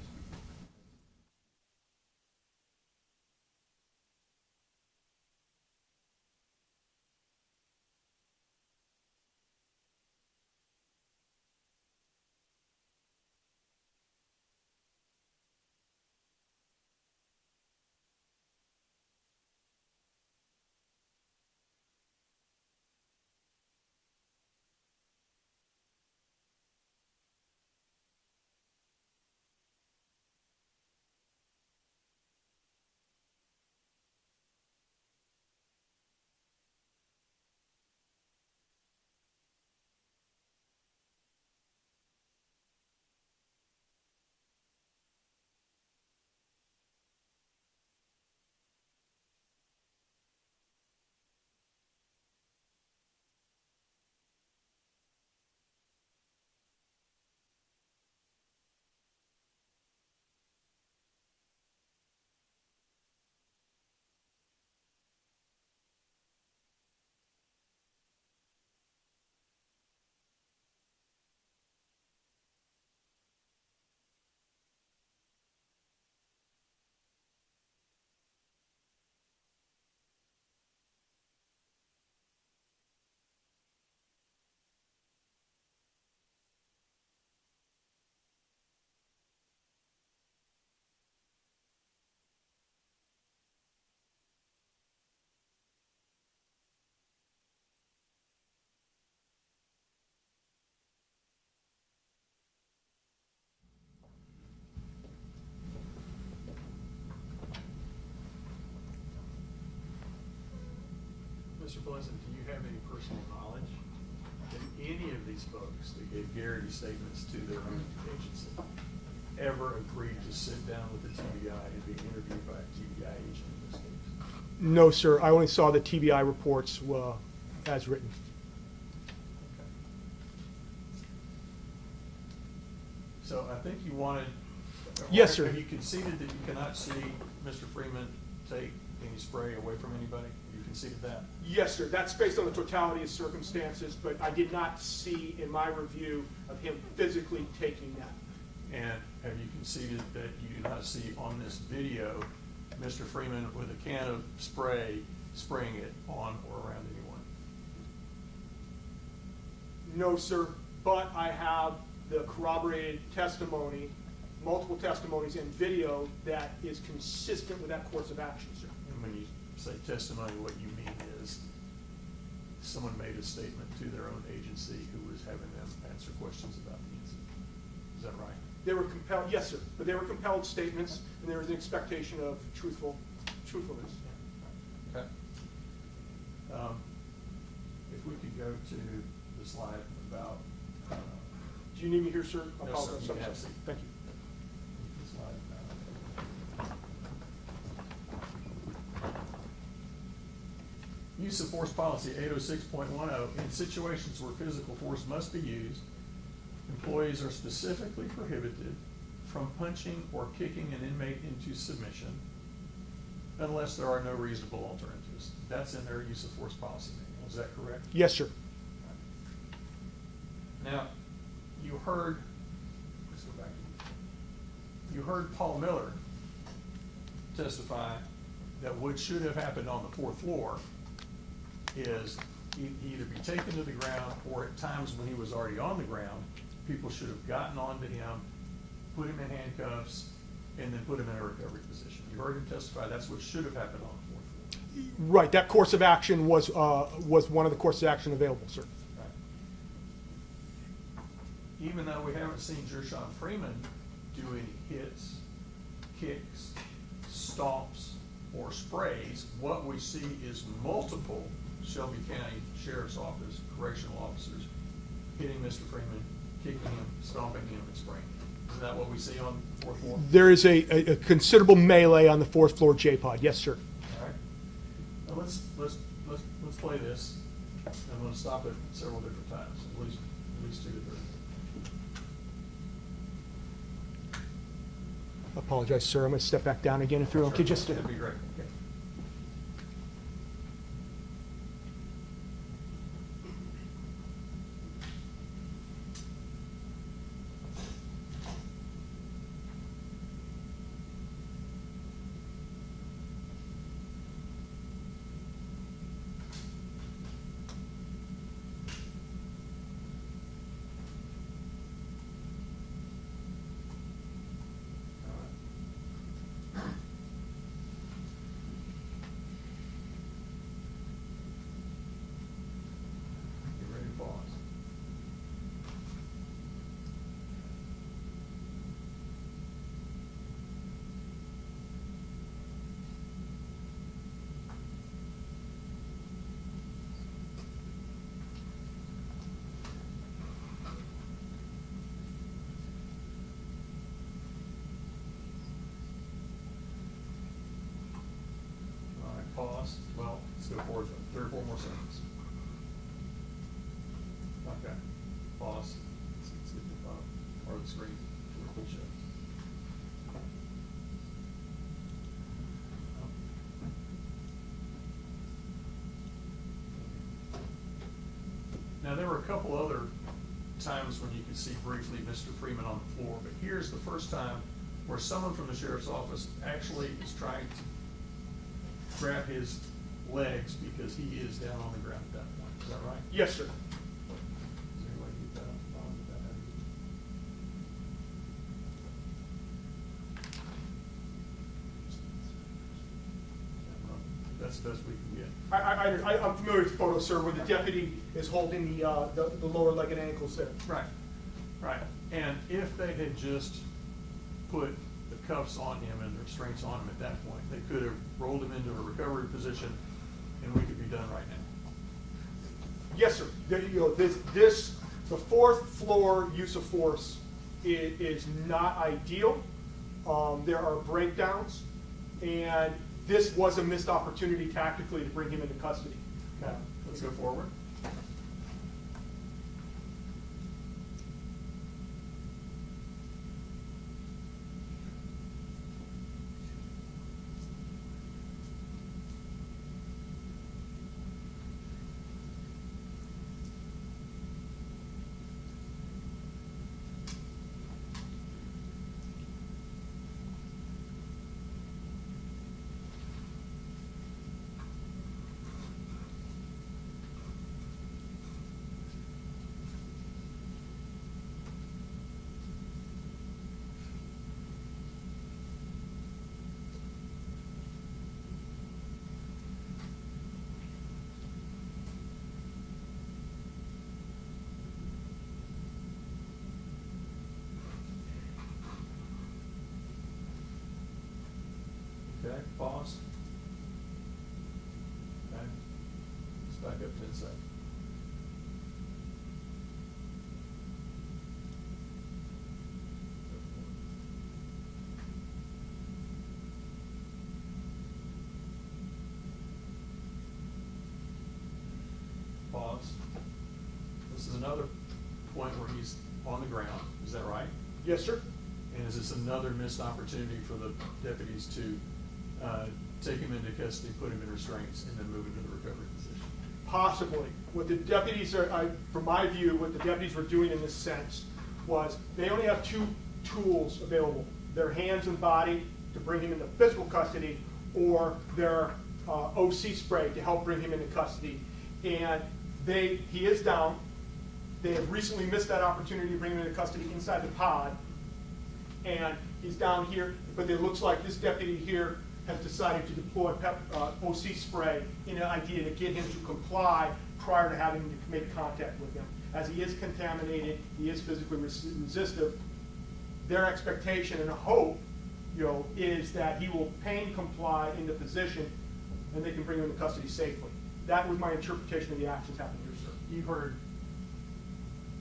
Mr. Pleasant, do you have any personal knowledge that any of these folks that gave Garrity statements to their own agency ever agreed to sit down with the TBI and be interviewed by a TBI agent in this case? No, sir. I only saw the TBI reports as written. Okay. So I think you wanted. Yes, sir. Have you conceded that you cannot see Mr. Freeman take any spray away from anybody? You conceded that. Yes, sir. That's based on the totality of circumstances, but I did not see in my review of him physically taking that. And have you conceded that you do not see on this video Mr. Freeman with a can of spray spraying it on or around anyone? No, sir, but I have the corroborated testimony, multiple testimonies and video that is consistent with that course of action, sir. And when you say testimony, what you mean is someone made a statement to their own agency who was having them answer questions about the incident. Is that right? They were compelled, yes, sir, but they were compelled statements, and there was an expectation of truthfulness. Okay. If we could go to the slide about. Do you need me here, sir? No, sir, Apologize. you can have a seat. Thank you. the slide, Use of force policy 806.10, in situations where physical force must be used, employees are specifically prohibited from punching or kicking an inmate into submission unless there are no reasonable alternatives. That's in their use of force policy manual. Is that correct? Yes, sir. Now, you heard, let's go back. You heard Paul Miller testify that what should have happened on the 4th floor is he either be taken to the ground, or at times when he was already on the ground, people should have gotten onto him, put him in handcuffs, and then put him in a recovery position. You heard him testify that's what should have happened on the 4th floor. Right, that course of action was one of the courses of action available, sir. Right. Even though we haven't seen Gershun Freeman do any hits, kicks, stomps, or sprays, what we see is multiple Shelby County Sheriff's Office correctional officers hitting Mr. Freeman, kicking him, stomping him, and spraying him. Isn't that what we see on the 4th floor? There is a considerable melee on the 4th floor J-Pod, yes, sir. All right. Now let's play this. I'm going to stop it several different times, at least 2 to 3. I apologize, sir. I'm going to step back down again if you're okay. Just That'd be great. Okay. Get ready to pause. All right, pause. Well, let's go forward 3 or 4 more seconds. Okay, pause. Let's get the bottom part of the screen to a full show. Now, there were a couple other times when you could see briefly Mr. Freeman on the floor, but here's the first time where someone from the sheriff's office actually is trying to grab his legs because he is down on the ground at that point. Is that right? yes, sir. Is there any way to get that on the bottom of that? That's the best we can get. I'm familiar with the photo, sir, where the deputy is holding the lower leg and ankles there. Right, right. And if they had just put the cuffs on him and the restraints on him at that point, they could have rolled him into a recovery position and we could be done right now. Yes, sir. The 4th floor use of force is not ideal. There are breakdowns, and this was a missed opportunity tactically to bring him into custody. Okay, let's go forward. Pause. Okay. Let's back up 10 seconds. Pause. This is another point where he's on the ground, is that right? Yes, sir. And is this another missed opportunity for the deputies to take him into custody, put him in restraints, and then move him to the recovery position? Possibly. What the deputies are, from my view, what the deputies were doing in this sense was they only have two tools available: their hands and body to bring him into physical custody, or their OC spray to help bring him into custody. And he is down. They have recently missed that opportunity to bring him into custody inside the pod. And he's down here, but it looks like this deputy here has decided to deploy OC spray in an idea to get him to comply prior to having to make contact with him. As he is contaminated, he is physically resistive. Their expectation and hope, is that he will pain comply in the position, and they can bring him into custody safely. That was my interpretation of the actions happening here, sir. You heard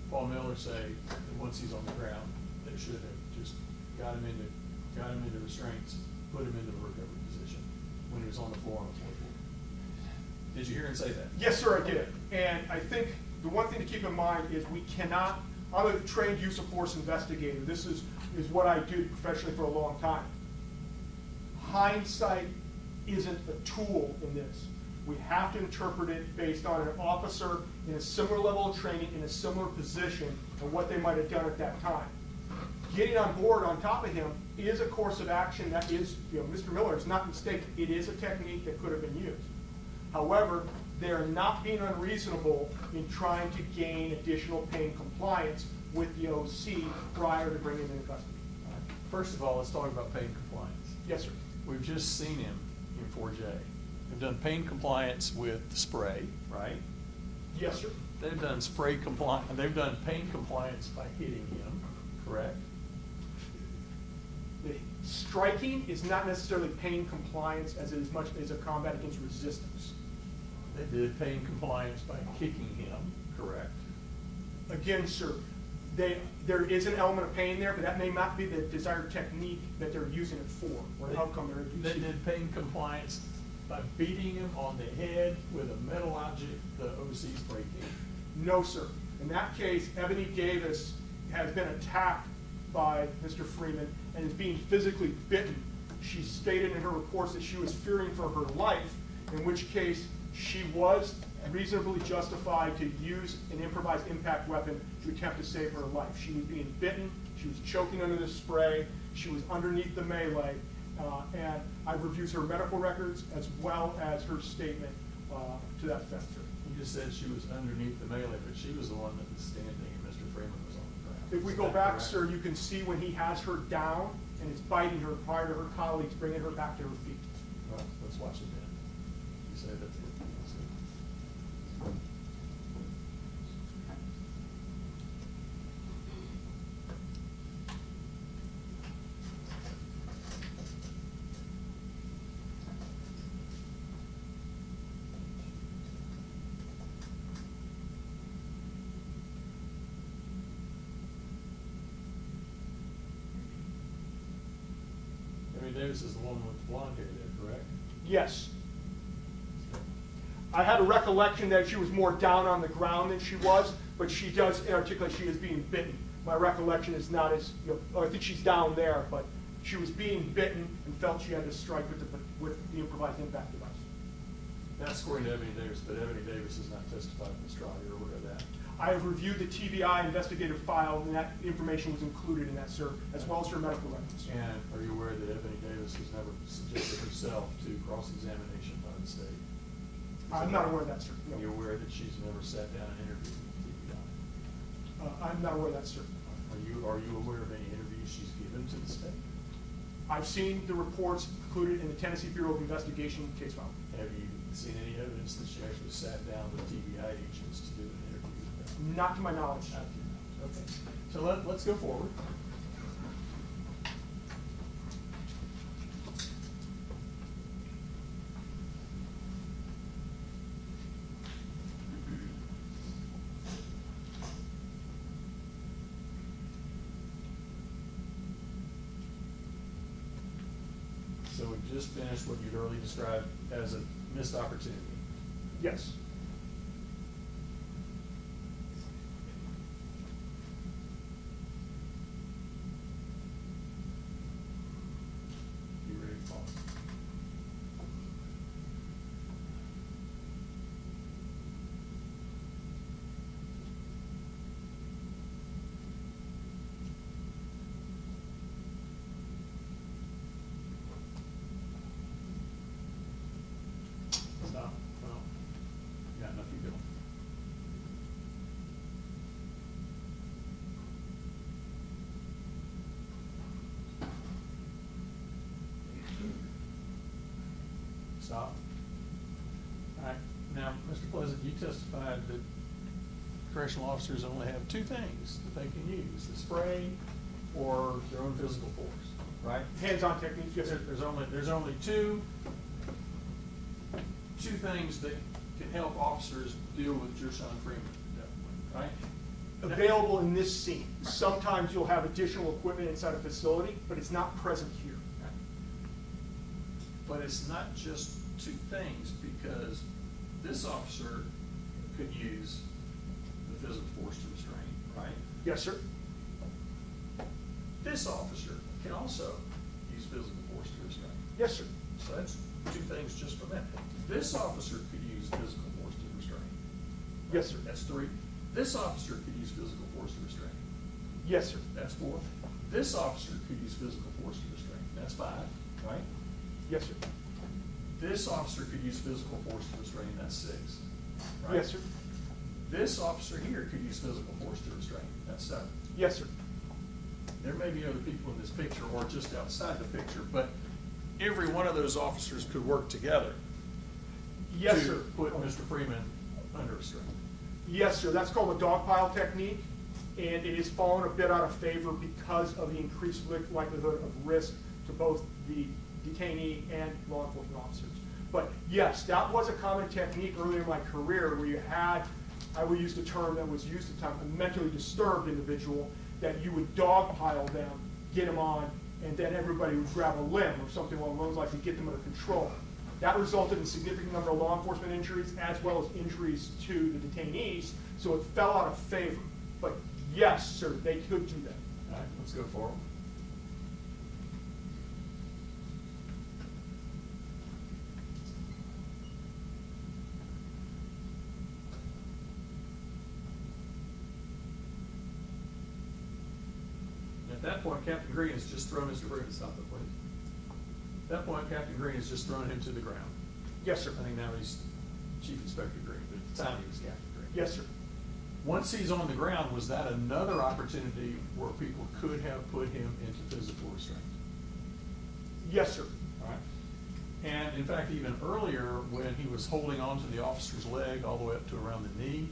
Paul Miller say that once he's on the ground, they should have just got him into restraints, put him into the recovery position when he was on the floor on the floor. Did you hear him say that? Yes, sir, I did. And I think the one thing to keep in mind is we cannot, I'm a trained use of force investigator. This is what I do professionally for a long time. Hindsight isn't a tool in this. We have to interpret it based on an officer in a similar level of training, in a similar position, and what they might have done at that time. Getting on board on top of him is a course of action that is, Mr. Miller is not mistaken. It is a technique that could have been used. However, they're not being unreasonable in trying to gain additional pain compliance with the OC prior to bringing him into custody. First of all, let's talk about pain compliance. Yes, sir. We've just seen him in 4J. They've done pain compliance with the spray, right? Yes, sir. They've done they've done pain compliance by hitting him, correct? The striking is not necessarily pain compliance as much as a combat against resistance. They did pain compliance by kicking him, correct? Again, sir, there is an element of pain there, but that may not be the desired technique that they're using it for, or the outcome they're They using. did pain compliance by beating him on the head with a metal object, the OC spray can. No, sir. In that case, Ebony Davis has been attacked by Mr. Freeman and is being physically bitten. She stated in her reports that she was fearing for her life, in which case she was reasonably justified to use an improvised impact weapon to attempt to save her life. She was being bitten, she was choking under the spray, she was underneath the melee, and I've reviewed her medical records as well as her statement to that effect, sir. You just said she was underneath the melee, but she was the one that was standing and Mr. Freeman was on the ground. If we Is go that back, correct? sir, you can see when he has her down and is biting her prior to her colleagues bringing her back to her feet. Well, let's watch it then. You say that's it. Davis is the woman with the blonde hair there, correct? Yes. I had a recollection that she was more down on the ground than she was, but she does articulate she is being bitten. My recollection is not as, I think she's down there, but she was being bitten and felt she had to strike with the improvised impact device. That's according to Ebony Davis, but Ebony Davis has not testified in this trial. You're aware of that? I have reviewed the TBI investigative file, and that information was included in that, sir, as well as her medical records. And are you aware that Ebony Davis has never subjected herself to cross-examination by the state? I'm not aware of that, sir. No. Are you aware that she's never sat down and interviewed with the TBI? I'm not aware of that, sir. Are you aware of any interviews she's given to the state? I've seen the reports included in the Tennessee Bureau of Investigation case file. Have you seen any evidence that she actually sat down with TBI agents to do an interview with them? Not to my knowledge. Not to your knowledge. Okay. So let's go forward. just finished what you'd earlier described as a missed opportunity. Yes. You ready to pause? Stop. No. Yeah, nothing doing. Stop. All right, now, Mr. Pleasant, you testified that correctional officers only have two things that they can use, the spray or their own physical force, right? Hands-on techniques, yes, sir. There's only two things that can help officers deal with Gershun Freeman, right? Available in this scene. Sometimes you'll have additional equipment inside a facility, but it's not present here. But it's not just two things, because this officer could use the physical force to restrain, right? Yes, sir. This officer can also use physical force to restrain. Yes, sir. So that's two things just for that. This officer could use physical force to restrain. Yes, sir. That's three. This officer could use physical force to restrain. Yes, sir. That's four. This officer could use physical force to restrain. That's five, right? Yes, sir. This officer could use physical force to restrain. That's six, right? Yes, sir. This officer here could use physical force to restrain. That's seven. Yes, sir. There may be other people in this picture or just outside the picture, but every one of those officers could work together. Yes, to sir. put Mr. Freeman under restraint. Yes, sir. That's called a dog pile technique, and it has fallen a bit out of favor because of the increased likelihood of risk to both the detainee and law enforcement officers. But yes, that was a common technique earlier in my career where you had, I will use the term that was used at the time, a mentally disturbed individual, that you would dog pile them, get them on, and then everybody would grab a limb or something along those lines to get them under control. That resulted in a significant number of law enforcement injuries as well as injuries to the detainees, so it fell out of favor. But yes, sir, they could do that. All right, let's go forward. At that point, Captain Green has just thrown Mr. Freeman, stop it, please. At that point, Captain Green has just thrown him to the ground. Yes, sir. I think now he's Chief Inspector Green, but at the time he was Captain Green. Yes, sir. Once he's on the ground, was that another opportunity where people could have put him into physical restraint? Yes, sir. All right. And in fact, even earlier, when he was holding onto the officer's leg all the way up to around the knee,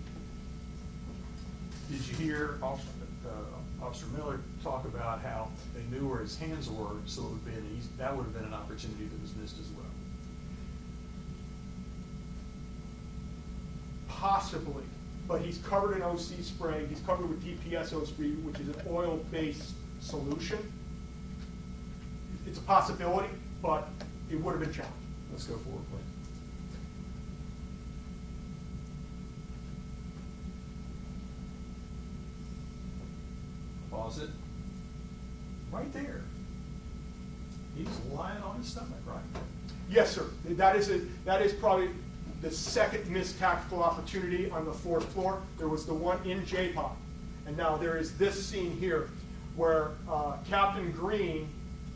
did you hear Officer Miller talk about how they knew where his hands were, so it would be that would have been an opportunity that was missed as well? Possibly, but he's covered in OC spray, he's covered with DPSO spray, which is an oil-based solution. It's a possibility, but it would have been challenging. Let's go forward, please. Pause it. Right there. He's lying on his stomach, right? Yes, sir. That is probably the second missed tactical opportunity on the fourth floor. There was the one in J-Pod. And now there is this scene here where Captain Green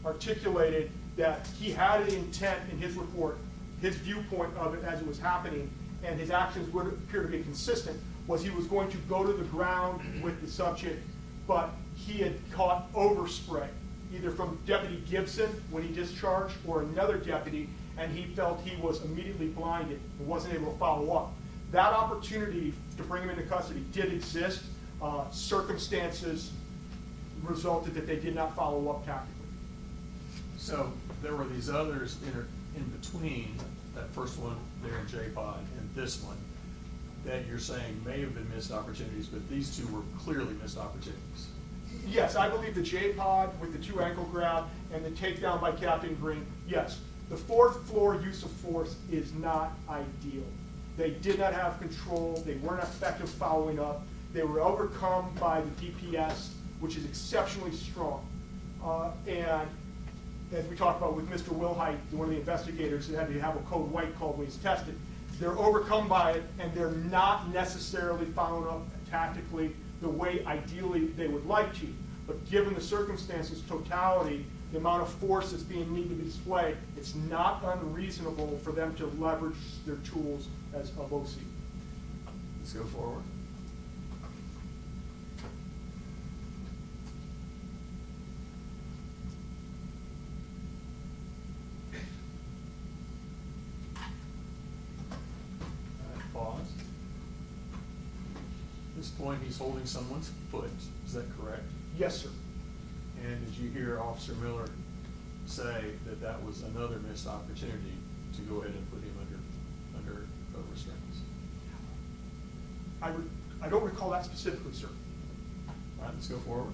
articulated that he had an intent in his report, his viewpoint of it as it was happening, and his actions would appear to be consistent, was he was going to go to the ground with the subject, but he had caught overspray, either from Deputy Gibson when he discharged or another deputy, and he felt he was immediately blinded and wasn't able to follow up. That opportunity to bring him into custody did exist. Circumstances resulted that they did not follow up tactically. So there were these others in between, that first one there in J-Pod and this one, that you're saying may have been missed opportunities, but these two were clearly missed opportunities. Yes, I believe the J-Pod with the two ankle grab and the takedown by Captain Green, yes. The fourth floor use of force is not ideal. They did not have control, they weren't effective following up, they were overcome by the DPS, which is exceptionally strong. And as we talked about with Mr. Wilhite, one of the investigators that had to have a code white called when he's tested, they're overcome by it and they're not necessarily following up tactically the way ideally they would like to. But given the circumstances, totality, the amount of force that's being needed to be displayed, it's not unreasonable for them to leverage their tools as of OC. Let's go forward. All right, pause. At this point, he's holding someone's foot, is that correct? Yes, sir. And did you hear Officer Miller say that that was another missed opportunity to go ahead and put him under restraints? I don't recall that specifically, sir. All right, let's go forward.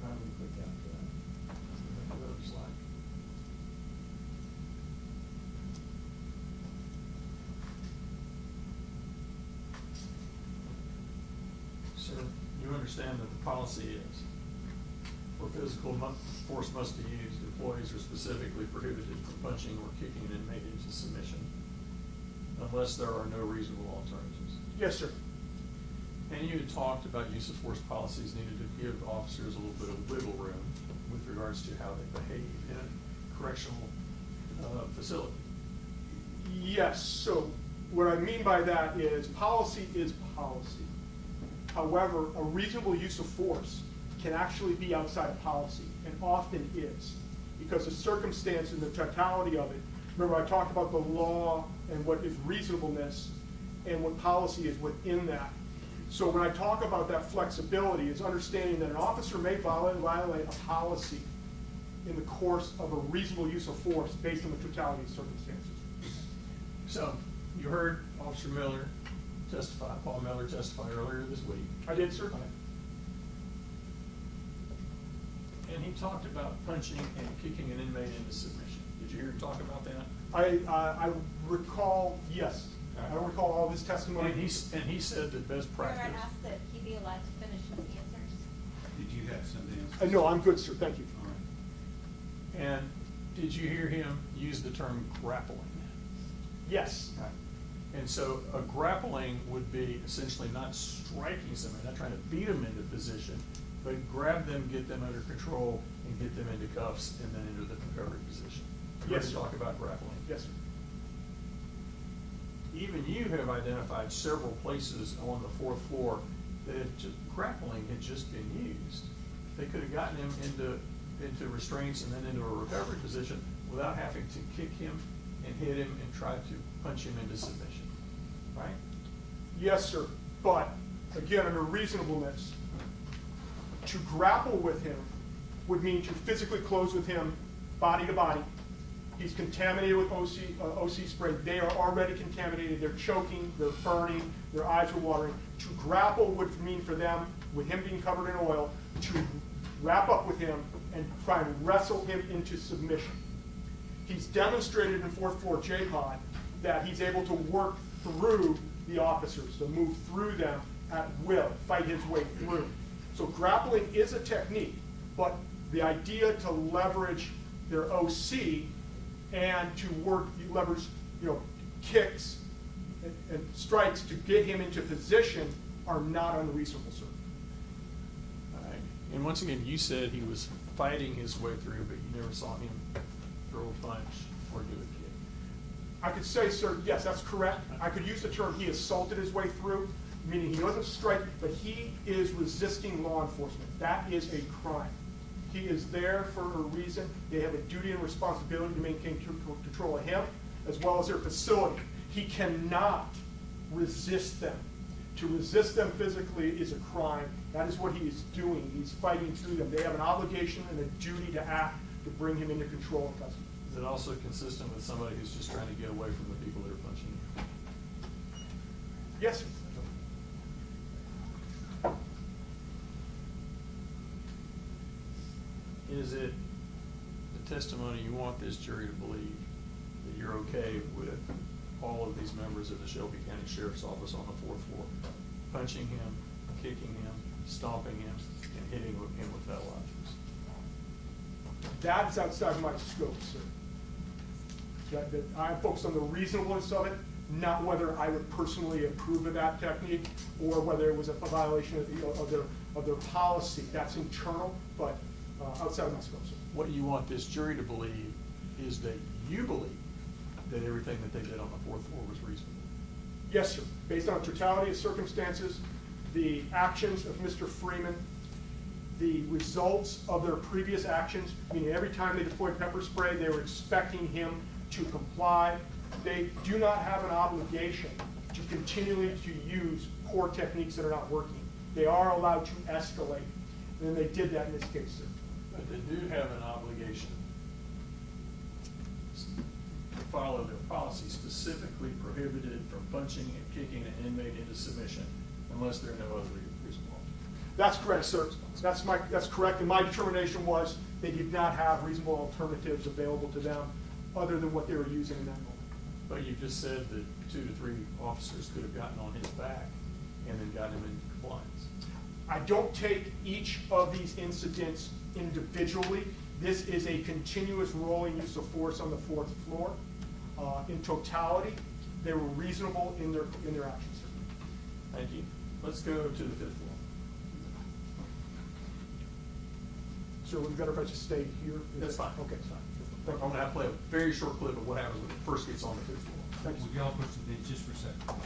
I'm gonna click after that. See what the road's like. Sir, you understand that the policy is, where physical force must be used, employees are specifically prohibited from punching or kicking an inmate into submission unless there are no reasonable alternatives. Yes, sir. And you had talked about use of force policies needed to give officers a little bit of wiggle room with regards to how they behave in a correctional facility. Yes, so what I mean by that is policy is policy. However, a reasonable use of force can actually be outside of policy, and often is, because the circumstance and the totality of it. Remember, I talked about the law and what is reasonableness and what policy is within that. So when I talk about that flexibility, it's understanding that an officer may violate a policy in the course of a reasonable use of force based on the totality of circumstances. So, you heard Officer Miller testify, Paul Miller testify earlier this week. I did, sir. And he talked about punching and kicking an inmate into submission. Did you hear him talk about that? I recall, yes. I don't recall all of his testimony. And he said that best Mayor, practice. I'd ask that he be allowed to finish his answers. Did you have something else? No, I'm good, sir, thank you. All right. And did you hear him use the term grappling? Yes. Okay. And so a grappling would be essentially not striking somebody, not trying to beat them into position, but grab them, get them under control, and get them into cuffs, and then into the recovery position. You Yes, already sir. talk about grappling. Yes, sir. Even you have identified several places on the fourth floor that grappling had just been used. They could have gotten him into restraints and then into a recovery position without having to kick him and hit him and try to punch him into submission, right? Yes, sir. But again, under reasonableness, to grapple with him would mean to physically close with him body to body. He's contaminated with OC spray. They are already contaminated. They're choking, they're burning, their eyes are watering. To grapple would mean for them, with him being covered in oil, to wrap up with him and try and wrestle him into submission. He's demonstrated in fourth floor JPOD that he's able to work through the officers, to move through them at will, fight his way through. So grappling is a technique, but the idea to leverage their OC and to leverage, kicks and strikes to get him into position are not unreasonable, sir. All right. And once again, you said he was fighting his way through, but you never saw him throw a punch or do a kick. I could say, sir, yes, that's correct. I could use the term he assaulted his way through, meaning he wasn't striking, but he is resisting law enforcement. That is a crime. He is there for a reason. They have a duty and responsibility to maintain control of him as well as their facility. He cannot resist them. To resist them physically is a crime. That is what he is doing. He's fighting through them. They have an obligation and a duty to act to bring him into control and custody. Is it also consistent with somebody who's just trying to get away from the people that are punching you? Yes, sir. Is it the testimony you want this jury to believe that you're okay with all of these members of the Shelby County Sheriff's Office on the fourth floor punching him, kicking him, stomping him, and hitting him with metal objects? That's outside my scope, sir. That I'm focused on the reasonableness of it, not whether I would personally approve of that technique or whether it was a violation of their policy. That's internal, but outside of my scope, sir. What you want this jury to believe is that you believe that everything that they did on the fourth floor was reasonable. Yes, sir. Based on totality of circumstances, the actions of Mr. Freeman, the results of their previous actions, meaning every time they deployed pepper spray, they were expecting him to comply. They do not have an obligation to continually to use poor techniques that are not working. They are allowed to escalate, and they did that in this case, sir. But they do have an obligation to follow their policy specifically prohibited from punching and kicking an inmate into submission unless there are no other reasonable. That's correct, sir. That's correct, and my determination was they did not have reasonable alternatives available to them other than what they were using in that moment. But you just said that 2 to 3 officers could have gotten on his back and then got him in compliance. I don't take each of these incidents individually. This is a continuous rolling use of force on the fourth floor. In totality, they were reasonable in their actions, sir. Thank you. Let's go to the 5th floor. So it would be better if I just stayed here? That's fine. Okay, it's fine. I'm going to have to play a very short clip of what happens when it first gets on the 5th floor. Thank you. Would y'all push the bench just for a second?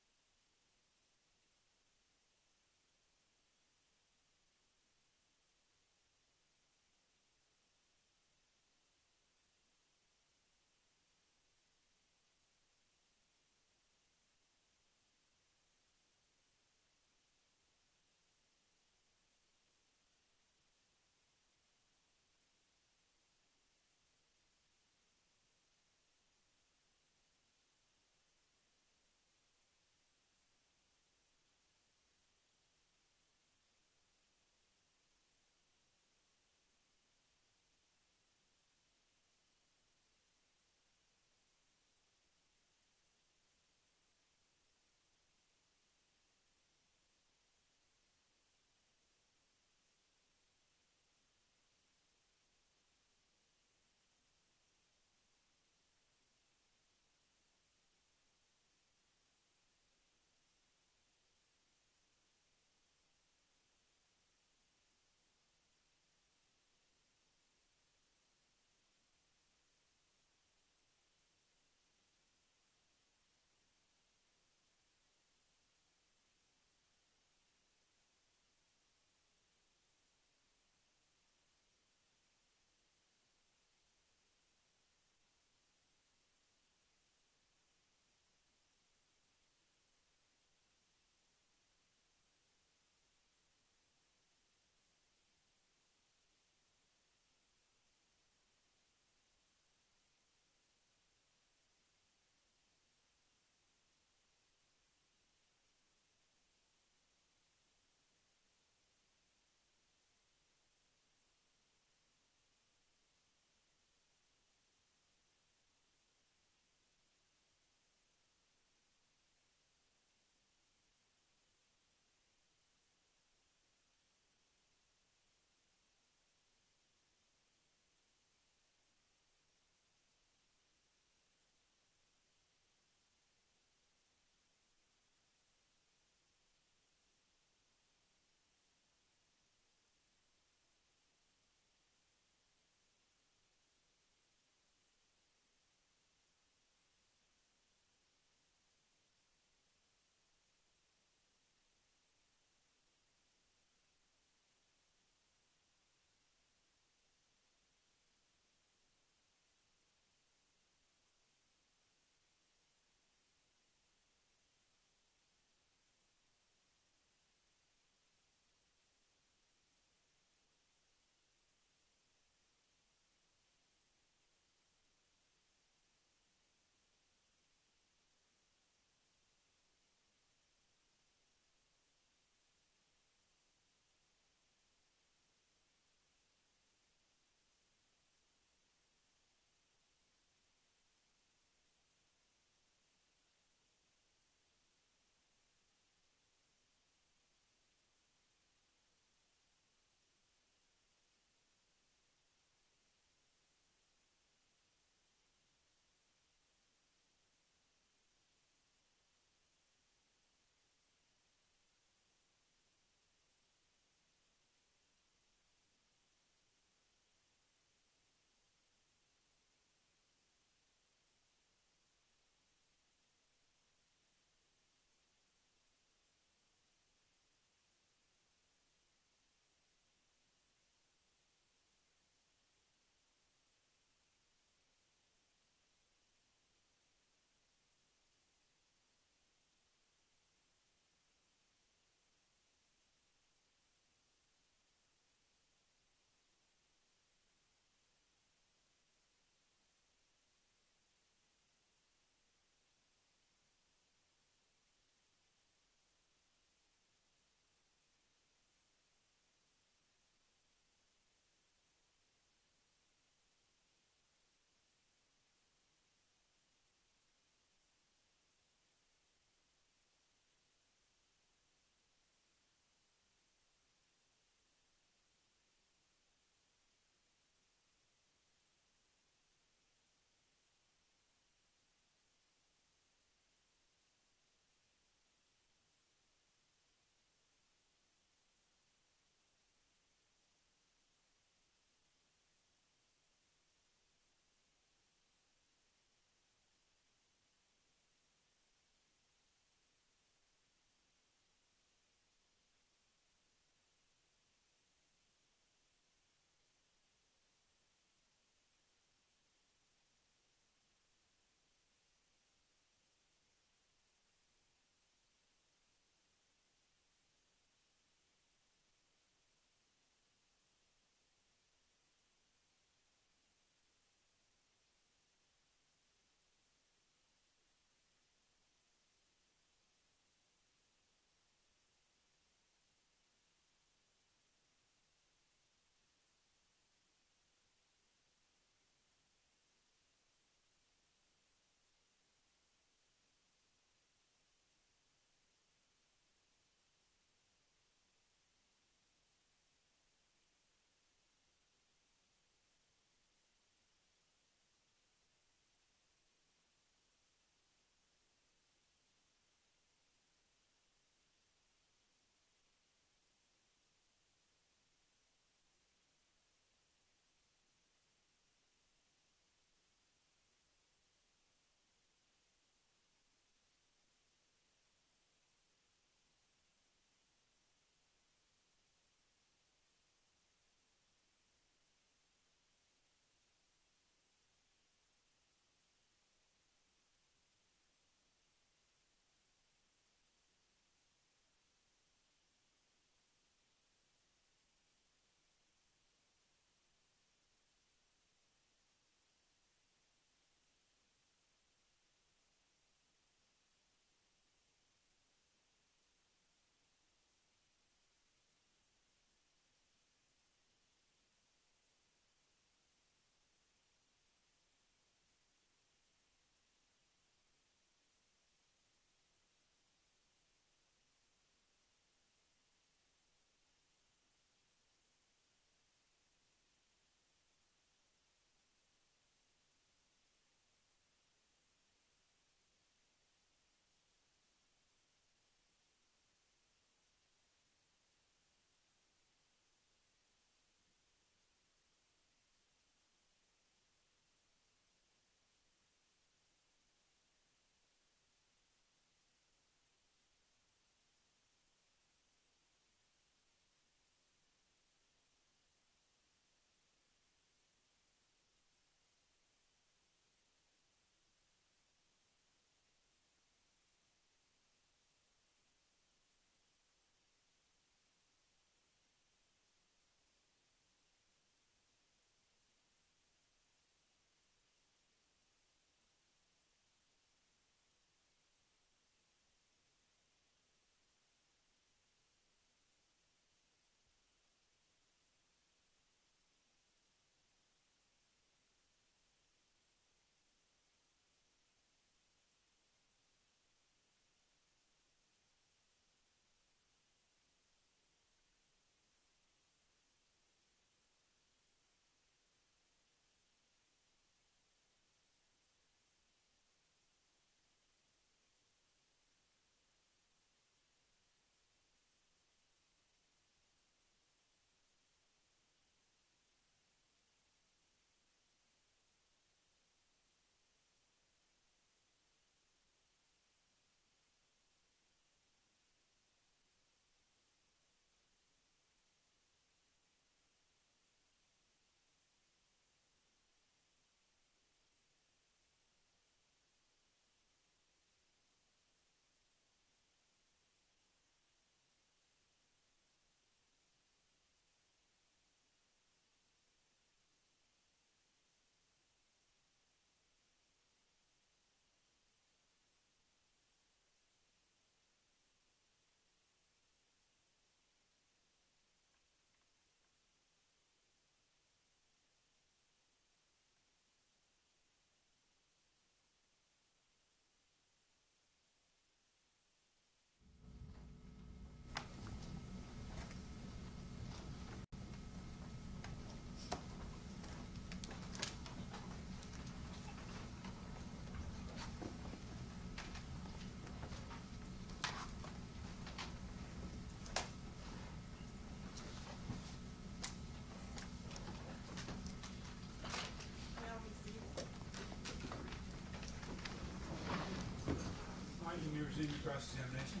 resume cross-examination.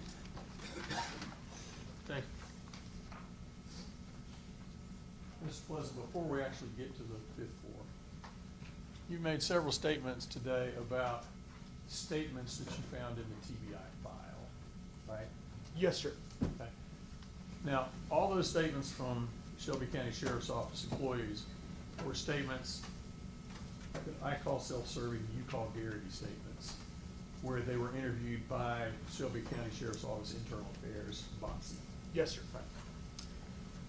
Thank you. Mr. Pleasant, before we actually get to the fifth floor, you made several statements today about statements that you found in the TBI file, right? Yes, sir. Okay. Now, all those statements from Shelby County Sheriff's Office employees were statements that I call self-serving, you call Garrity statements, where they were interviewed by Shelby County Sheriff's Office Internal Affairs, BOTC. Yes, sir. Right.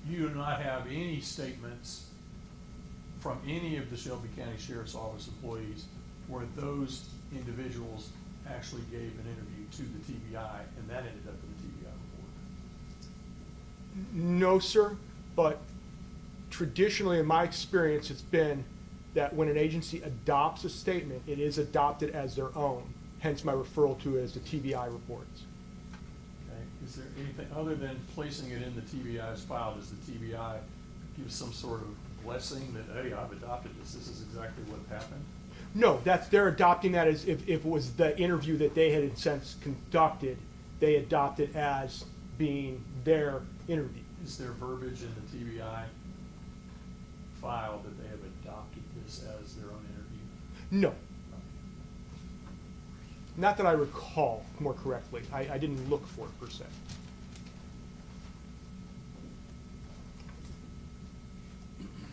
You do not have any statements from any of the Shelby County Sheriff's Office employees where those individuals actually gave an interview to the TBI, and that ended up in the TBI report. No, sir, but traditionally, in my experience, it's been that when an agency adopts a statement, it is adopted as their own, hence my referral to it as the TBI reports. Okay, is there anything, other than placing it in the TBI's file, does the TBI give some sort of blessing that, hey, I've adopted this is exactly what happened? No, they're adopting that as if it was the interview that they had in sense conducted, they adopt it as being their interview. Is there verbiage in the TBI file that they have adopted this as their own interview? No. Not that I recall more correctly. I didn't look for it per se.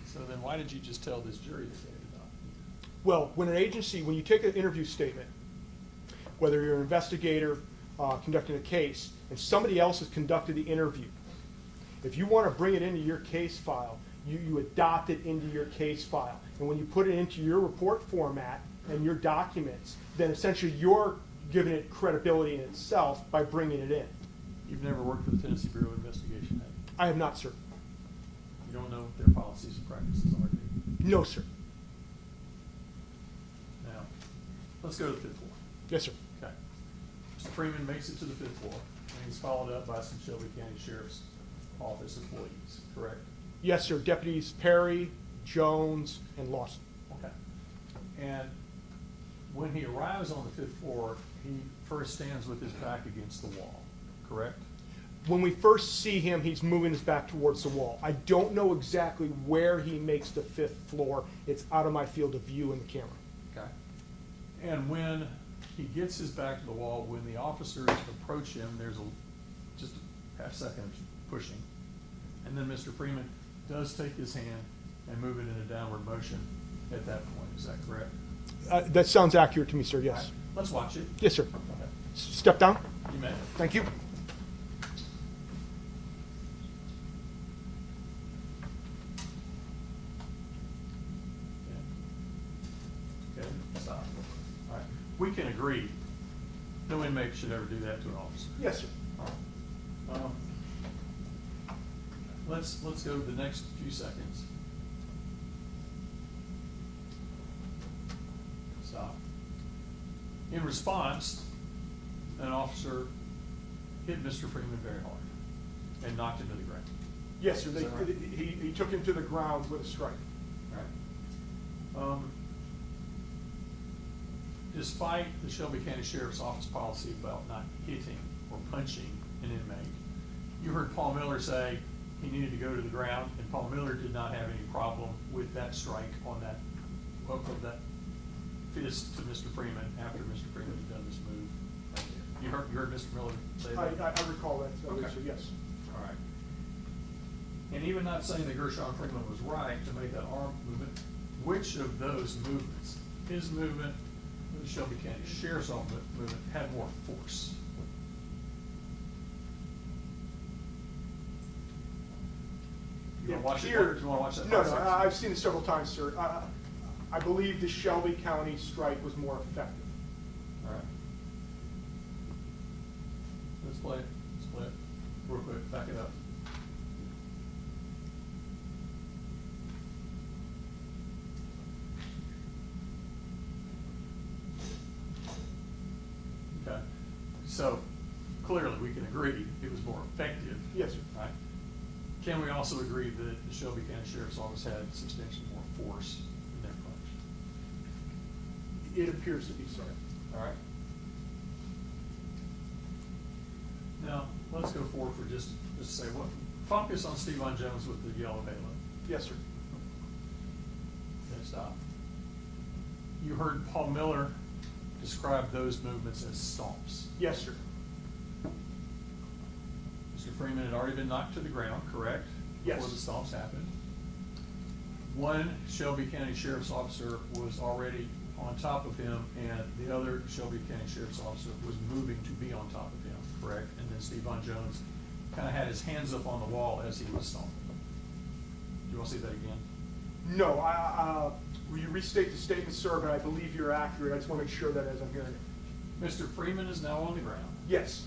So then why did you just tell this jury that they had adopted it? Well, when you take an interview statement, whether you're an investigator conducting a case and somebody else has conducted the interview, if you want to bring it into your case file, you adopt it into your case file. And when you put it into your report format and your documents, then essentially you're giving it credibility in itself by bringing it in. You've never worked for the Tennessee Bureau of Investigation, have you? I have not, sir. You don't know what their policies and practices are, do you? No, sir. Now, let's go to the fifth floor. Yes, sir. Okay. Mr. Freeman makes it to the fifth floor, and he's followed up by some Shelby County Sheriff's Office employees, correct? Yes, sir. Deputies Perry, Jones, and Lawson. Okay. And when he arrives on the fifth floor, he first stands with his back against the wall, correct? When we first see him, he's moving his back towards the wall. I don't know exactly where he makes the fifth floor. It's out of my field of view in the camera. Okay. And when he gets his back to the wall, when the officers approach him, there's just a half second of pushing. And then Mr. Freeman does take his hand and move it in a downward motion at that point. Is that correct? That sounds accurate to me, sir, All yes. right. Let's watch it. Yes, sir. Okay. Step down. You may. Thank you. Okay, stop. All right. We can agree, no inmate should ever do that to an officer. Yes, sir. All right. Let's go the next few seconds. Stop. In response, an officer hit Mr. Freeman very hard and knocked him to the ground. Yes, sir. Is that right? He took him to the ground with a strike. All right. Despite the Shelby County Sheriff's Office policy about not hitting or punching an inmate, you heard Paul Miller say he needed to go to the ground, and Paul Miller did not have any problem with that strike on that, of that fist to Mr. Freeman after Mr. Freeman had done this move. You heard Mr. Miller say that? I recall that, Okay. sir, yes. All right. And even not saying that Gershun Freeman was right to make that arm movement, which of those movements, his movement, or the Shelby County Sheriff's Office movement, had more force? You want to watch it? You want to watch that? No, 5 seconds? I've seen it several times, sir. I believe the Shelby County strike was more effective. All right. Let's play it. Let's play it. Real quick, back it up. Okay. So clearly we can agree it was more effective. Yes, sir. Right? Can we also agree that the Shelby County Sheriff's Office had substantially more force in their punch? It appears to be so. All right. Now, let's go forward for just say, what, focus on Stevon Jones with the yellow halo. Yes, sir. Then stop. You heard Paul Miller describe those movements as stomps. Yes, sir. Mr. Freeman had already been knocked to the ground, correct? Yes. Before the stomps happened. One Shelby County Sheriff's Officer was already on top of him, and the other Shelby County Sheriff's Officer was moving to be on top of him, correct? And then Stevon Jones kind of had his hands up on the wall as he was stomping. Do you want to see that again? No, will you restate the statement, sir, but I believe you're accurate. I just want to make sure that as I'm hearing it. Mr. Freeman is now on the ground. Yes,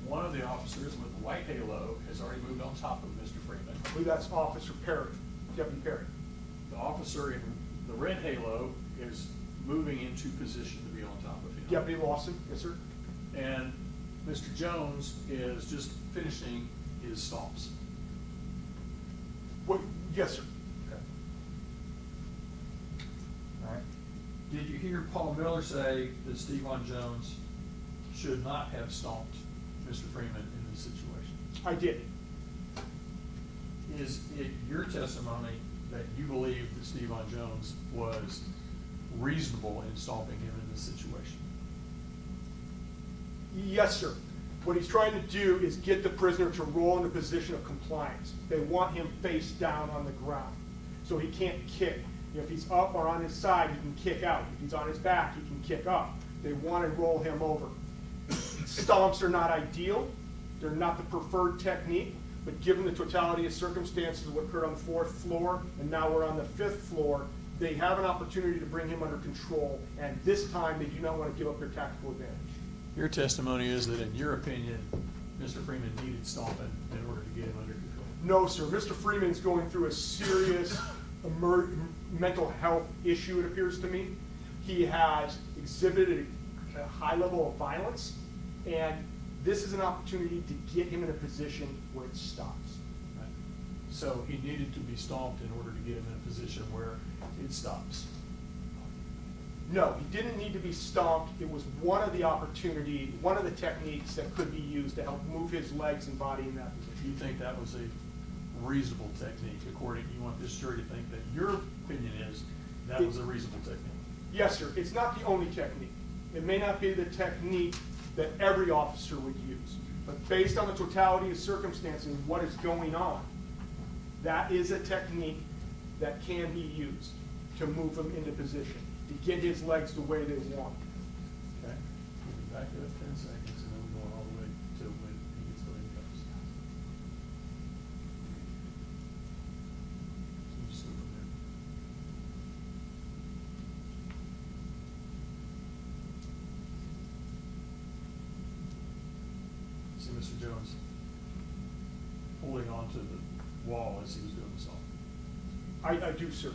One of the officers with the white halo has already moved on top of Mr. Freeman. I believe that's Officer Perry, Deputy Perry. The officer in the red halo is moving into position to be on top of him. Deputy Lawson, yes, sir. And Mr. Jones is just finishing his stomps. What, yes, sir. Okay. All right. Did you hear Paul Miller say that Stevon Jones should not have stomped Mr. Freeman in this situation? I did. Is it your testimony that you believe that Stevon Jones was reasonable in stomping him in this situation? Yes, sir. What he's trying to do is get the prisoner to roll into a position of compliance. They want him face down on the ground, so he can't kick. If he's up or on his side, he can kick out. If he's on his back, he can kick up. They want to roll him over. Stomps are not ideal. They're not the preferred technique, but given the totality of circumstances, what occurred on the 4th floor, and now we're on the 5th floor, they have an opportunity to bring him under control, and this time they do not want to give up their tactical advantage. Your testimony is that in your opinion, Mr. Freeman needed stomping in order to get him under control. No, sir. Mr. Freeman is going through a serious mental health issue, it appears to me. He has exhibited a high level of violence, and this is an opportunity to get him in a position where it stops. Right. So he needed to be stomped in order to get him in a position where it stops. No, he didn't need to be stomped. It was one of the techniques that could be used to help move his legs and body in that Do position. you think that was a reasonable technique, according, you want this jury to think that your opinion is that was a reasonable technique? Yes, sir. It's not the only technique. It may not be the technique that every officer would use, but based on the totality of circumstances and what is going on, that is a technique that can be used to move him into position, to get his legs the way they want. Okay, we'll be back up 10 seconds, and then we're going all the way to when he gets the handcuffs. So just go from there. See Mr. Jones holding on to the wall as he was doing this all. I do, sir.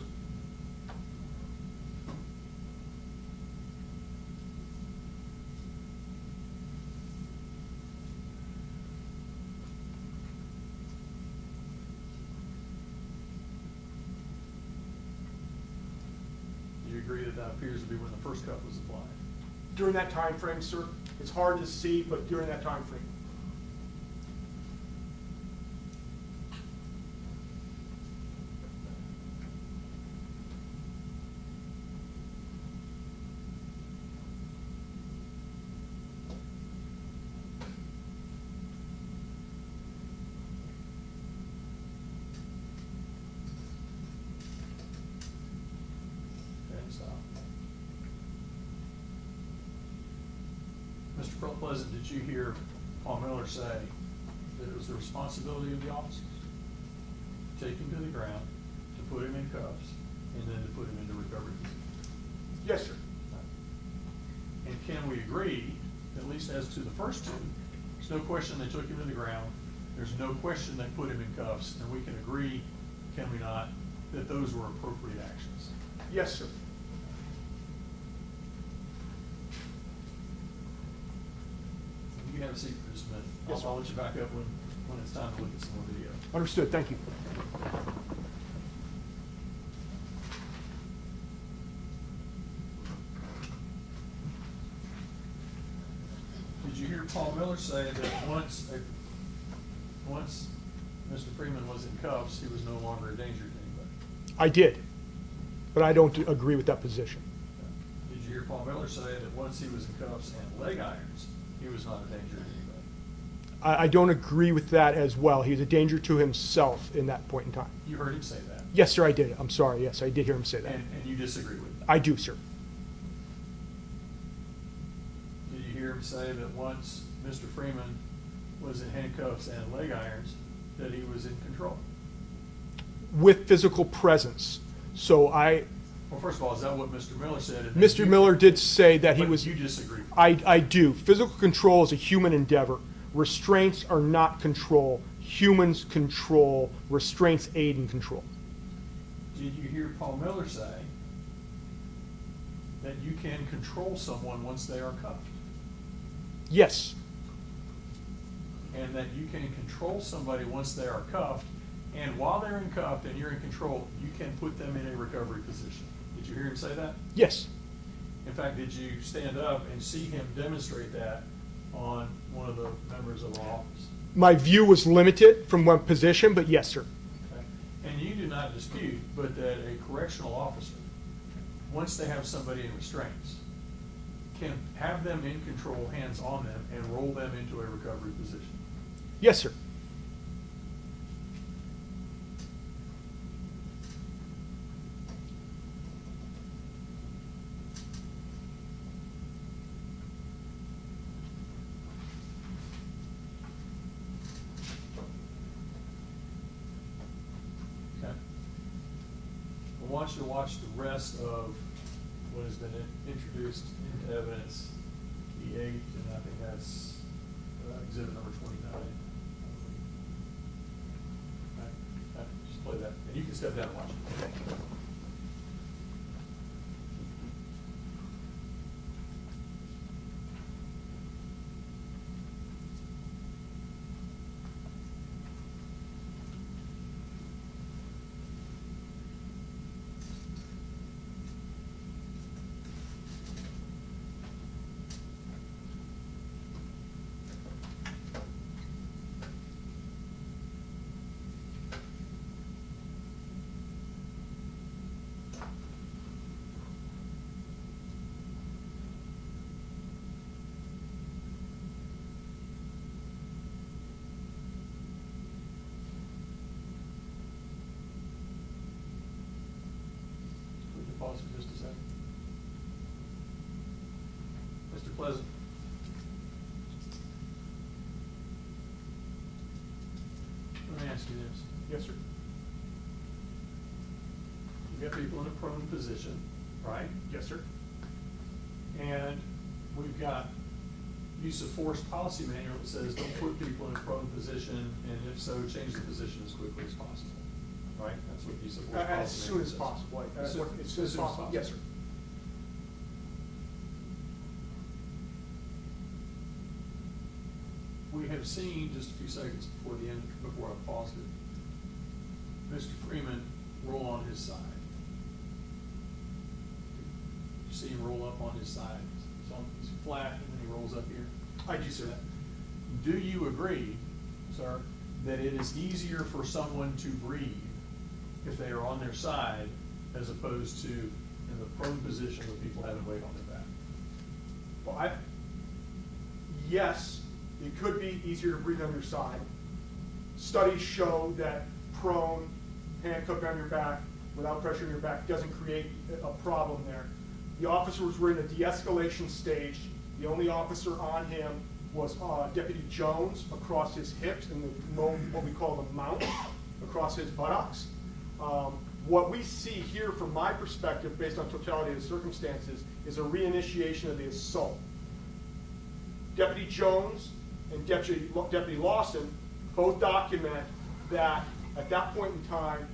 Do you agree that that appears to be when the first cuff was applied? During that time frame, sir, it's hard to see, but during that time frame. Okay, stop. Mr. Pleasant, did you hear Paul Miller say that it was the responsibility of the officers to take him to the ground, to put him in cuffs, and then to put him into recovery position? Yes, sir. And can we agree, at least as to the first two, there's no question they took him to the ground, there's no question they put him in cuffs, and we can agree, can we not, that those were appropriate actions? Yes, sir. You can have a seat for just a minute. Yes, sir. I'll let you back up when it's time to look at some more video. Understood. Thank you. Did you hear hear Paul Miller say that once Mr. Freeman was in cuffs, he was no longer a danger to anybody? I did, but I don't agree with that position. Did you hear Paul Miller say that once he was in cuffs and leg irons, he was not a danger to anybody? I don't agree with that as well. He's a danger to himself in that point in time. You heard him say that? Yes, sir, I did. I'm sorry. Yes, I did hear him say that. And you disagree with that? I do, sir. Did you hear him say that once Mr. Freeman was in handcuffs and leg irons, that he was in control? With physical presence. So Well, first of all, is that what Mr. Miller said? And Mr. Miller did say that he but was. You disagree with that? I do. Physical control is a human endeavor. Restraints are not control. Humans control. Restraints aid in control. Did you hear Paul Miller say that you can control someone once they are cuffed? Yes. And that you can control somebody once they are cuffed, and while they're in cuffed and you're in control, you can put them in a recovery position. Did you hear him say that? Yes. In fact, did you stand up and see him demonstrate that on one of the members of our office? My view was limited from one position, but yes, sir. Okay. And you do not dispute, but that a correctional officer, once they have somebody in restraints, can have them in control, hands on them, and roll them into a recovery position. Yes, sir. Okay. I want you to watch the rest of what has been introduced into evidence, the 8, and I think that's exhibit number 29. Okay. Just play that, and you can step down and watch it. Would you pause for just a second? Mr. Pleasant. Let me ask you this. Yes, sir. You've got people in a prone position, right? Yes, sir. And we've got use of force policy manual that says don't put people in a prone position, and if so, change the position as quickly as possible. Right? That's what use of force policy manual As soon as says. possible. As soon as possible. Yes, sir. We have seen, just a few seconds before the end, before I paused it, Mr. Freeman roll on his side. You see him roll up on his side. He's flat, and then he rolls up here. I do see that. Do you agree, sir, that it is easier for someone to breathe if they are on their side as opposed to in the prone position with people having weight on their back? Well, yes, it could be easier to breathe on your side. Studies show that prone, handcuffed on your back, without pressure on your back, doesn't create a problem there. The officers were in a de-escalation stage. The only officer on him was Deputy Jones across his hips and what we call the mount across his buttocks. What we see here from my perspective, based on totality of the circumstances, is a reinitiation of the assault. Deputy Jones and Deputy Lawson both document that at that point in time,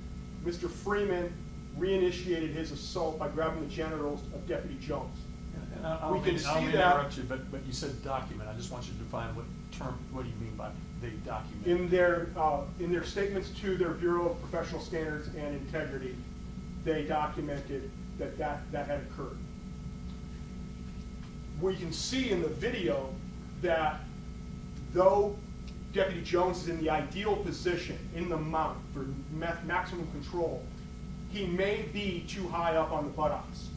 Mr. Freeman reinitiated his assault by grabbing the genitals of Deputy Jones. And I We don't can mean see to that- interrupt you, but you said document. I just want you to define what do you mean by the document? In their statements to their Bureau of Professional Standards and Integrity, they documented that had occurred. We can see in the video that though Deputy Jones is in the ideal position in the mount for maximum control, he may be too high up on the buttocks.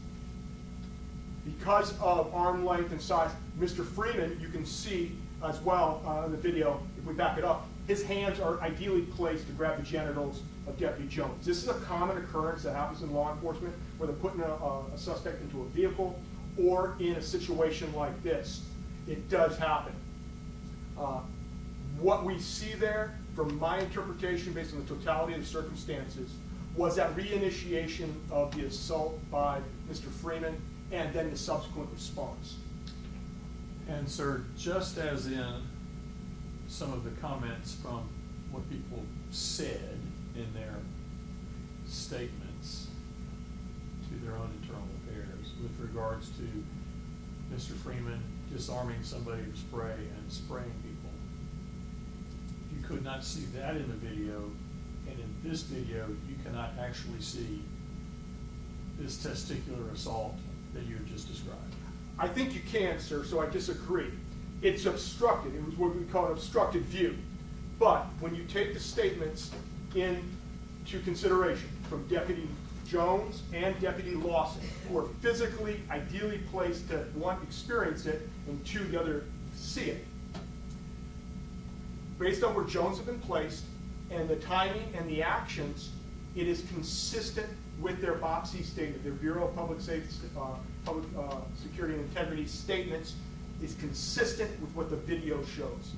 Because of arm length and size, Mr. Freeman, you can see as well in the video, if we back it up, his hands are ideally placed to grab the genitals of Deputy Jones. This is a common occurrence that happens in law enforcement where they're putting a suspect into a vehicle or in a situation like this. It does happen. What we see there, from my interpretation based on the totality of the circumstances, was that reinitiation of the assault by Mr. Freeman and then the subsequent response. And sir, just as in some of the comments from what people said in their statements to their own internal affairs with regards to Mr. Freeman disarming somebody with spray and spraying people, you could not see that in the video, and in this video, you cannot actually see this testicular assault that you had just described. I think you can, sir, so I disagree. It's obstructed. It was what we call an obstructed view. But when you take the statements into consideration from Deputy Jones and Deputy Lawson, who are physically, ideally placed to, one, experience it, and two, the other, see it. Based on where Jones had been placed and the timing and the actions, it is consistent with their BOPSI statement, their Bureau of Public Safety, Public Security and Integrity statements, is consistent with what the video shows.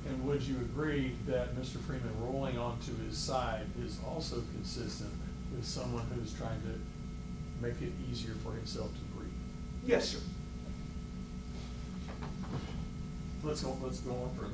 And would you agree that Mr. Freeman rolling onto his side is also consistent with someone who's trying to make it easier for himself to breathe? Yes, sir. Let's go on further.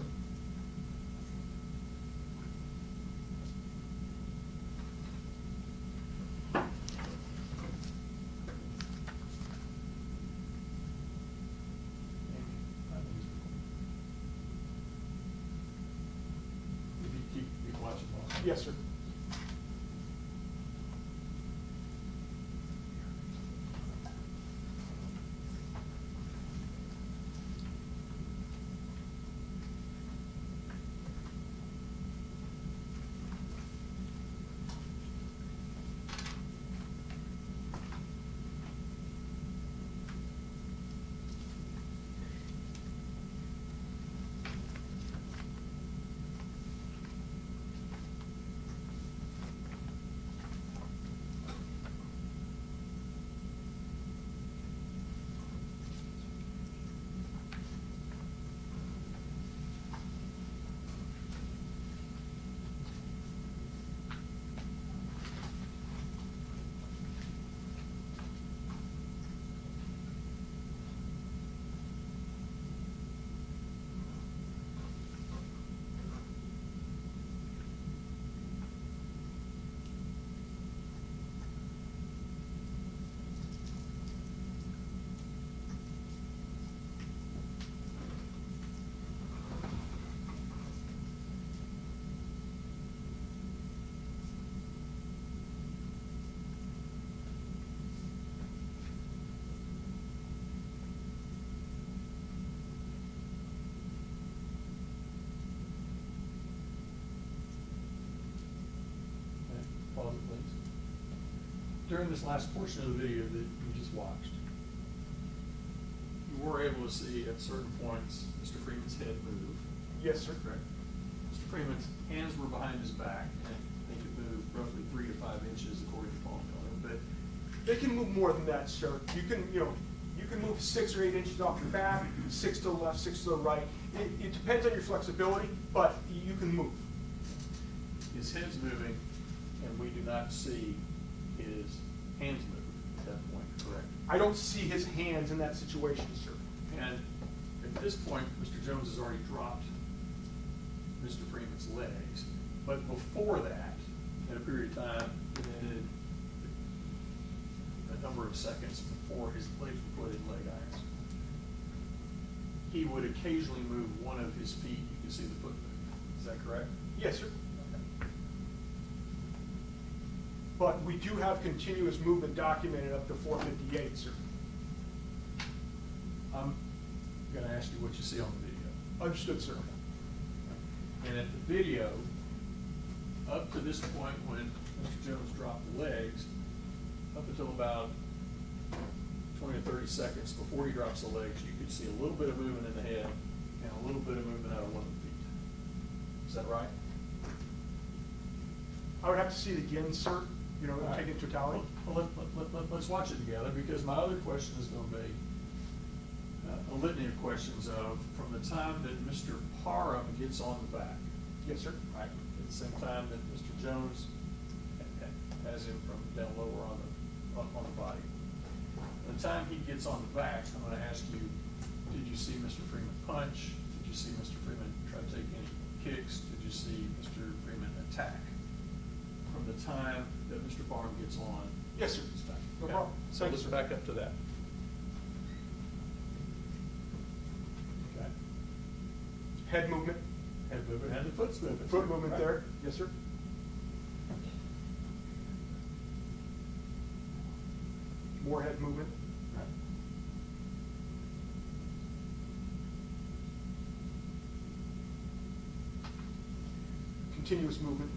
Keep watching. Yes, sir. Pause it, please. During this last portion of the video that you just watched, you were able to see at certain points Mr. Freeman's head move. Yes, sir. Correct. Mr. Freeman's hands were behind his back, and they could move roughly 3 to 5 inches according to Paul Miller. But They can move more than that, sir. You can move 6 or 8 inches off your back, 6 to the left, 6 to the right. It depends on your flexibility, but you can move. his head's moving, and we do not see his hands move at that point, correct? I don't see his hands in that situation, sir. And at this point, Mr. Jones has already dropped Mr. Freeman's legs. But before that, in a period of time, within a number of seconds before his legs were put in leg irons, he would occasionally move one of his feet. You can see the foot move. Is that correct? Yes, sir. But we do have continuous movement documented up to 458, sir. I'm going to ask you what you see on the video. Understood, sir. And at the video, up to this point when Mr. Jones dropped the legs, up until about 20 or 30 seconds before he drops the legs, you could see a little bit of movement in the head and a little bit of movement out of one of the feet. Is that right? I would have to see it again, sir, you know, All right. take it in totality. Well, let's watch it together, because my other question is gonna be a litany of questions of, from the time that Mr. Parham gets on the back, Yes, sir. right, at the same time that Mr. Jones has him from down lower on the body. From the time he gets on the back, I'm gonna ask you, did you see Mr. Freeman punch? Did you see Mr. Freeman try to take any kicks? Did you see Mr. Freeman attack? From the time that Mr. Parham gets on. Yes, sir. his back. No Okay? problem. So Thank you, let's sir. back up to that. Okay. Head movement, Head movement and the foot's movement. foot movement Right. there. Yes, sir. More head movement. Right. Continuous movement.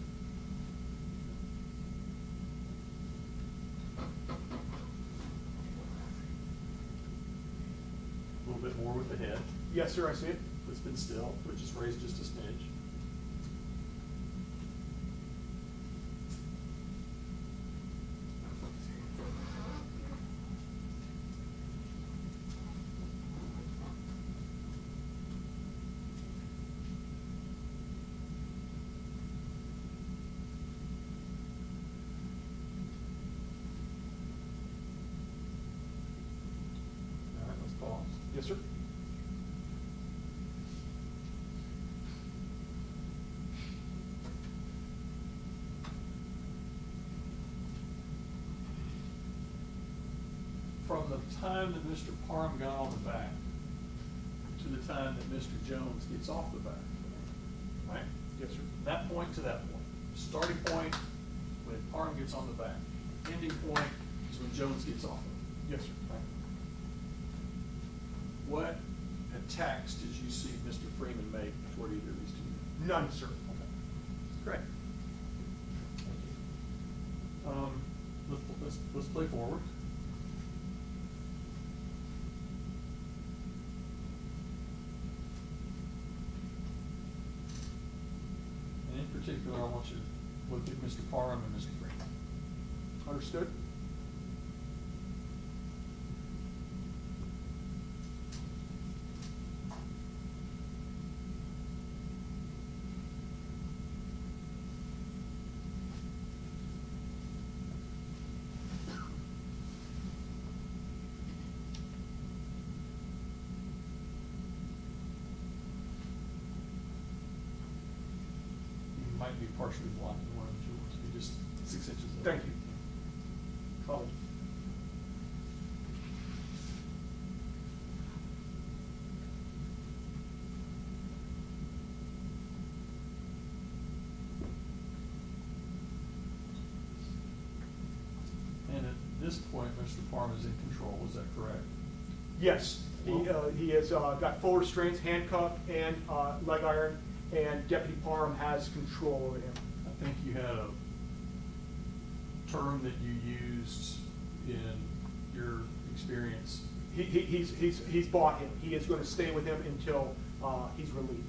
A little bit more with the head. Yes, sir, I see it. Foot's been still, foot just raised just a smidge. All right, let's pause. Yes, sir. From the time that Mr. Parham got on the back to the time that Mr. Jones gets off the back, right? Yes, sir. That point to that point. Starting point when Parham gets on the back. Ending point is when Jones gets off of it. Yes, sir. Right. What attacks did you see Mr. Freeman make toward either of these two? None, sir. Okay. Great. Let's play forward. And in particular, I want you to look at Mr. Parham and Mr. Freeman. Understood? You might be partially blocking one of the jewels. You just 6 inches. away. Thank you. Follow. And at this point, Mr. Parham is in control, is that correct? Yes, he has got full restraints, handcuffed, and leg iron, and Deputy Parham has control over him. I think you had a term that you used in your experience. He's bought him. He is going to stay with him until he's relieved.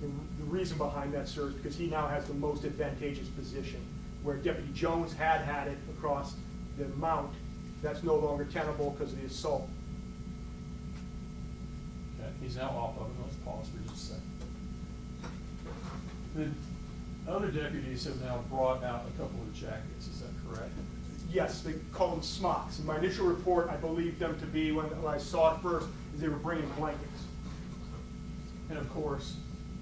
The reason behind that, sir, is because he now has the most advantageous position. Where Deputy Jones had it across the mount, that's no longer tenable because of the assault. Okay, he's now off of it. Let's pause for just a second. The other deputies have now brought out a couple of jackets, is that correct? Yes, they call them smocks. In my initial report, I believed them to be, when I saw it first, is they were bringing blankets. And of course,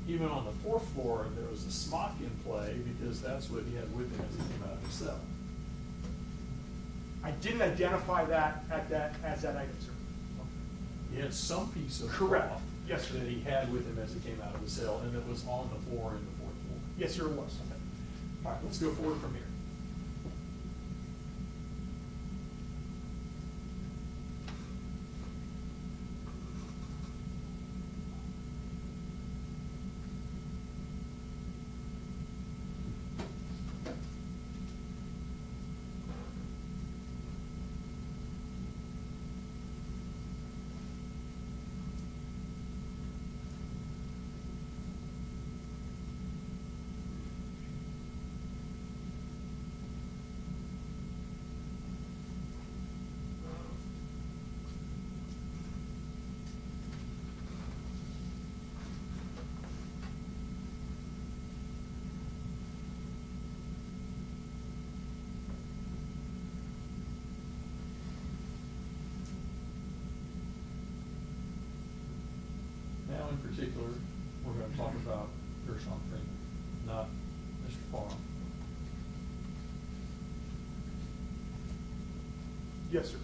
even on the 4th floor, there was a smock in play because that's what he had with him as he came out of his cell. I didn't identify that as that item, sir. He had some piece of Correct. cloth Yes, sir. that he had with him as he came out of the cell, and it was on the floor in the 4th floor. Yes, sir, it was. Okay. All right, let's go forward from here. particular, we're gonna talk about Gershun Freeman, not Mr. Parham. Yes, sir.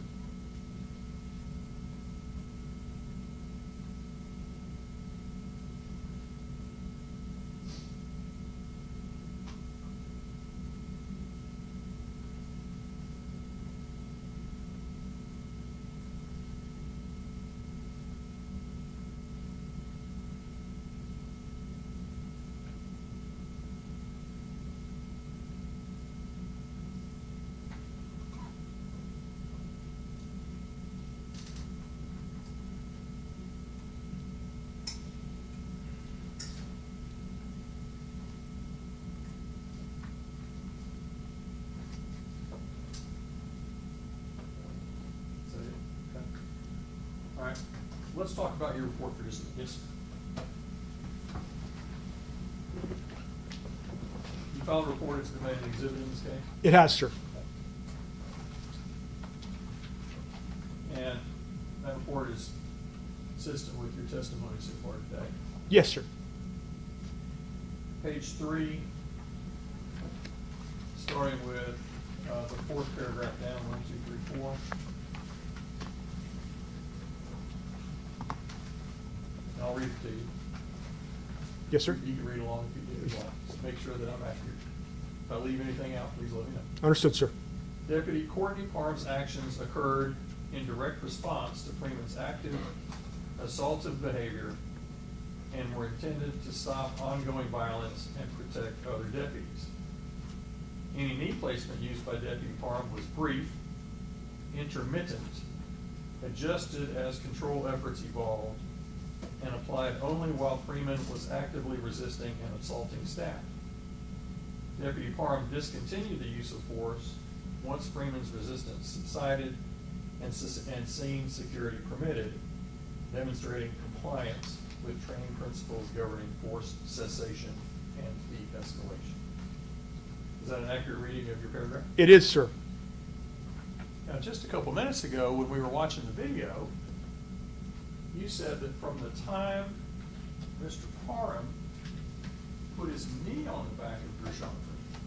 Is that it? Okay. All right, let's talk about your report for just a minute. Yes, sir. You filed a report, it's been made an exhibit in this case? It has, sir. And that report is consistent with your testimony so far today. Yes, sir. Page 3, starting with the fourth paragraph down, 1, 2, 3, 4. And I'll read it to you. Yes, sir. You can read along if you do as well. Just make sure that I'm accurate. If I leave anything out, please let me know. Understood, sir. Deputy Courtney Parham's actions occurred in direct response to Freeman's active assaultive behavior and were intended to stop ongoing violence and protect other deputies. Any knee placement used by Deputy Parham was brief, intermittent, adjusted as control efforts evolved, and applied only while Freeman was actively resisting and assaulting staff. Deputy Parham discontinued the use of force once Freeman's resistance subsided and scene security permitted, demonstrating compliance with training principles governing force cessation and de-escalation. Is that an accurate reading of your paragraph? It is, sir. Now, just a couple minutes ago, when we were watching the video, you said that from the time Mr. Parham put his knee on the back of Gershun Freeman,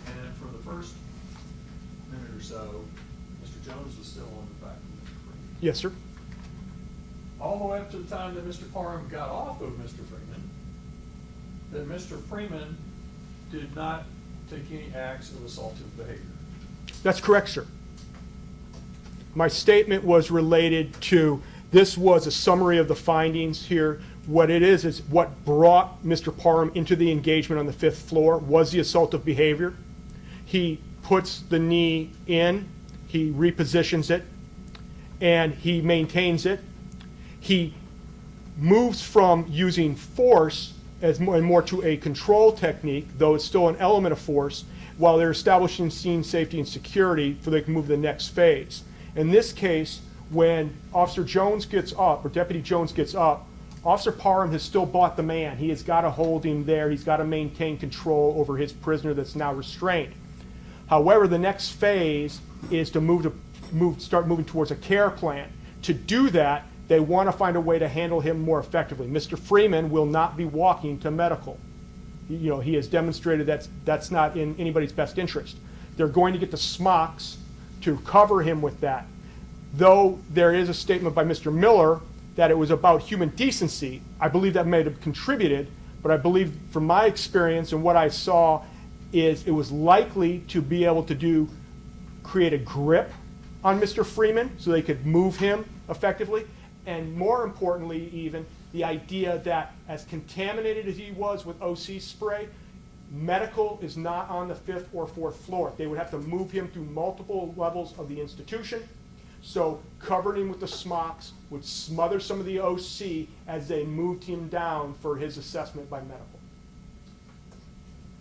and then for the first minute or so, Mr. Jones was still on the back of Mr. Freeman. Yes, sir. All the way up to the time that Mr. Parham got off of Mr. Freeman, that Mr. Freeman did not take any acts of assaultive behavior. That's correct, sir. My statement was related to, this was a summary of the findings here. What it is what brought Mr. Parham into the engagement on the 5th floor was the assaultive behavior. He puts the knee in, he repositions it, and he maintains it. He moves from using force as more to a control technique, though it's still an element of force, while they're establishing scene safety and security so they can move to the next phase. In this case, when Officer Jones gets up, or Deputy Jones gets up, Officer Parham has still bought the man. He has got to hold him there. He's got to maintain control over his prisoner that's now restrained. However, the next phase is to start moving towards a care plan. To do that, they want to find a way to handle him more effectively. Mr. Freeman will not be walking to medical. He has demonstrated that's not in anybody's best interest. They're going to get the smocks to cover him with that. Though there is a statement by Mr. Miller that it was about human decency, I believe that may have contributed, but I believe from my experience and what I saw is it was likely to be able to create a grip on Mr. Freeman so they could move him effectively. And more importantly, even the idea that as contaminated as he was with OC spray, medical is not on the 5th or 4th floor. They would have to move him through multiple levels of the institution. So covering him with the smocks would smother some of the OC as they moved him down for his assessment by medical.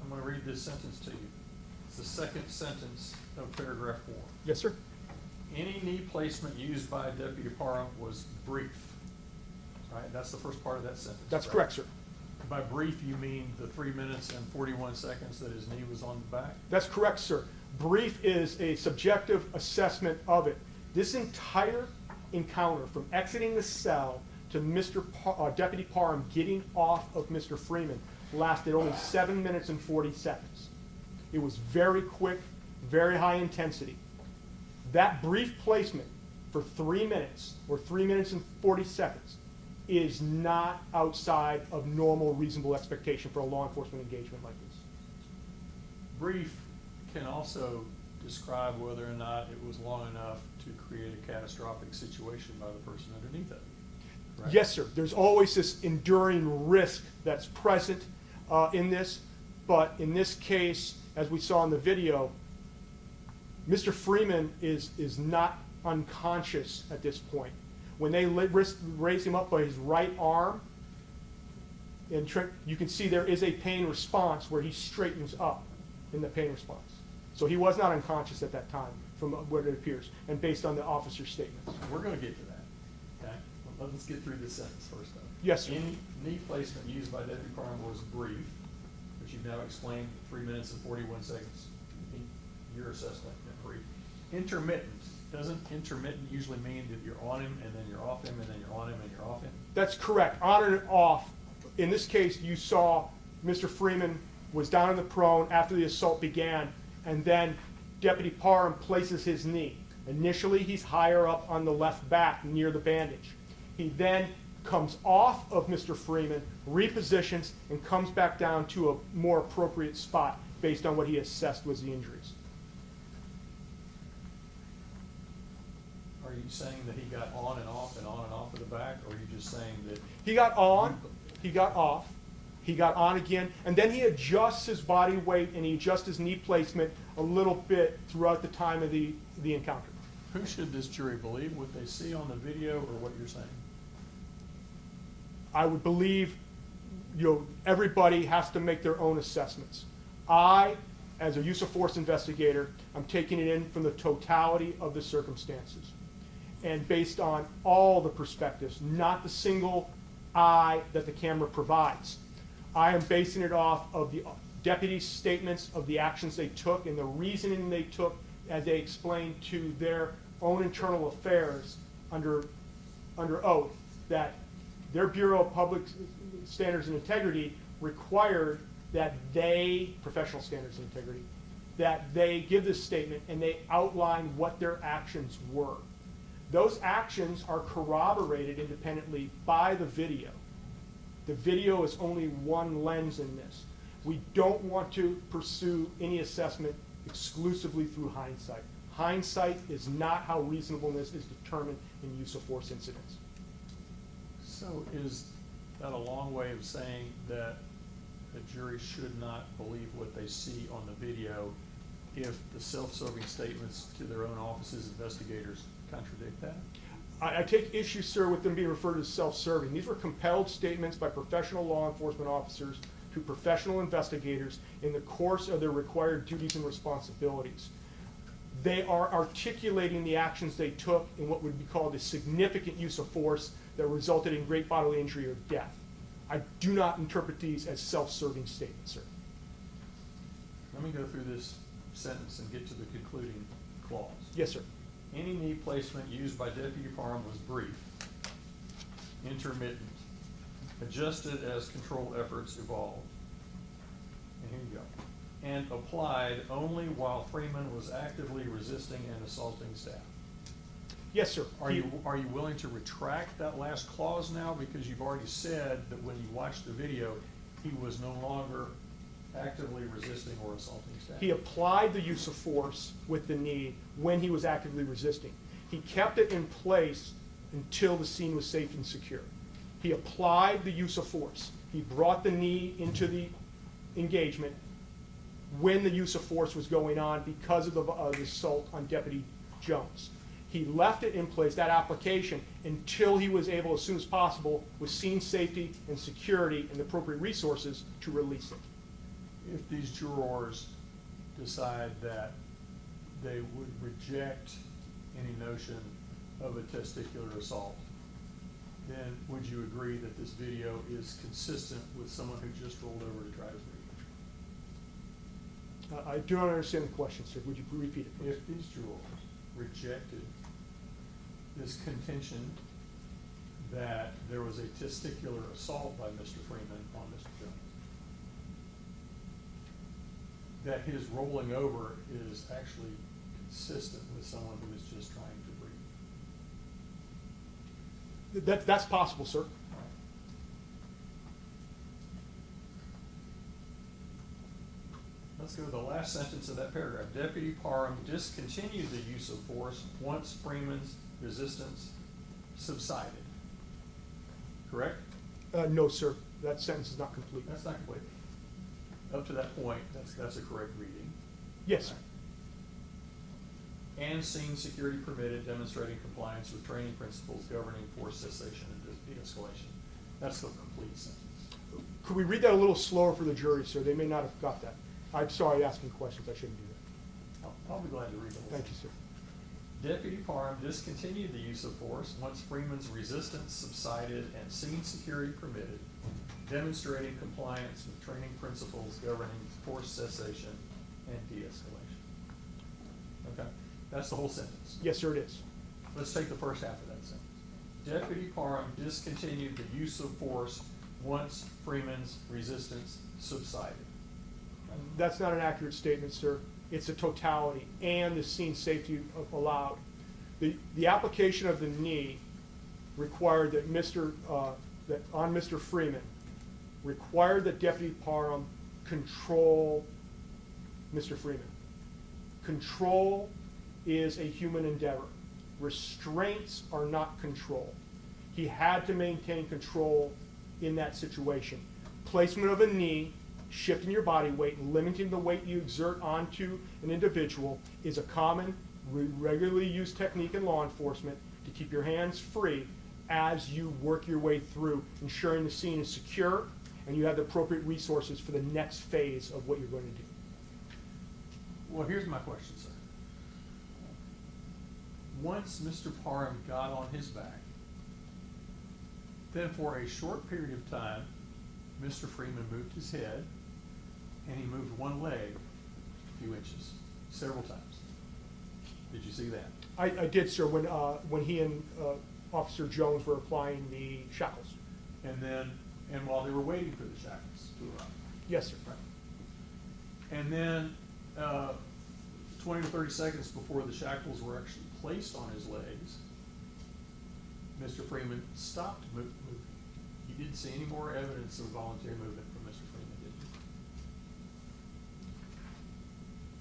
I'm going to read this sentence to you. It's the second sentence of paragraph 4. Yes, sir. Any knee placement used by Deputy Parham was brief. Right? That's the first part of that sentence. That's right? correct, sir. By brief, you mean the 3 minutes and 41 seconds that his knee was on the back? That's correct, sir. Brief is a subjective assessment of it. This entire encounter, from exiting the cell to Deputy Parham getting off of Mr. Freeman lasted only 7 minutes and 40 seconds. It was very quick, very high intensity. That brief placement for 3 minutes, or 3 minutes and 40 seconds, is not outside of normal, reasonable expectation for a law enforcement engagement like this. Brief can also describe whether or not it was long enough to create a catastrophic situation by the person underneath it. Correct? Yes, sir. There's always this enduring risk that's present in this, but in this case, as we saw in the video, Mr. Freeman is not unconscious at this point. When they raise him up by his right arm, and you can see there is a pain response where he straightens up in the pain response. So he was not unconscious at that time, from what it appears, and based on the officer's statements. We're going to get to that, okay? Well, let's get through this sentence first, though. Yes, sir. Any knee placement used by Deputy Parham was brief, which you've now explained, 3 minutes and 41 seconds. Your assessment, brief. Intermittent. Doesn't intermittent usually mean that you're on him, and then you're off him, and then you're on him, and you're off him? That's correct. On and off. In this case, you saw Mr. Freeman was down in the prone after the assault began, and then Deputy Parham places his knee. Initially, he's higher up on the left back near the bandage. He then comes off of Mr. Freeman, repositions, and comes back down to a more appropriate spot based on what he assessed was the injuries. Are you saying that he got on and off of the back, or are you just saying that? He got on, he got off, he got on again, and then he adjusts his body weight and he adjusts his knee placement a little bit throughout the time of the encounter. Who should this jury believe, what they see on the video or what you're saying? I would believe, everybody has to make their own assessments. I, as a use of force investigator, I'm taking it in from the totality of the circumstances and based on all the perspectives, not the single eye that the camera provides. I am basing it off of the deputies' statements of the actions they took and the reasoning they took as they explained to their own internal affairs under oath that their Bureau of Public Standards and Integrity required that they, professional standards and integrity, that they give this statement and they outline what their actions were. Those actions are corroborated independently by the video. The video is only one lens in this. We don't want to pursue any assessment exclusively through hindsight. Hindsight is not how reasonableness is determined in use of force incidents. So is that a long way of saying that the jury should not believe what they see on the video if the self-serving statements to their own offices, investigators, contradict that? I take issue, sir, with them being referred to as self-serving. These were compelled statements by professional law enforcement officers to professional investigators in the course of their required duties and responsibilities. They are articulating the actions they took in what would be called a significant use of force that resulted in great bodily injury or death. I do not interpret these as self-serving statements, sir. Let me go through this sentence and get to the concluding clause. Yes, sir. Any knee placement used by Deputy Parham was brief, intermittent, adjusted as control efforts evolved. And here you go. And applied only while Freeman was actively resisting and assaulting staff. Yes, sir. Are you willing to retract that last clause now? Because you've already said that when you watched the video, he was no longer actively resisting or assaulting staff. He applied the use of force with the knee when he was actively resisting. He kept it in place until the scene was safe and secure. He applied the use of force. He brought the knee into the engagement when the use of force was going on because of the assault on Deputy Jones. He left it in place, that application, until he was able, as soon as possible, with scene safety and security and the appropriate resources, to release it. If these jurors decide that they would reject any notion of a testicular assault, then would you agree that this video is consistent with someone who just rolled over to try to breathe? I do not understand the question, sir. Would you repeat it, please? If these jurors rejected this contention that there was a testicular assault by Mr. Freeman on Mr. Jones. That his rolling over is actually consistent with someone who is just trying to breathe. That's possible, sir. Let's go to the last sentence of that paragraph. Deputy Parham discontinued the use of force once Freeman's resistance subsided. Correct? No, sir. That sentence is not complete. That's not complete. Up to that point, that's a correct reading. Yes, sir. And scene security permitted, demonstrating compliance with training principles governing force cessation and de-escalation. That's the complete sentence. Could we read that a little slower for the jury, sir? They may not have got that. I'm sorry asking questions. I shouldn't do that. I'll be glad to read the whole Thank you, sentence. sir. Deputy Parham discontinued the use of force once Freeman's resistance subsided and scene security permitted, demonstrating compliance with training principles governing force cessation and de-escalation. Okay, that's the whole sentence. Yes, sir, it is. Let's take the first half of that sentence. Deputy Parham discontinued the use of force once Freeman's resistance subsided. That's not an accurate statement, sir. It's a totality and the scene safety allowed. The application of the knee required that that on Mr. Freeman required that Deputy Parham control Mr. Freeman. Control is a human endeavor. Restraints are not control. He had to maintain control in that situation. Placement of a knee, shifting your body weight, and limiting the weight you exert onto an individual is a common, regularly used technique in law enforcement to keep your hands free as you work your way through, ensuring the scene is secure and you have the appropriate resources for the next phase of what you're going to do. Well, here's my question, sir. Once Mr. Parham got on his back, then for a short period of time, Mr. Freeman moved his head and he moved one leg a few inches, several times. Did you see that? I did, sir, when he and Officer Jones were applying the shackles. And while they were waiting for the shackles to arrive. Yes, sir. And then 20 to 30 seconds before the shackles were actually placed on his legs, Mr. Freeman stopped moving. You didn't see any more evidence of voluntary movement from Mr. Freeman, did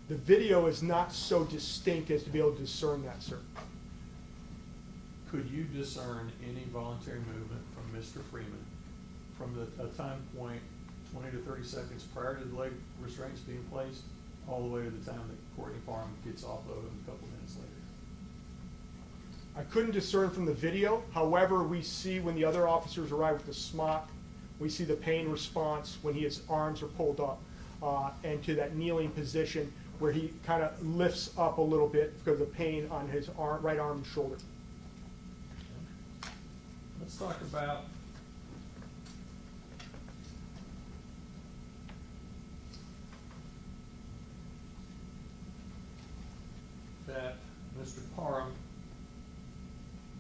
you? The video is not so distinct as to be able to discern that, sir. Could you discern any voluntary movement from Mr. Freeman from a time point 20 to 30 seconds prior to the leg restraints being placed all the way to the time that Courtney Parham gets off of him a couple minutes later? I couldn't discern from the video. However, we see when the other officers arrive with the smock, we see the pain response when his arms are pulled up and to that kneeling position where he kind of lifts up a little bit because of the pain on his right arm and shoulder. Let's talk about that Mr. Parham,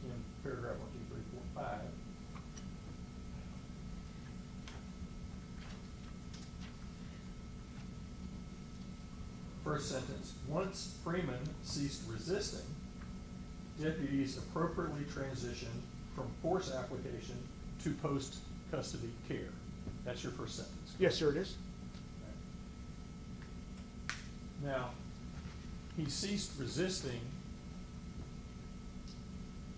in paragraph 1, 2, 3, 4, 5, first sentence, once Freeman ceased resisting, deputies appropriately transitioned from force application to post-custody care. That's your first sentence. Yes, sir, it is. Now, he ceased resisting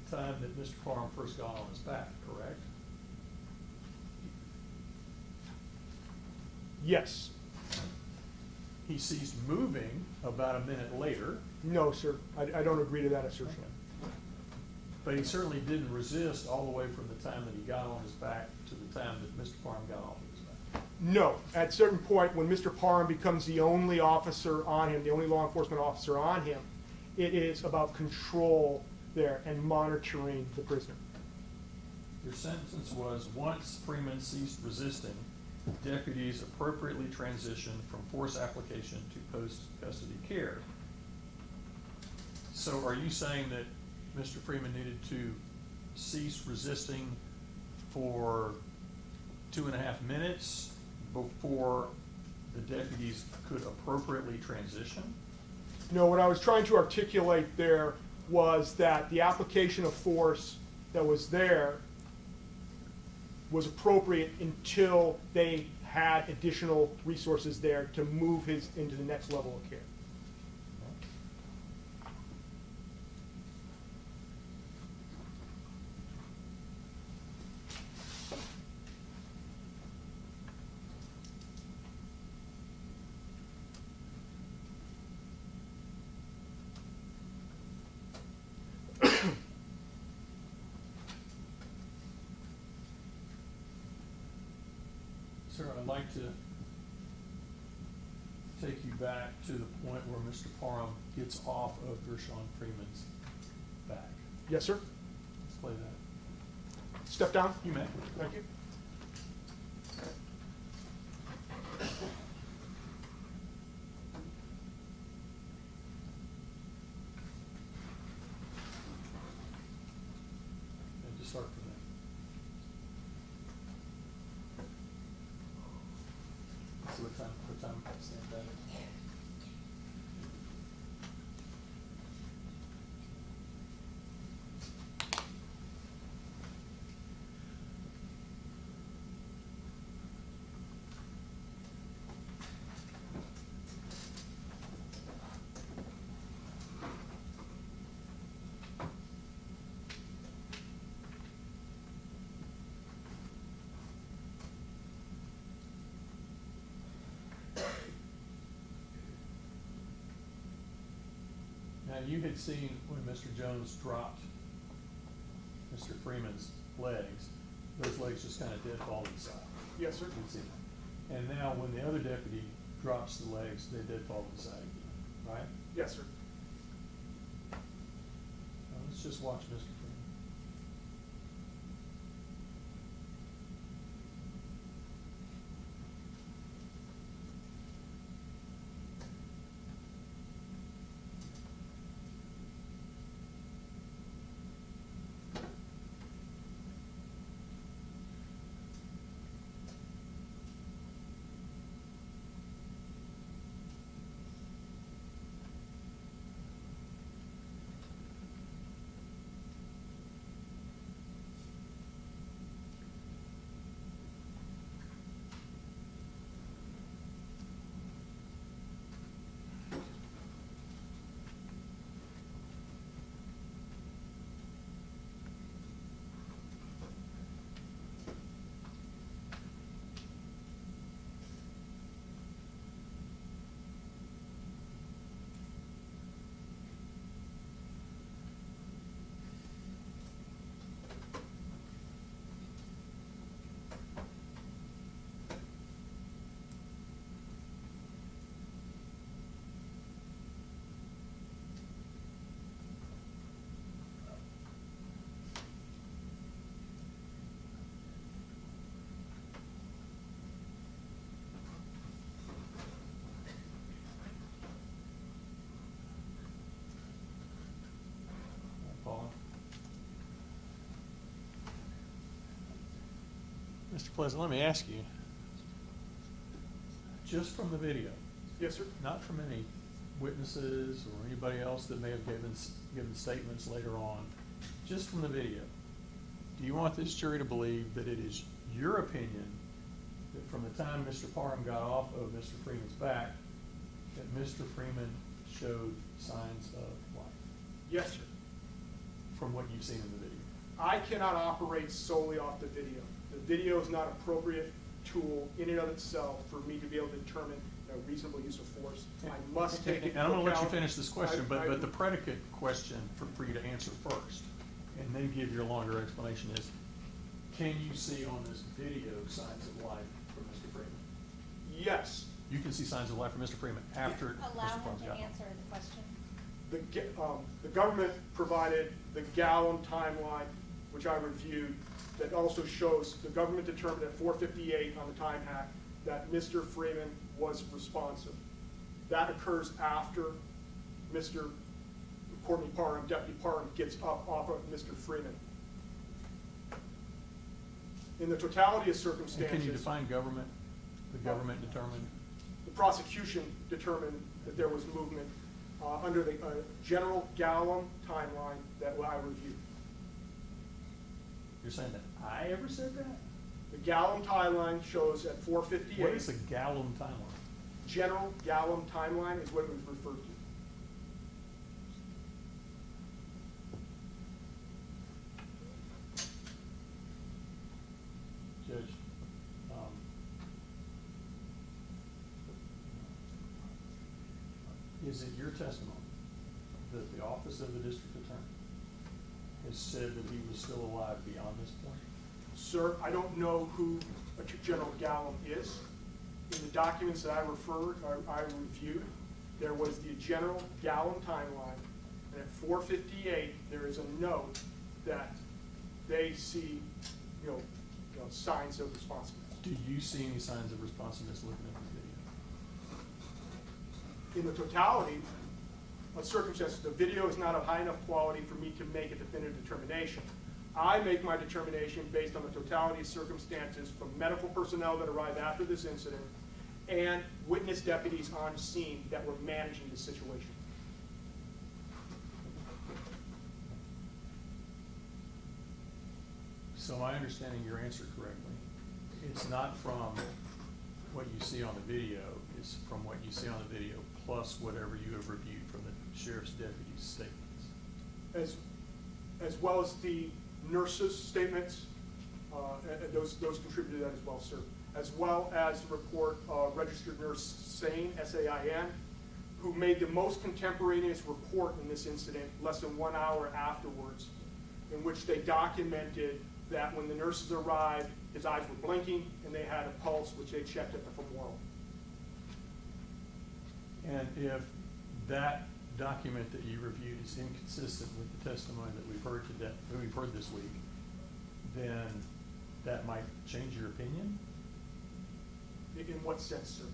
the time that Mr. Parham first got on his back, correct? Yes. He ceased moving about a minute later. No, sir. I don't agree to that assertion. But he certainly didn't resist all the way from the time that he got on his back to the time that Mr. Parham got off of his back. No. At a certain point, when Mr. Parham becomes the only officer on him, the only law enforcement officer on him, it is about control there and monitoring the prisoner. Your sentence was, once Freeman ceased resisting, deputies appropriately transitioned from force application to post-custody care. So are you saying that Mr. Freeman needed to cease resisting for 2.5 minutes before the deputies could appropriately transition? No, what I was trying to articulate there was that the application of force that was there was appropriate until they had additional resources there to move his into the next level of care. Sir, I'd like to take you back to the point where Mr. Parham gets off of Gershun Freeman's back. Yes, sir. Let's play that. Step down. You may. Thank you. And just start from there. See what time stand that is. Now, you had seen when Mr. Jones dropped Mr. Freeman's legs, those legs just kind of dead fall to the side. Yes, sir. You can see that. And now, when the other deputy drops the legs, they dead fall to the side again, right? Yes, sir. Now, let's just watch Mr. Freeman. Paula? Mr. Pleasant, let me ask you, just from the video, Yes, sir. not from any witnesses or anybody else that may have given statements later on, just from the video, do you want this jury to believe that it is your opinion that from the time Mr. Parham got off of Mr. Freeman's back, that Mr. Freeman showed signs of life, Yes, sir. from what you've seen in the video? I cannot operate solely off the video. The video is not an appropriate tool in and of itself for me to be able to determine a reasonable use of force. I must take it And I'm into gonna let you account. finish this question, I- but the predicate question for you to answer first, and then give your longer explanation is, can you see on this video signs of life from Mr. Freeman? Yes. You can see signs of life from Mr. Freeman after Mr. Allow him Parham's to got off. answer the question. The government provided the gallon timeline, which I reviewed, that also shows the government determined at 4:58 on the time hack that Mr. Freeman was responsive. That occurs after Mr. Courtney Parham, Deputy Parham, gets up off of Mr. Freeman. In the totality of And circumstances. can you define government? The government determined? The prosecution determined that there was movement under the general Gallum timeline that I reviewed. You're saying that I ever said that? The Gallum timeline shows at 4:58. What is a Gallum timeline? General Gallum timeline is what it was referred to. Judge, is it your testimony that the office of the district attorney has said that he was still alive beyond this point? Sir, I don't know who General Gallum is. In the documents that I reviewed, there was the General Gallum timeline, and at 4:58, there is a note that they see, signs of responsiveness. Do you see any signs of responsiveness looking at the video? In the totality of circumstances, the video is not of high enough quality for me to make a definitive determination. I make my determination based on the totality of circumstances from medical personnel that arrived after this incident and witness deputies on scene that were managing the situation. So am I understanding your answer correctly? It's not from what you see on the video, it's from what you see on the video plus whatever you have reviewed from the sheriff's deputies' statements. As well as the nurses' statements, and those contribute to that as well, sir. As well as the report of registered nurse Sain, S-A-I-N, who made the most contemporaneous report in this incident less than 1 hour afterwards, in which they documented that when the nurses arrived, his eyes were blinking and they had a pulse, which they checked at the femoral. And if that document that you reviewed is inconsistent with the testimony that we've heard this week, then that might change your opinion? In what sense, sir?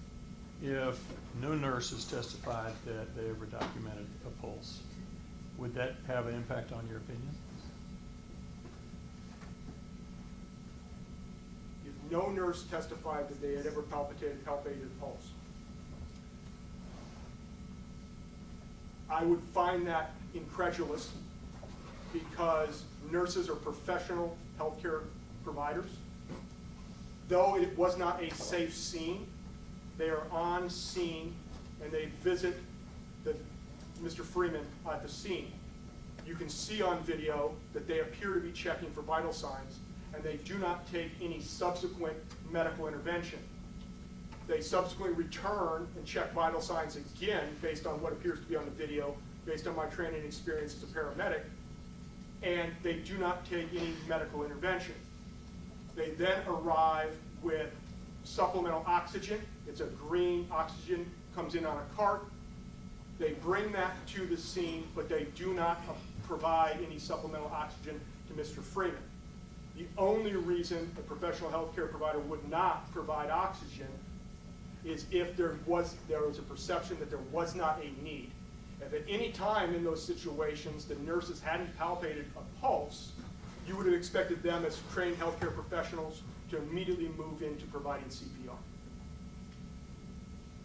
If no nurse has testified that they ever documented a pulse, would that have an impact on your opinion? If no nurse testified that they had ever palpated a pulse, I would find that incredulous because nurses are professional healthcare providers. Though it was not a safe scene, they are on scene and they visit Mr. Freeman at the scene. You can see on video that they appear to be checking for vital signs and they do not take any subsequent medical intervention. They subsequently return and check vital signs again based on what appears to be on the video, based on my training and experience as a paramedic, and they do not take any medical intervention. They then arrive with supplemental oxygen. It's a green oxygen, comes in on a cart. They bring that to the scene, but they do not provide any supplemental oxygen to Mr. Freeman. The only reason a professional healthcare provider would not provide oxygen is if there was a perception that there was not a need. If at any time in those situations the nurses hadn't palpated a pulse, you would have expected them as trained healthcare professionals to immediately move into providing CPR.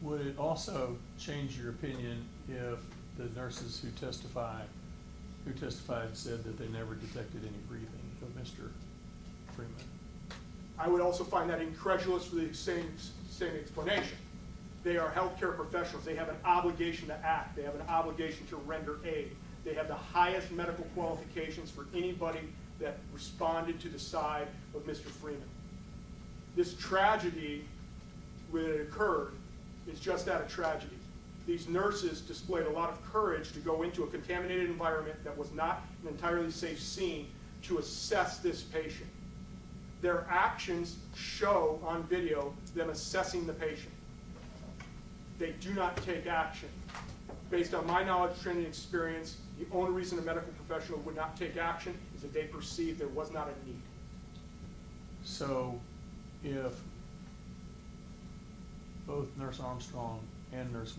Would it also change your opinion if the nurses who testified said that they never detected any breathing of Mr. Freeman? I would also find that incredulous for the same explanation. They are healthcare professionals. They have an obligation to act. They have an obligation to render aid. They have the highest medical qualifications for anybody that responded to the side of Mr. Freeman. This tragedy, when it occurred, is just that, a tragedy. These nurses displayed a lot of courage to go into a contaminated environment that was not an entirely safe scene to assess this patient. Their actions show on video them assessing the patient. They do not take action. Based on my knowledge, training, and experience, the only reason a medical professional would not take action is that they perceive there was not a need. So if both Nurse Armstrong and Nurse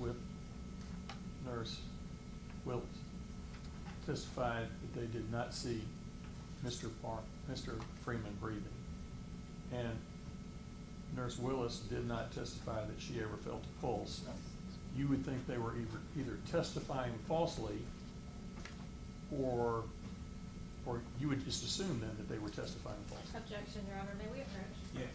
Willis testified that they did not see Mr. Freeman breathing, and Nurse Willis did not testify that she ever felt a pulse, you would think they were either testifying falsely, or you would just assume then that they were testifying falsely. Objection, Your Honor, may we approach? Yes.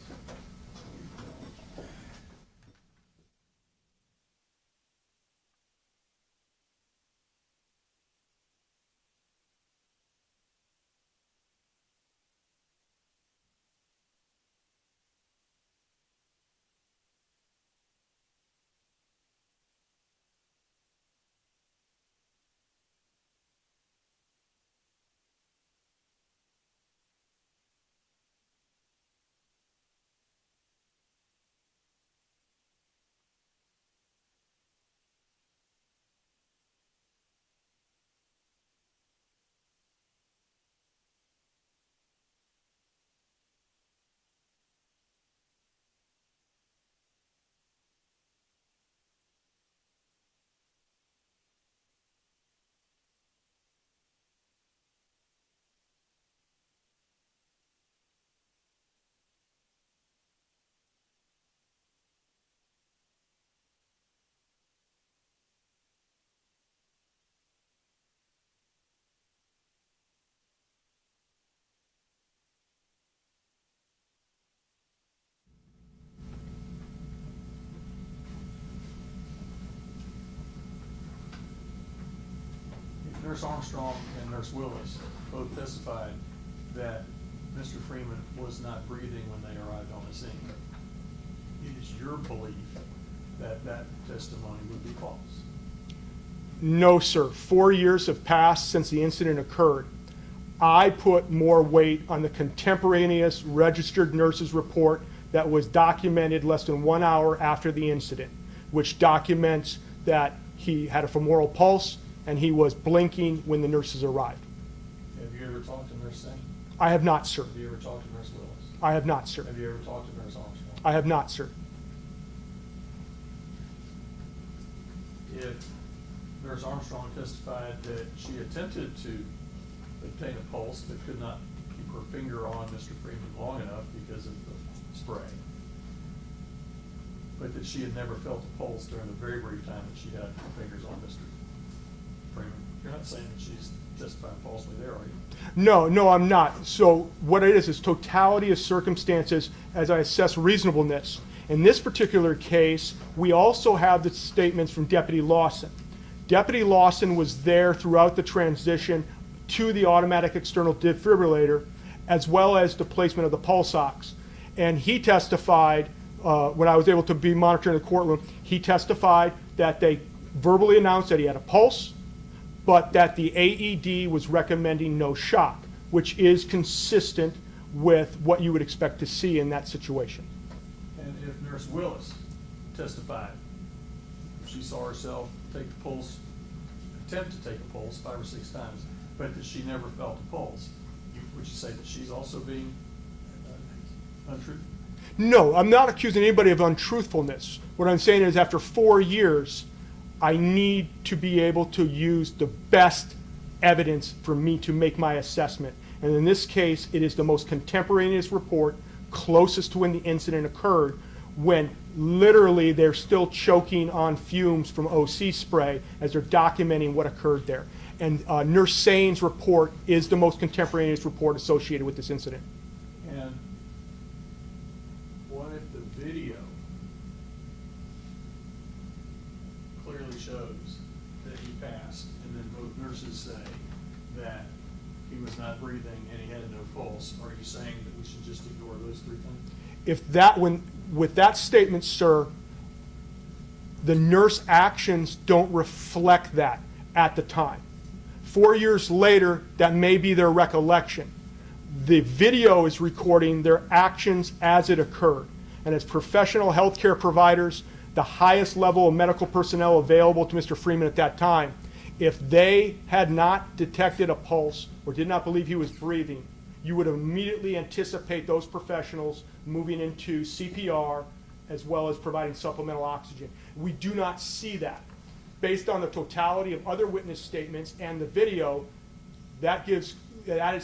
Nurse Armstrong and Nurse Willis both testified that Mr. Freeman was not breathing when they arrived on the scene. It is your belief that that testimony would be false? No, sir. 4 years have passed since the incident occurred. I put more weight on the contemporaneous registered nurse's report that was documented less than 1 hour after the incident, which documents that he had a femoral pulse and he was blinking when the nurses arrived. Have you ever talked to Nurse Singh? I have not, sir. Have you ever talked to Nurse Willis? I have not, sir. Have you ever talked to Nurse Armstrong? I have not, sir. If Nurse Armstrong testified that she attempted to obtain a pulse but could not keep her finger on Mr. Freeman long enough because of the spray, but that she had never felt a pulse during the very brief time that she had her fingers on Mr. Freeman, you're not saying that she's testifying falsely there, are you? No, I'm not. So what it is totality of circumstances as I assess reasonableness. In this particular case, we also have the statements from Deputy Lawson. Deputy Lawson was there throughout the transition to the automatic external defibrillator, as well as the placement of the pulse ox. And he testified, when I was able to be monitoring the courtroom, he testified that they verbally announced that he had a pulse, but that the AED was recommending no shock, which is consistent with what you would expect to see in that situation. And if Nurse Willis testified, she saw herself take the pulse, attempt to take a pulse 5 or 6 times, but that she never felt a pulse, would you say that she's also being untruthful? No, I'm not accusing anybody of untruthfulness. What I'm saying is after 4 years, I need to be able to use the best evidence for me to make my assessment. And in this case, it is the most contemporaneous report closest to when the incident occurred, when literally they're still choking on fumes from OC spray as they're documenting what occurred there. And Nurse Sain's report is the most contemporaneous report associated with this incident. And what if the video clearly shows that he passed, and then both nurses say that he was not breathing and he had no pulse? Are you saying that we should just ignore those 3 things? If that, with that statement, sir, the nurse actions don't reflect that at the time. 4 years later, that may be their recollection. The video is recording their actions as it occurred. And as professional healthcare providers, the highest level of medical personnel available to Mr. Freeman at that time, if they had not detected a pulse or did not believe he was breathing, you would immediately anticipate those professionals moving into CPR as well as providing supplemental oxygen. We do not see that. Based on the totality of other witness statements and the video, that is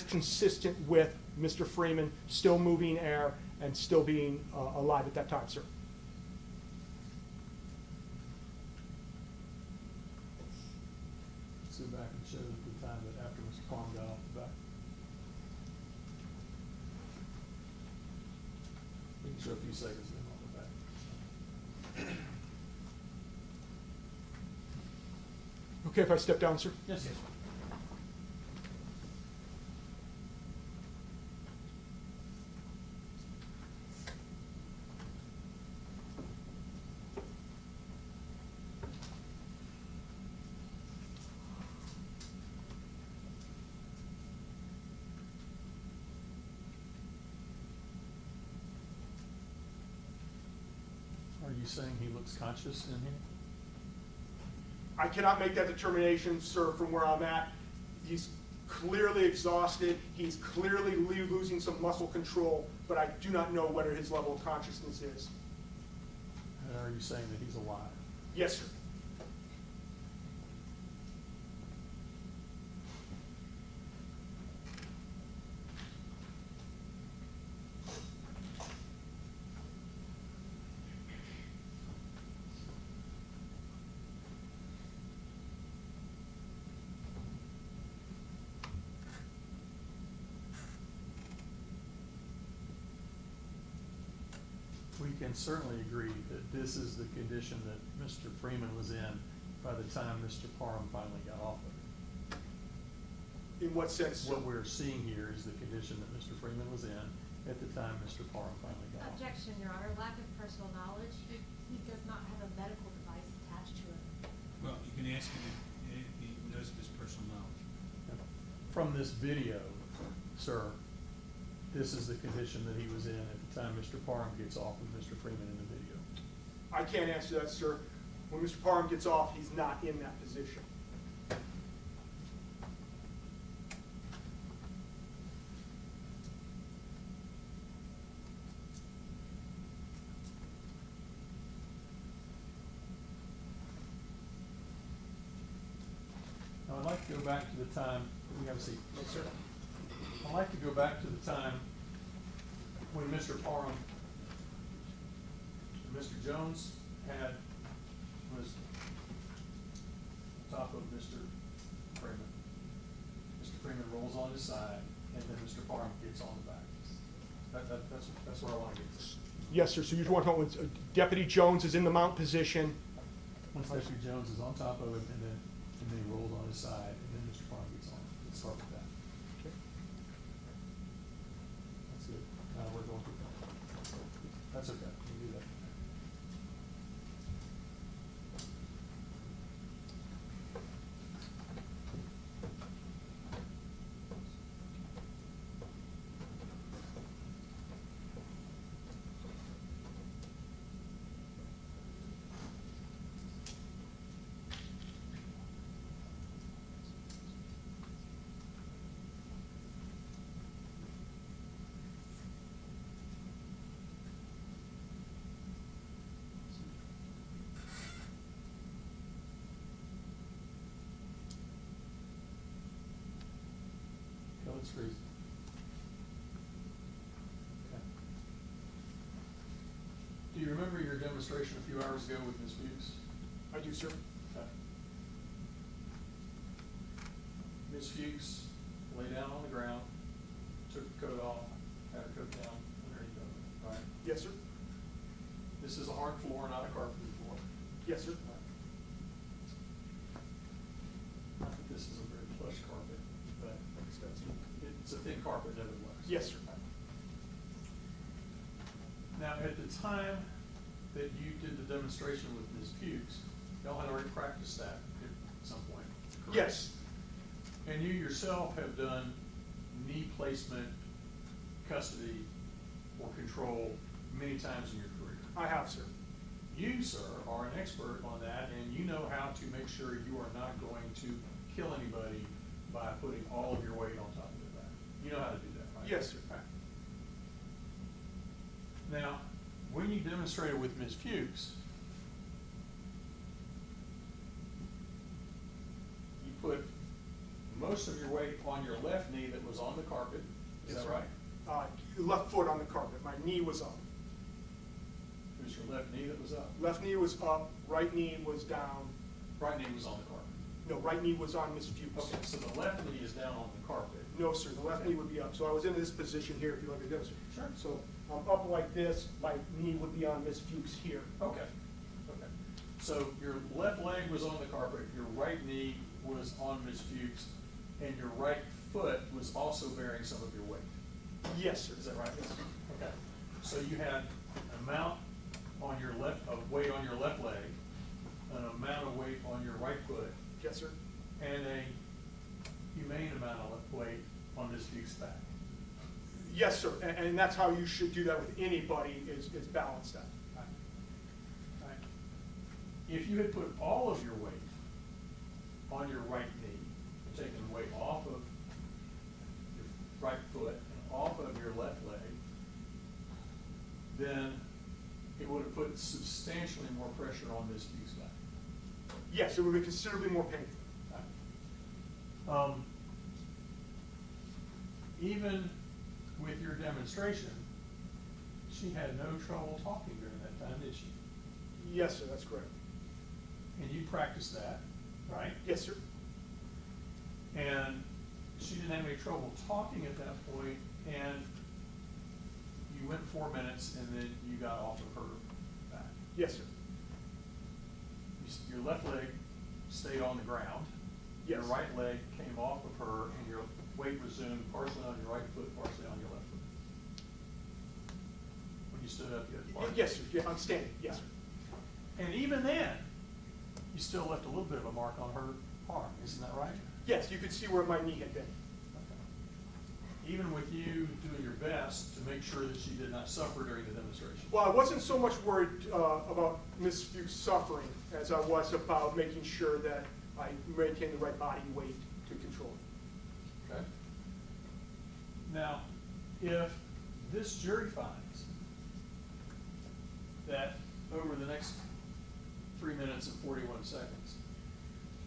consistent with Mr. Freeman still moving air and still being alive at that time, sir. Sit back and show the time that after Mr. Palm got off the back. We can show a few seconds of him on the back. Okay if I step down, sir? Yes, yes. Are you saying he looks conscious in here? I cannot make that determination, sir, from where I'm at. He's clearly exhausted. He's clearly losing some muscle control, but I do not know whether his level of consciousness is. And are you saying that he's alive? Yes, sir. We can certainly agree that this is the condition that Mr. Freeman was in by the time Mr. Parham finally got off of it. In what sense, sir? What we're seeing here is the condition that Mr. Freeman was in at the time Mr. Parham finally got off. Objection, Your Honor, lack of personal knowledge. He does not have a medical device attached to him. Well, you can ask him if he knows of his personal knowledge. From this video, sir, this is the condition that he was in at the time Mr. Parham gets off of Mr. Freeman in the video. I can't answer that, sir. When Mr. Parham gets off, he's not in that position. Now, I'd like to go back to the time, we have a seat. Yes, sir. I'd like to go back to the time when Mr. Parham, Mr. Jones was on top of Mr. Freeman. Mr. Freeman rolls on his side, and then Mr. Parham gets on the back. That's where I want to get to. Yes, sir. So you want to talk when Deputy Jones is in the mount position. Once Mr. Jones is on top of him, and then he rolls on his side, and then Mr. Parham gets on. Let's start with that. Okay. That's good. Now we're going through that. That's okay. We can do that. Okay, let's freeze. Okay. Do you remember your demonstration a few hours ago with Ms. Fuchs? I do, sir. Okay. Ms. Fuchs lay down on the ground, took her coat off, had her coat down underneath of it, right? Yes, sir. This is a hard floor, not a carpeted floor. Yes, sir. I think this is a very plush carpet, but it's a thin carpet nevertheless. Yes, sir. Now, at the time that you did the demonstration with Ms. Fuchs, y'all had already practiced that at some point, correct? Yes. And you yourself have done knee placement, custody, or control many times in your career. I have, sir. You, sir, are an expert on that, and you know how to make sure you are not going to kill anybody by putting all of your weight on top of their back. You know how to do that, right? Yes, sir. Now, when you demonstrated with Ms. Fuchs, you put most of your weight on your left knee that was on the carpet. Is Yes, that sir. right? Left foot on the carpet. My knee was up. It was your left knee that was up? Left knee was up, right knee was down. Right knee was on the carpet? No, right knee was on Miss Fuchs. Okay, so the left knee is down on the carpet. No, sir, the left knee would be up. So I was in this position here, if you look at this. Sure. So I'm up like this, my knee would be on Miss Fuchs here. Okay, okay. So your left leg was on the carpet, your right knee was on Ms. Fuchs, and your right foot was also bearing some of your weight. Yes, sir. Is that right? Okay. So you had an amount on your left, of weight on your left leg, an amount of weight on your right foot, Yes, sir. and a humane amount of weight on Ms. Fuchs' back. Yes, sir. And that's how you should do that with anybody, is balance that. Right. If you had put all of your weight on your right knee, taken weight off of your right foot and off of your left leg, then it would have put substantially more pressure on Ms. Fuchs' back. Yes, it would be considerably more painful. Even with your demonstration, she had no trouble talking during that time, did she? Yes, sir, that's correct. And you practiced that, right? Yes, sir. And she didn't have any trouble talking at that point, and you went 4 minutes, and then you got off of her back. Yes, sir. Your left leg stayed on the ground. Yes. Your right leg came off of her, and your weight resumed partially on your right foot, partially on your left foot. When you stood up, you had partially. Yes, sir. Yeah, I'm standing. Yes, sir. And even then, you still left a little bit of a mark on her arm, isn't that right? Yes, you could see where my knee had been. Okay. Even with you doing your best to make sure that she did not suffer during the demonstration. Well, I wasn't so much worried about Miss Fuchs suffering as I was about making sure that I maintained the right body weight to control it. Okay. Now, if this jury finds that over the next 3 minutes and 41 seconds,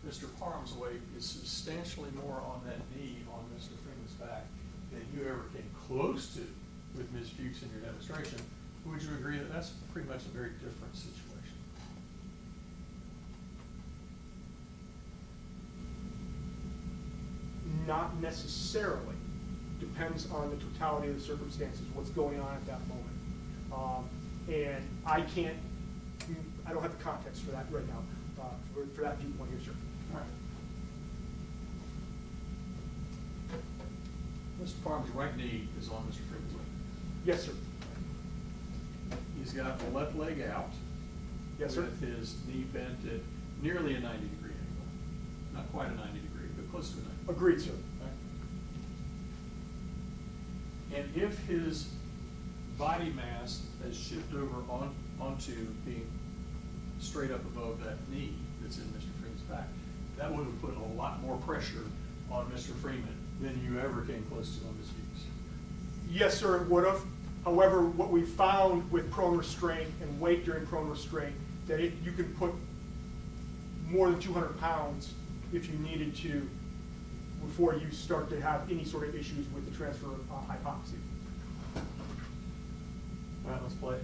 Mr. Parham's weight is substantially more on that knee on Mr. Freeman's back than you ever came close to with Ms. Fuchs in your demonstration, would you agree that that's pretty much a very different situation? Not necessarily. Depends on the totality of the circumstances, what's going on at that moment. And I don't have the context for that right now, for that viewpoint here, sir. All right. Mr. Parham's right knee is on Mr. Freeman's leg. Yes, sir. He's got the left leg out. Yes, sir. With his knee bent at nearly a 90-degree angle. Not quite a 90-degree, but close to a 90. Agreed, sir. Okay. And if his body mass has shifted over onto being straight up above that knee that's in Mr. Freeman's back, that would have put a lot more pressure on Mr. Freeman than you ever came close to on Ms. Fuchs. Yes, sir, it would have. However, what we found with prone restraint and weight during prone restraint, that you can put more than 200 pounds if you needed to before you start to have any sort of issues with the transfer of hypoxia. All right, let's play.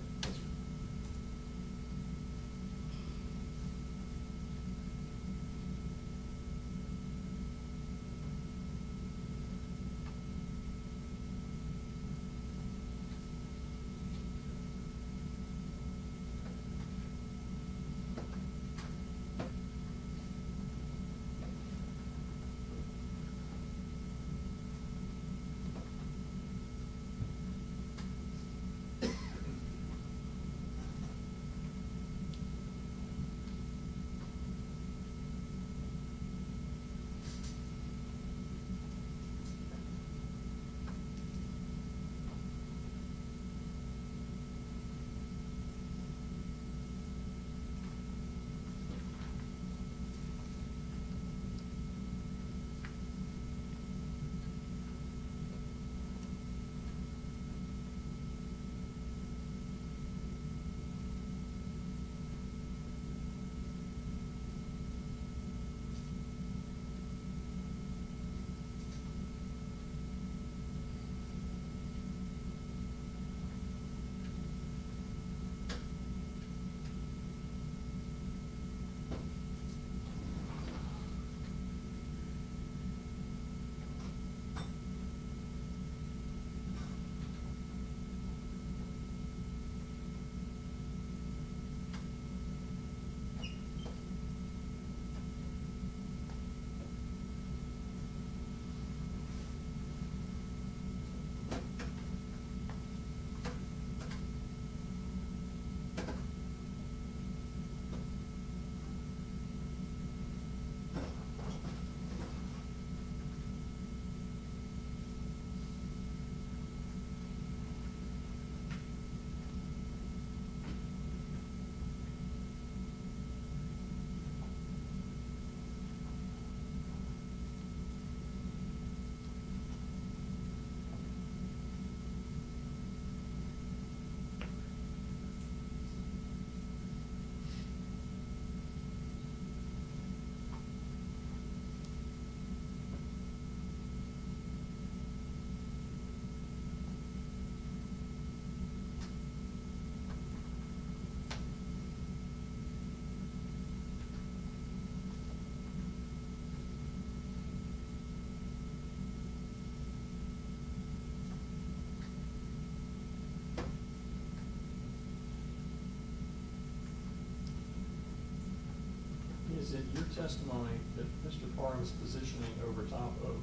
testimony that Mr. Parham's positioning over top of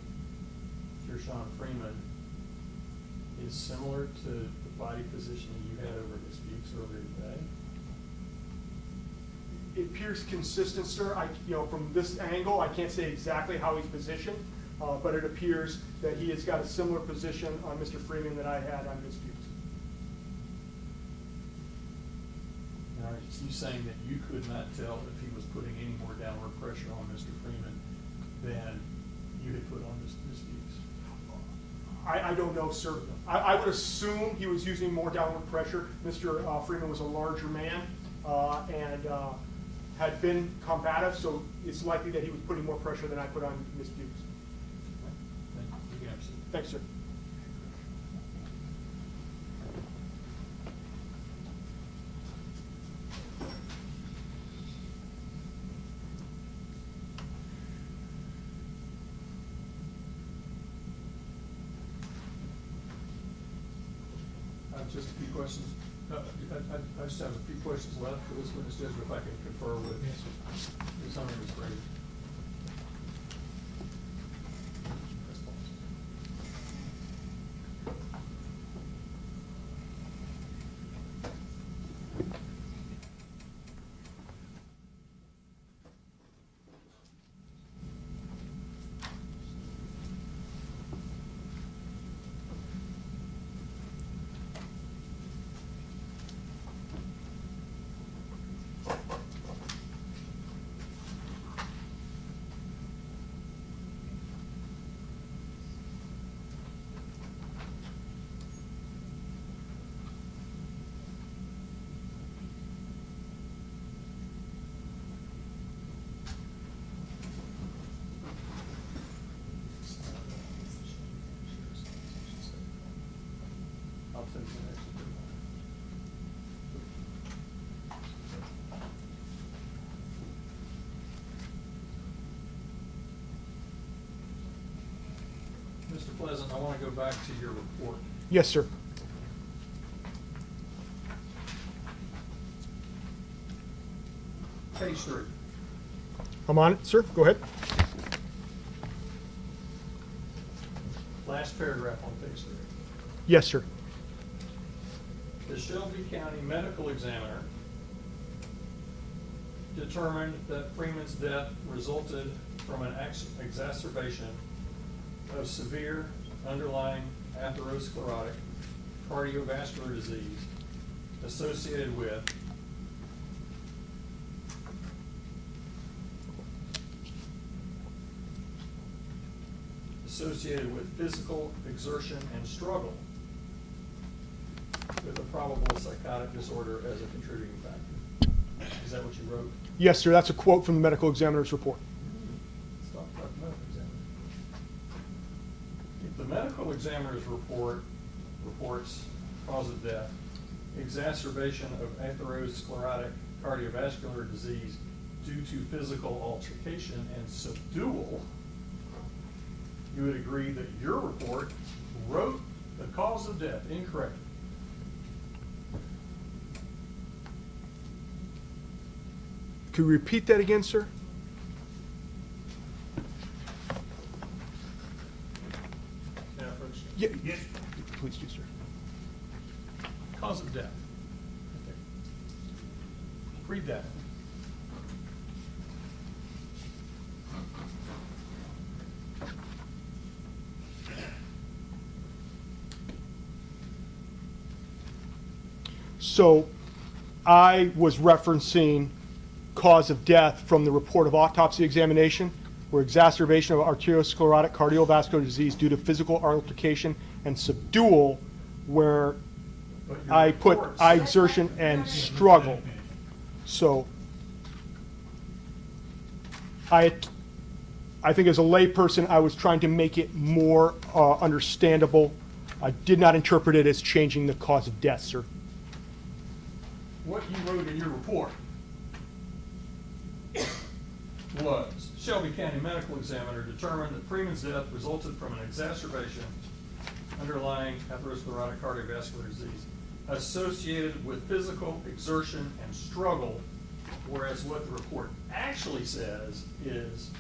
Gershun Freeman is similar to the body positioning you had over Ms. Beeks earlier today? It appears consistent, sir. From this angle, I can't say exactly how he's positioned, but it appears that he has got a similar position on Mr. Freeman that I had on Ms. Beeks. Now, are you saying that you could not tell if he was putting any more downward pressure on Mr. Freeman than you had put on Ms. Beeks? I don't know, sir. I would assume he was using more downward pressure. Mr. Freeman was a larger man and had been combative, so it's likely that he was putting more pressure than I put on Ms. Bukes. Thank you. You can have a seat. Thanks, sir. Just a few questions. I just have a few questions left for this witness, Judge, if I can confer with Ms. Hunter and Ms. Brady. I'll send you an extra. Mr. Pleasant, I want to go back to your report. Yes, sir. Page 3. I'm on it, sir. Go ahead. Last paragraph on page 3. Yes, sir. The Shelby County Medical Examiner determined that Freeman's death resulted from an exacerbation of severe underlying atherosclerotic cardiovascular disease associated with physical exertion and struggle with a probable psychotic disorder as a contributing factor. Is that what you wrote? Yes, sir. That's a quote from the medical examiner's report. Let's talk about the medical examiner. If the medical examiner's report reports cause of death, exacerbation of atherosclerotic cardiovascular disease due to physical altercation and subdual, you would agree that your report wrote the cause of death incorrectly. Could you repeat that again, sir? Yeah, Yes. please do, sir. Cause of death. Okay. Read that. So I was referencing cause of death from the report of autopsy examination, where exacerbation of arteriosclerotic cardiovascular disease due to physical altercation and subdual, where But your I put reports- eye exertion and struggle. So I think as a layperson, I was trying to make it more understandable. I did not interpret it as changing the cause of death, sir. What you wrote in your report was, Shelby County Medical Examiner determined that Freeman's death resulted from an exacerbation underlying atherosclerotic cardiovascular disease associated with physical exertion and struggle Whereas what the report actually says is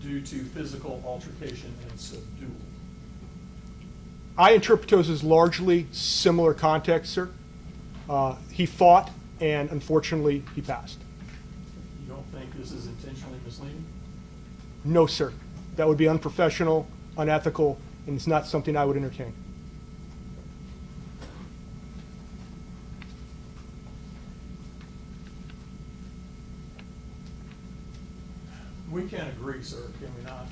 due to physical altercation and subdual. I interpret those as largely similar context, sir. He fought, and unfortunately, he passed. You don't think this is intentionally misleading? No, sir. That would be unprofessional, unethical, and it's not something I would entertain. We can agree, sir, can we not,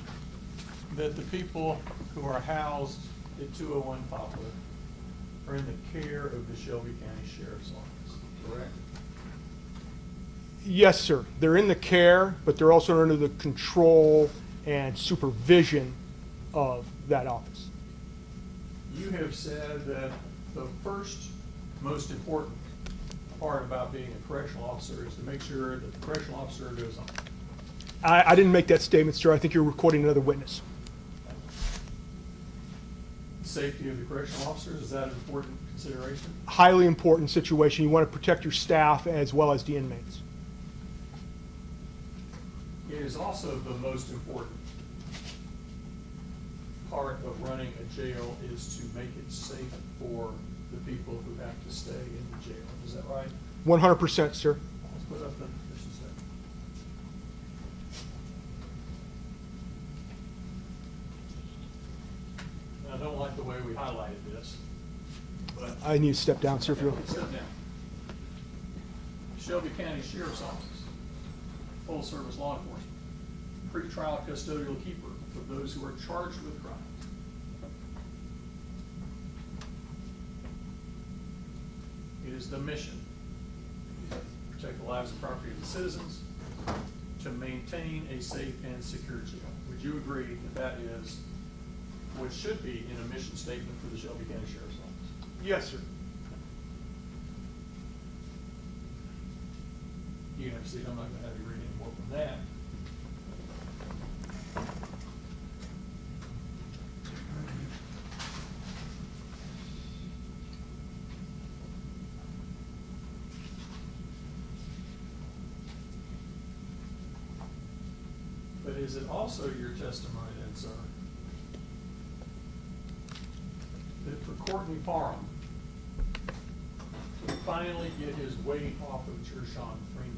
that the people who are housed at 201 Poplar are in the care of the Shelby County Sheriff's Office, correct? Yes, sir. They're in the care, but they're also under the control and supervision of that office. You have said that the first most important part about being a correctional officer is to make sure that the correctional officer goes on. I didn't make that statement, sir. I think you're recording another witness. Safety of the correctional officers, is that an important consideration? Highly important situation. You want to protect your staff as well as the inmates. It is also the most important part of running a jail is to make it safe for the people who have to stay in the jail. Is that right? 100%, sir. Let's put up the mission statement. I don't like the way we highlighted this, but I need to step down, sir, if you'll. step down. Shelby County Sheriff's Office, full service law enforcement, pretrial custodial keeper for those who are charged with crimes. It is the mission to protect the lives and property of the citizens, to maintain a safe and secure jail. Would you agree that that is what should be in a mission statement for the Shelby County Sheriff's Office? Yes, sir. You can have a seat, I'm not gonna have you read any more from that. But is it also your testimony then, sir, that for Courtney Parham to finally get his weight off of Gershun Freeman,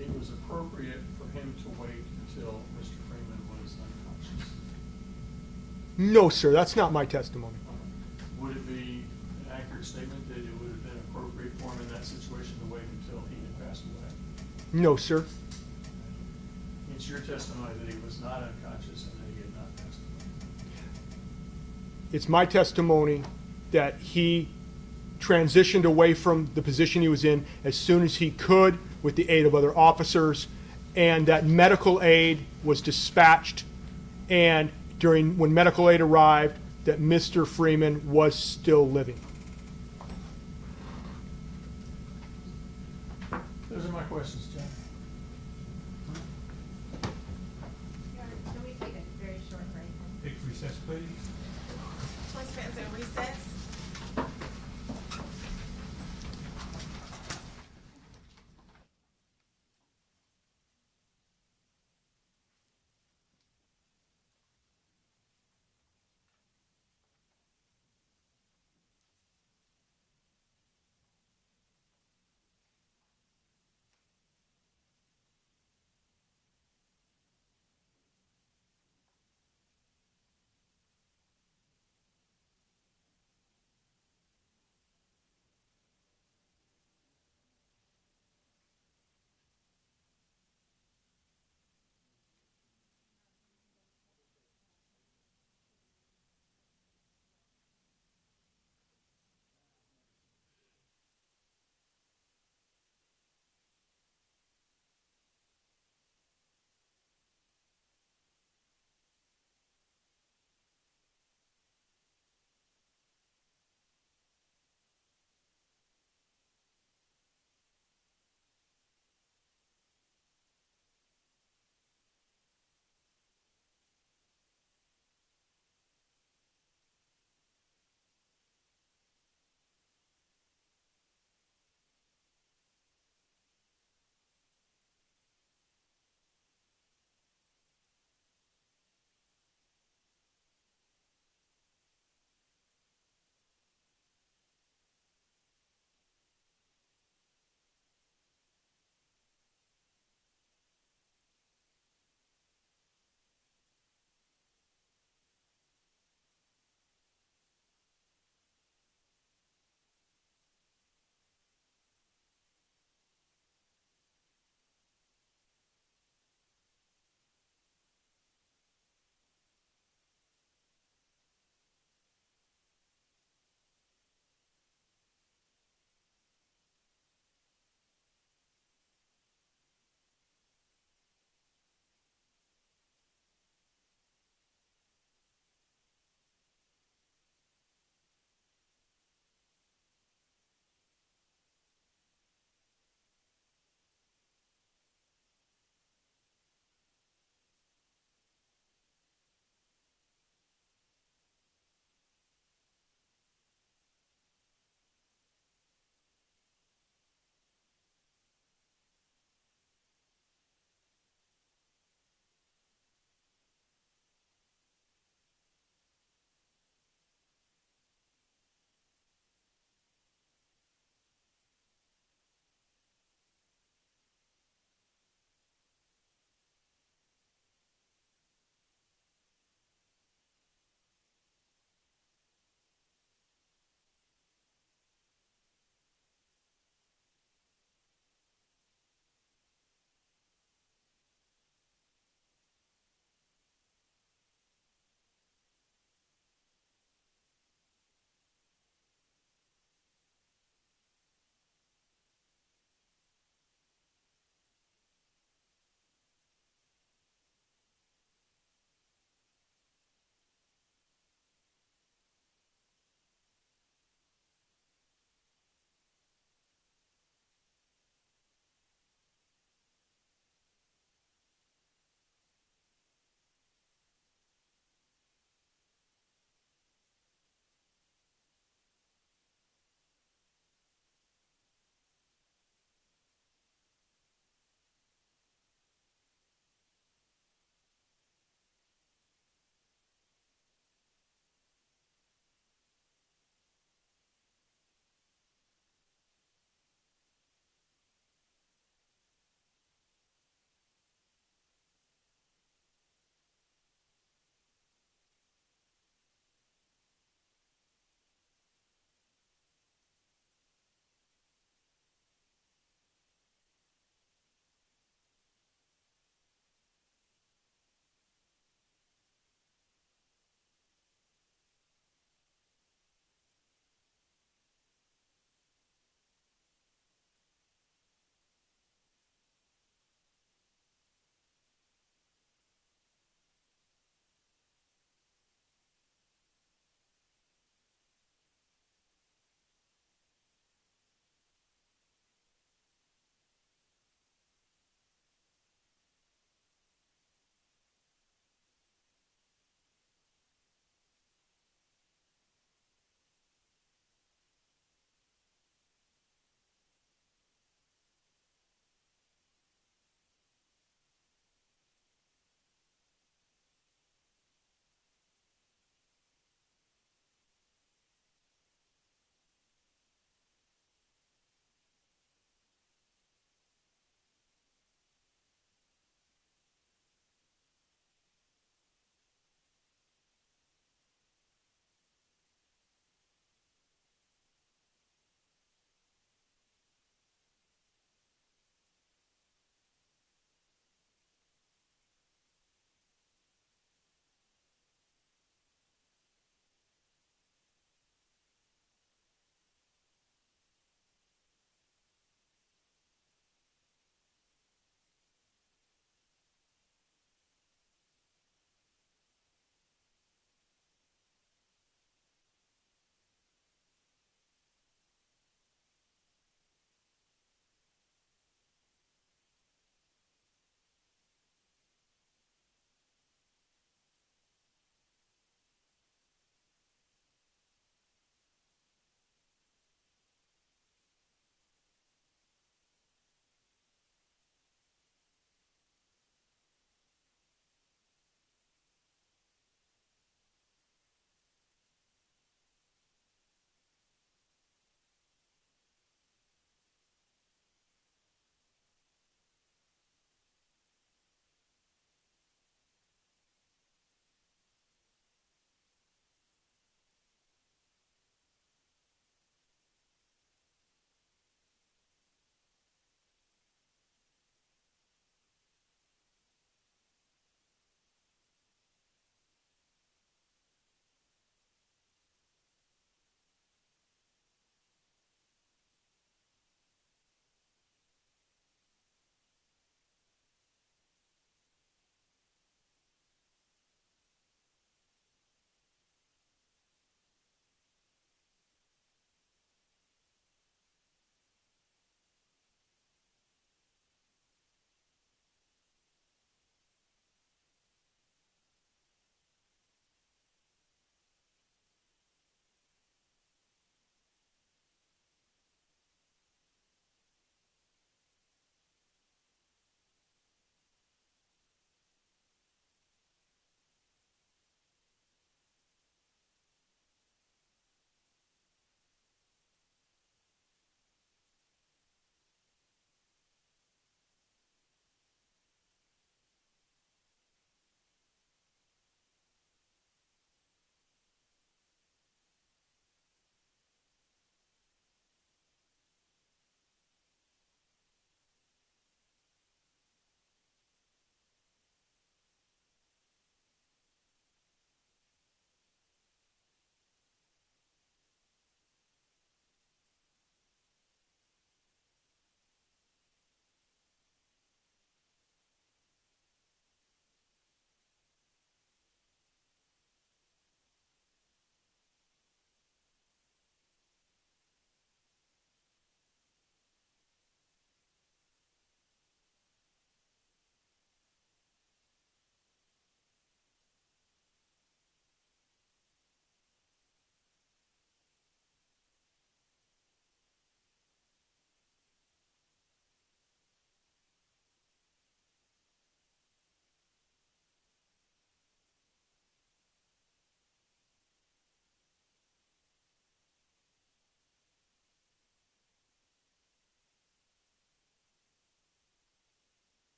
it was appropriate for him to wait until Mr. Freeman was unconscious? No, sir. That's not my testimony. Would it be an accurate statement that it would have been appropriate for him in that situation to wait until he had passed away? No, sir. It's your testimony that he was not unconscious and that he had not passed away. It's my testimony that he transitioned away from the position he was in as soon as he could with the aid of other officers, and that medical aid was dispatched, and when medical aid arrived, that Mr. Freeman was still living. Those are my questions, John. Can we take a very short break? Take recess, please. Please stand in recess.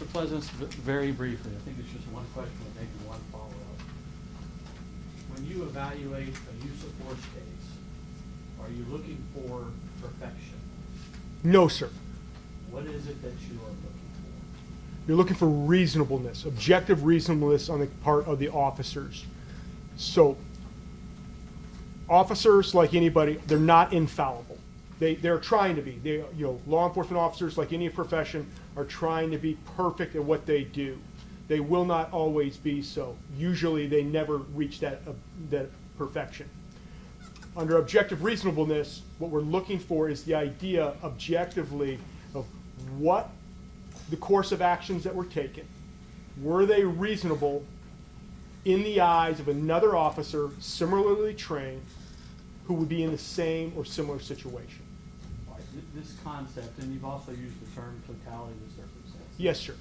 Mr. Pleasance, very briefly, I think it's just one question and maybe one follow-up. When you evaluate a use of force case, are you looking for perfection? No, sir. What is it that you are looking for? You're looking for reasonableness, objective reasonableness on the part of the officers. So, officers, like anybody, they're not infallible. They're trying to be. Law enforcement officers, like any profession, are trying to be perfect at what they do. They will not always be so. Usually, they never reach that perfection. Under objective reasonableness, what we're looking for is the idea objectively of what the course of actions that were taken. Were they reasonable in the eyes of another officer similarly trained who would be in the same or similar situation? All right, this concept, and you've also used the term totality of circumstances. Yes, sir.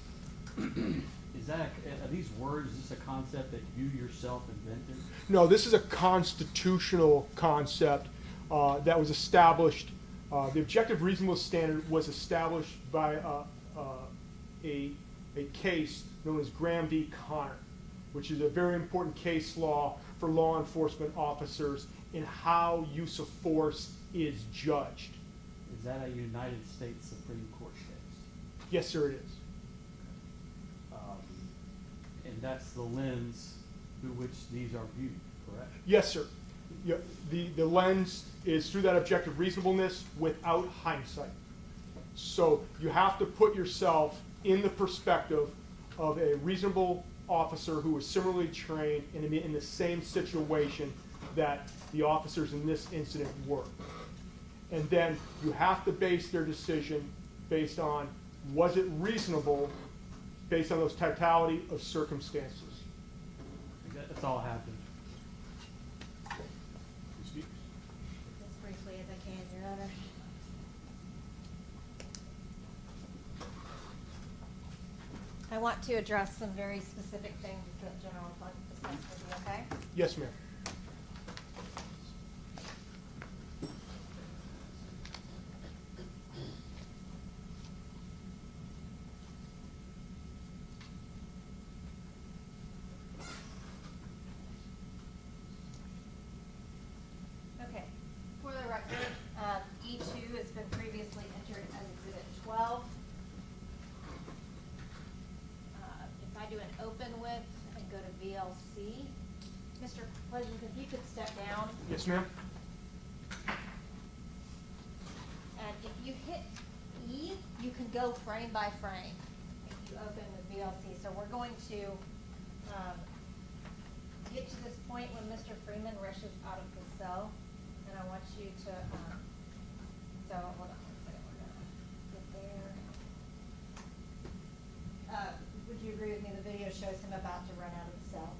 Are these words, is this a concept that you yourself invented? No, this is a constitutional concept that was established. The objective reasonableness standard was established by a case known as Graham v. Connor, which is a very important case law for law enforcement officers in how use of force is judged. Is that a United States Supreme Court case? Yes, sir, it is. And that's the lens through which these are viewed, correct? Yes, sir. Yeah, the lens is through that objective reasonableness without hindsight. So you have to put yourself in the perspective of a reasonable officer who is similarly trained and in the same situation that the officers in this incident were. And then you have to base their decision based on, was it reasonable based on those totality of circumstances? That's all happened. As briefly as I can, Your Honor. I want to address some very specific things that General Fund discussed with you, okay? Yes, ma'am. Okay, for the record, E2 has been previously entered as Exhibit 12. If I do an open with and go to VLC, Mr. Pleasant, if you could step down. Yes, ma'am. And if you hit E, you can go frame by frame if you open with VLC. So we're going to get to this point when Mr. Freeman rushes out of the cell. And I want you to, so hold on one second, we're gonna get there. Would you agree with me, the video shows him about to run out of the cell?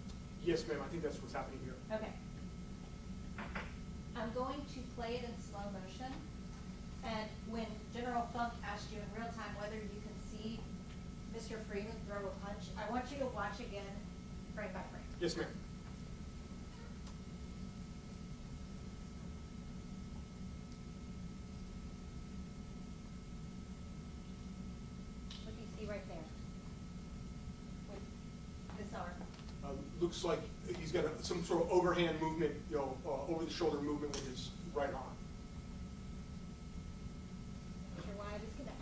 Yes, ma'am. I think that's what's happening here. Okay. I'm going to play it in slow motion, and when General Funk asked you in real time whether you can see Mr. Freeman throw a punch, I want you to watch again, frame by frame. Yes, ma'am. What do you see right there? With this arm. Looks like he's got some sort of overhand movement, over the shoulder movement with his right arm. Your wire disconnected.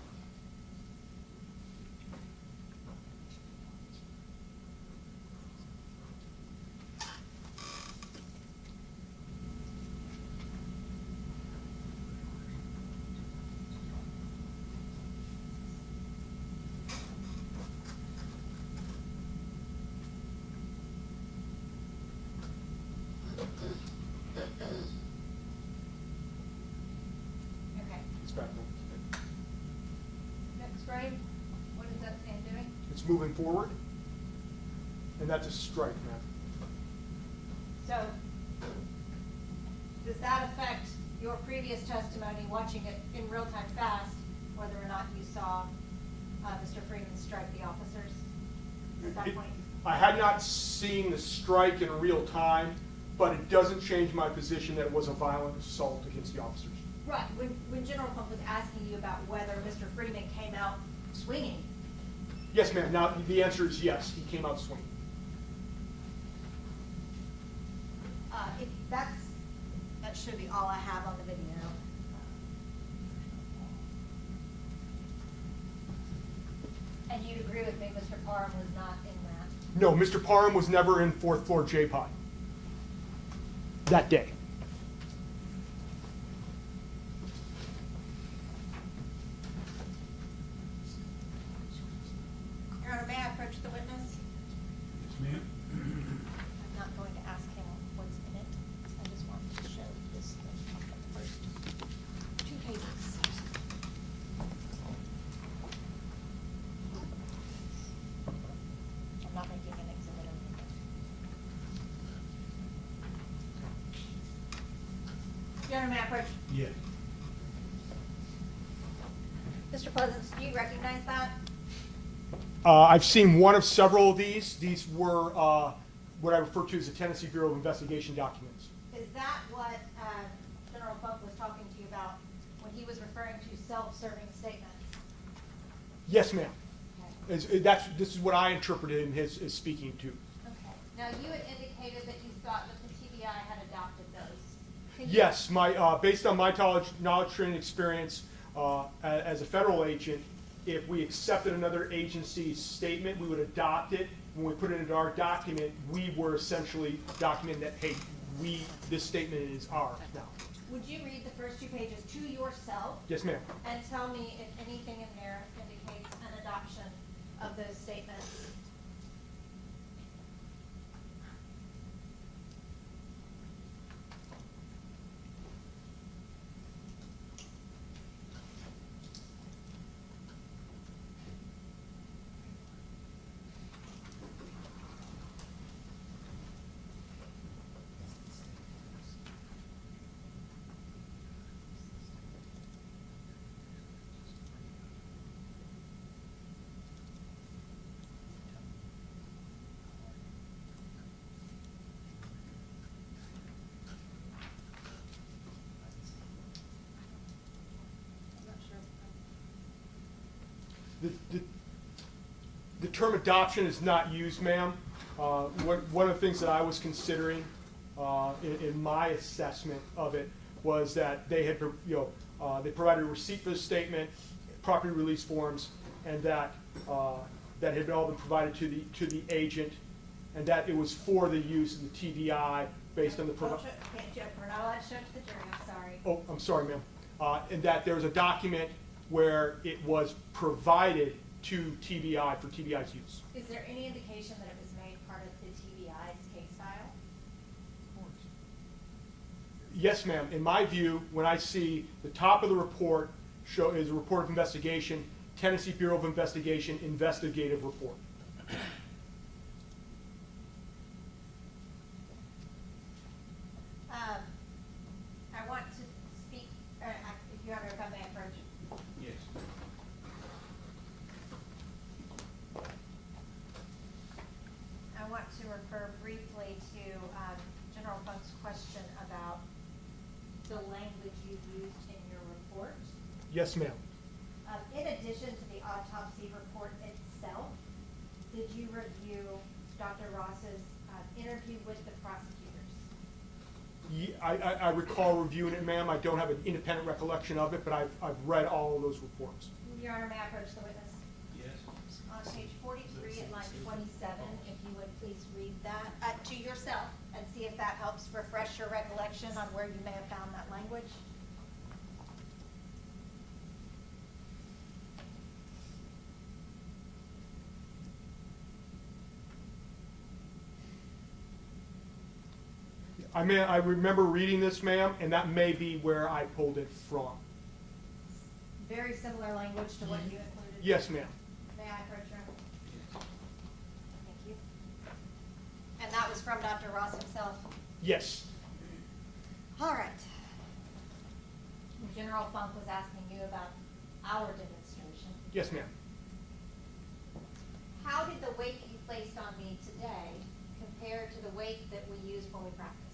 Okay. It's back now. Next frame, what is that hand doing? It's moving forward, and that's a strike, ma'am. So, does that affect your previous testimony, watching it in real time fast, whether or not you saw Mr. Freeman strike the officers at that point? I had not seen the strike in real time, but it doesn't change my position that it was a violent assault against the officers. Right, when General Funk was asking you about whether Mr. Freeman came out swinging, Yes, ma'am. Now, the answer is yes, he came out swinging. If that should be all I have on the video. And you'd agree with me, Mr. Parham was not in that? No, Mr. Parham was never in fourth floor J-Pod that day. Your Honor, may I approach the witness? I'm not going to ask him what's in it. I just want to show this first 2 pages. I'm not making an exhibit of it. Your Honor, may I approach? Yeah. Mr. Pleasance, do you recognize that? I've seen one of several of these. These were what I refer to as the Tennessee Bureau of Investigation documents. Is that what General Funk was talking to you about when he was referring to self-serving statements? Yes, ma'am. Okay. This is what I interpreted in his speaking to. Okay. Now, you had indicated that you thought that the TBI had adopted those. Can you- Yes, based on my knowledge, training, experience as a federal agent, if we accepted another agency's statement, we would adopt it. When we put it into our document, we were essentially documenting that, hey, this statement is ours now. Would you read the first 2 pages to yourself Yes, ma'am. and tell me if anything in there indicates an adoption of those statements? The term adoption is not used, ma'am. One of the things that I was considering in my assessment of it was that they had, they provided a receipt for the statement, property release forms, and that had all been provided to the agent, and that it was for the use of the TBI based on the. We're not allowed to show it to the jury, I'm sorry. Oh, I'm sorry, ma'am. And that there was a document where it was provided to TBI for TBI's use. Is there any indication that it was made part of the TBI's case file? Yes, ma'am. In my view, when I see the top of the report is a report of investigation, Tennessee Bureau of Investigation investigative report. I want to speak, if you have a comment, approach. Yes. I want to refer briefly to General Funk's question about the language you used in your report. Yes, ma'am. In addition to the autopsy report itself, did you review Dr. Ross's interview with the prosecutors? I recall reviewing it, ma'am. I don't have an independent recollection of it, but I've read all of those reports. Your Honor, may I approach the witness? Yes. On page 43 at line 27, if you would please read that to yourself and see if that helps refresh your recollection on where you may have found that language. I remember reading this, ma'am, and that may be where I pulled it from. Very similar language to what you included? Yes, ma'am. May I approach your Honor? Thank you. And that was from Dr. Ross himself? Yes. All right. General Funk was asking you about our demonstration. Yes, ma'am. How did the weight that you placed on me today compare to the weight that we used when we practiced?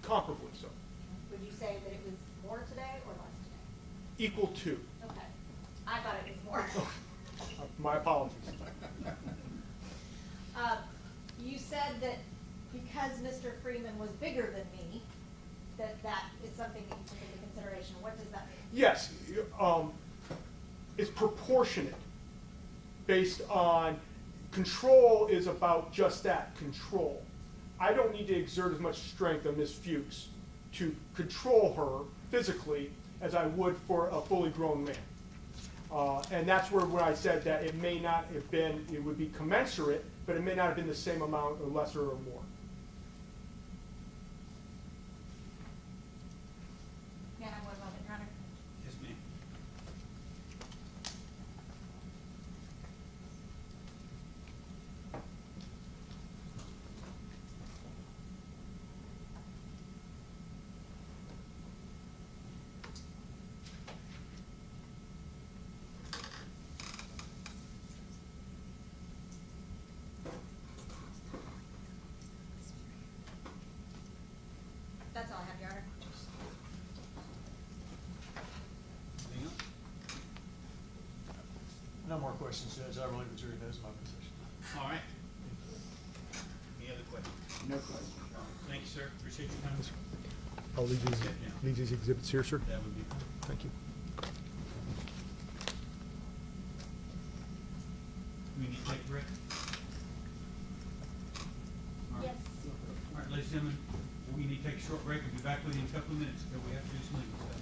Comparably so. Would you say that it was more today or less today? Equal to. Okay. I thought it was more. My apologies. you said that because Mr. Freeman was bigger than me, that is something that you took into consideration. What does that mean? Yes, it's proportionate based on, control is about just that, control. I don't need to exert as much strength on Ms. Fuchs to control her physically as I would for a fully grown man. And that's where when I said that it may not have been, it would be commensurate, but it may not have been the same amount or lesser or more. Yeah, what about it, Your Honor? Yes, ma'am. That's all I have, Your Honor. Anything else? No more questions, Judge. I believe the jury knows my position. All right. Any other questions? No question. Thank you, sir. Appreciate your time. I'll leave these exhibits here, sir. That would be fine. Thank you. We need to take a break? All right. Yes. All right, ladies and gentlemen, we need to take a short break. We'll be back with you in a couple of minutes because we have to do some legal stuff.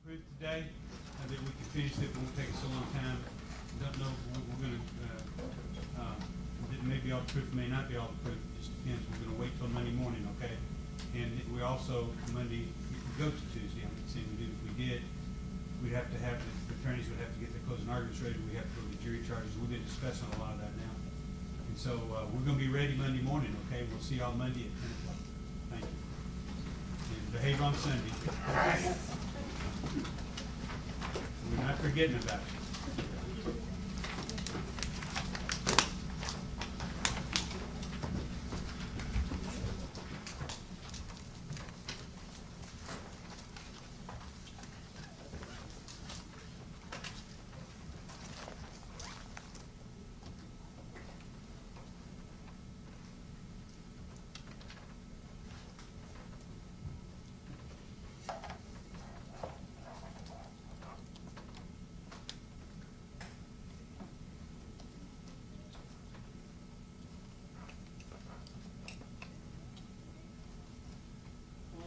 approve today, that we can finish it, it won't take us a long time. Don't know, we're gonna, it may be all approved, may not be all approved, it just depends, we're gonna wait till Monday morning, okay? And we also, Monday, we could go to Tuesday, I'm not saying we do, if we did, we'd have to have, the attorneys would have to get their closing arguments ready, we have to go to jury charges, we've been discussing a lot of that now. And so, we're gonna be ready Monday morning, okay? We'll see y'all Monday at 10 o'clock. Thank you. And behave on Sunday. We're not forgetting about you.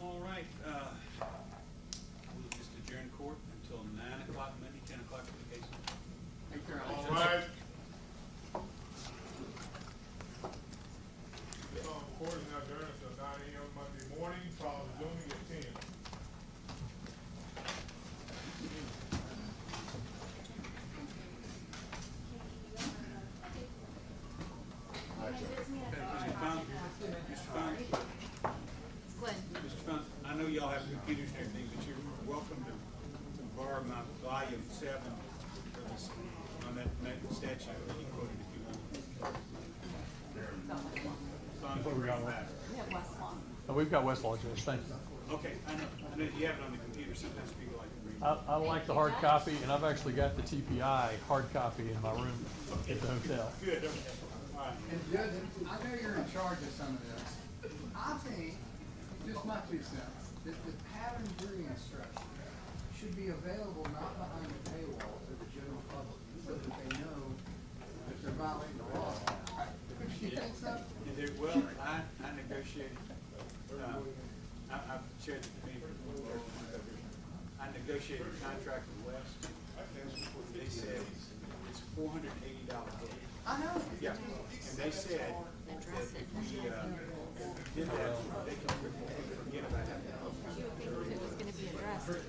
All right, we'll just adjourn court until 9 o'clock Monday, 10 o'clock for the case. All right. Court is now adjourned until 9 a.m. Monday morning, trial resuming at 10. Mr. Funk, Mr. Funk, I know y'all have computers and everything, but you're welcome to borrow my volume 7 for this, on that statute that you quoted if you want. What we got? Back. We've got Westlaw, Judge, thank you. Okay, I know you have it on the computer, sometimes people like to read. I like the hard copy, and I've actually got the TPI hard copy in my room at the hotel. Good, okay, all right. And Judge, I know you're in charge of some of this. I think, just my 2 cents, that the pattern jury instruction should be available not behind the paywall to the general public, so that they know that they're violating the law. Do you think so? And there, well, I negotiated, I've shared the committee. I negotiated a contract with West. They said it's $480. I know. Yeah, and they said that if we did that, they could forget about it. It was gonna be addressed there.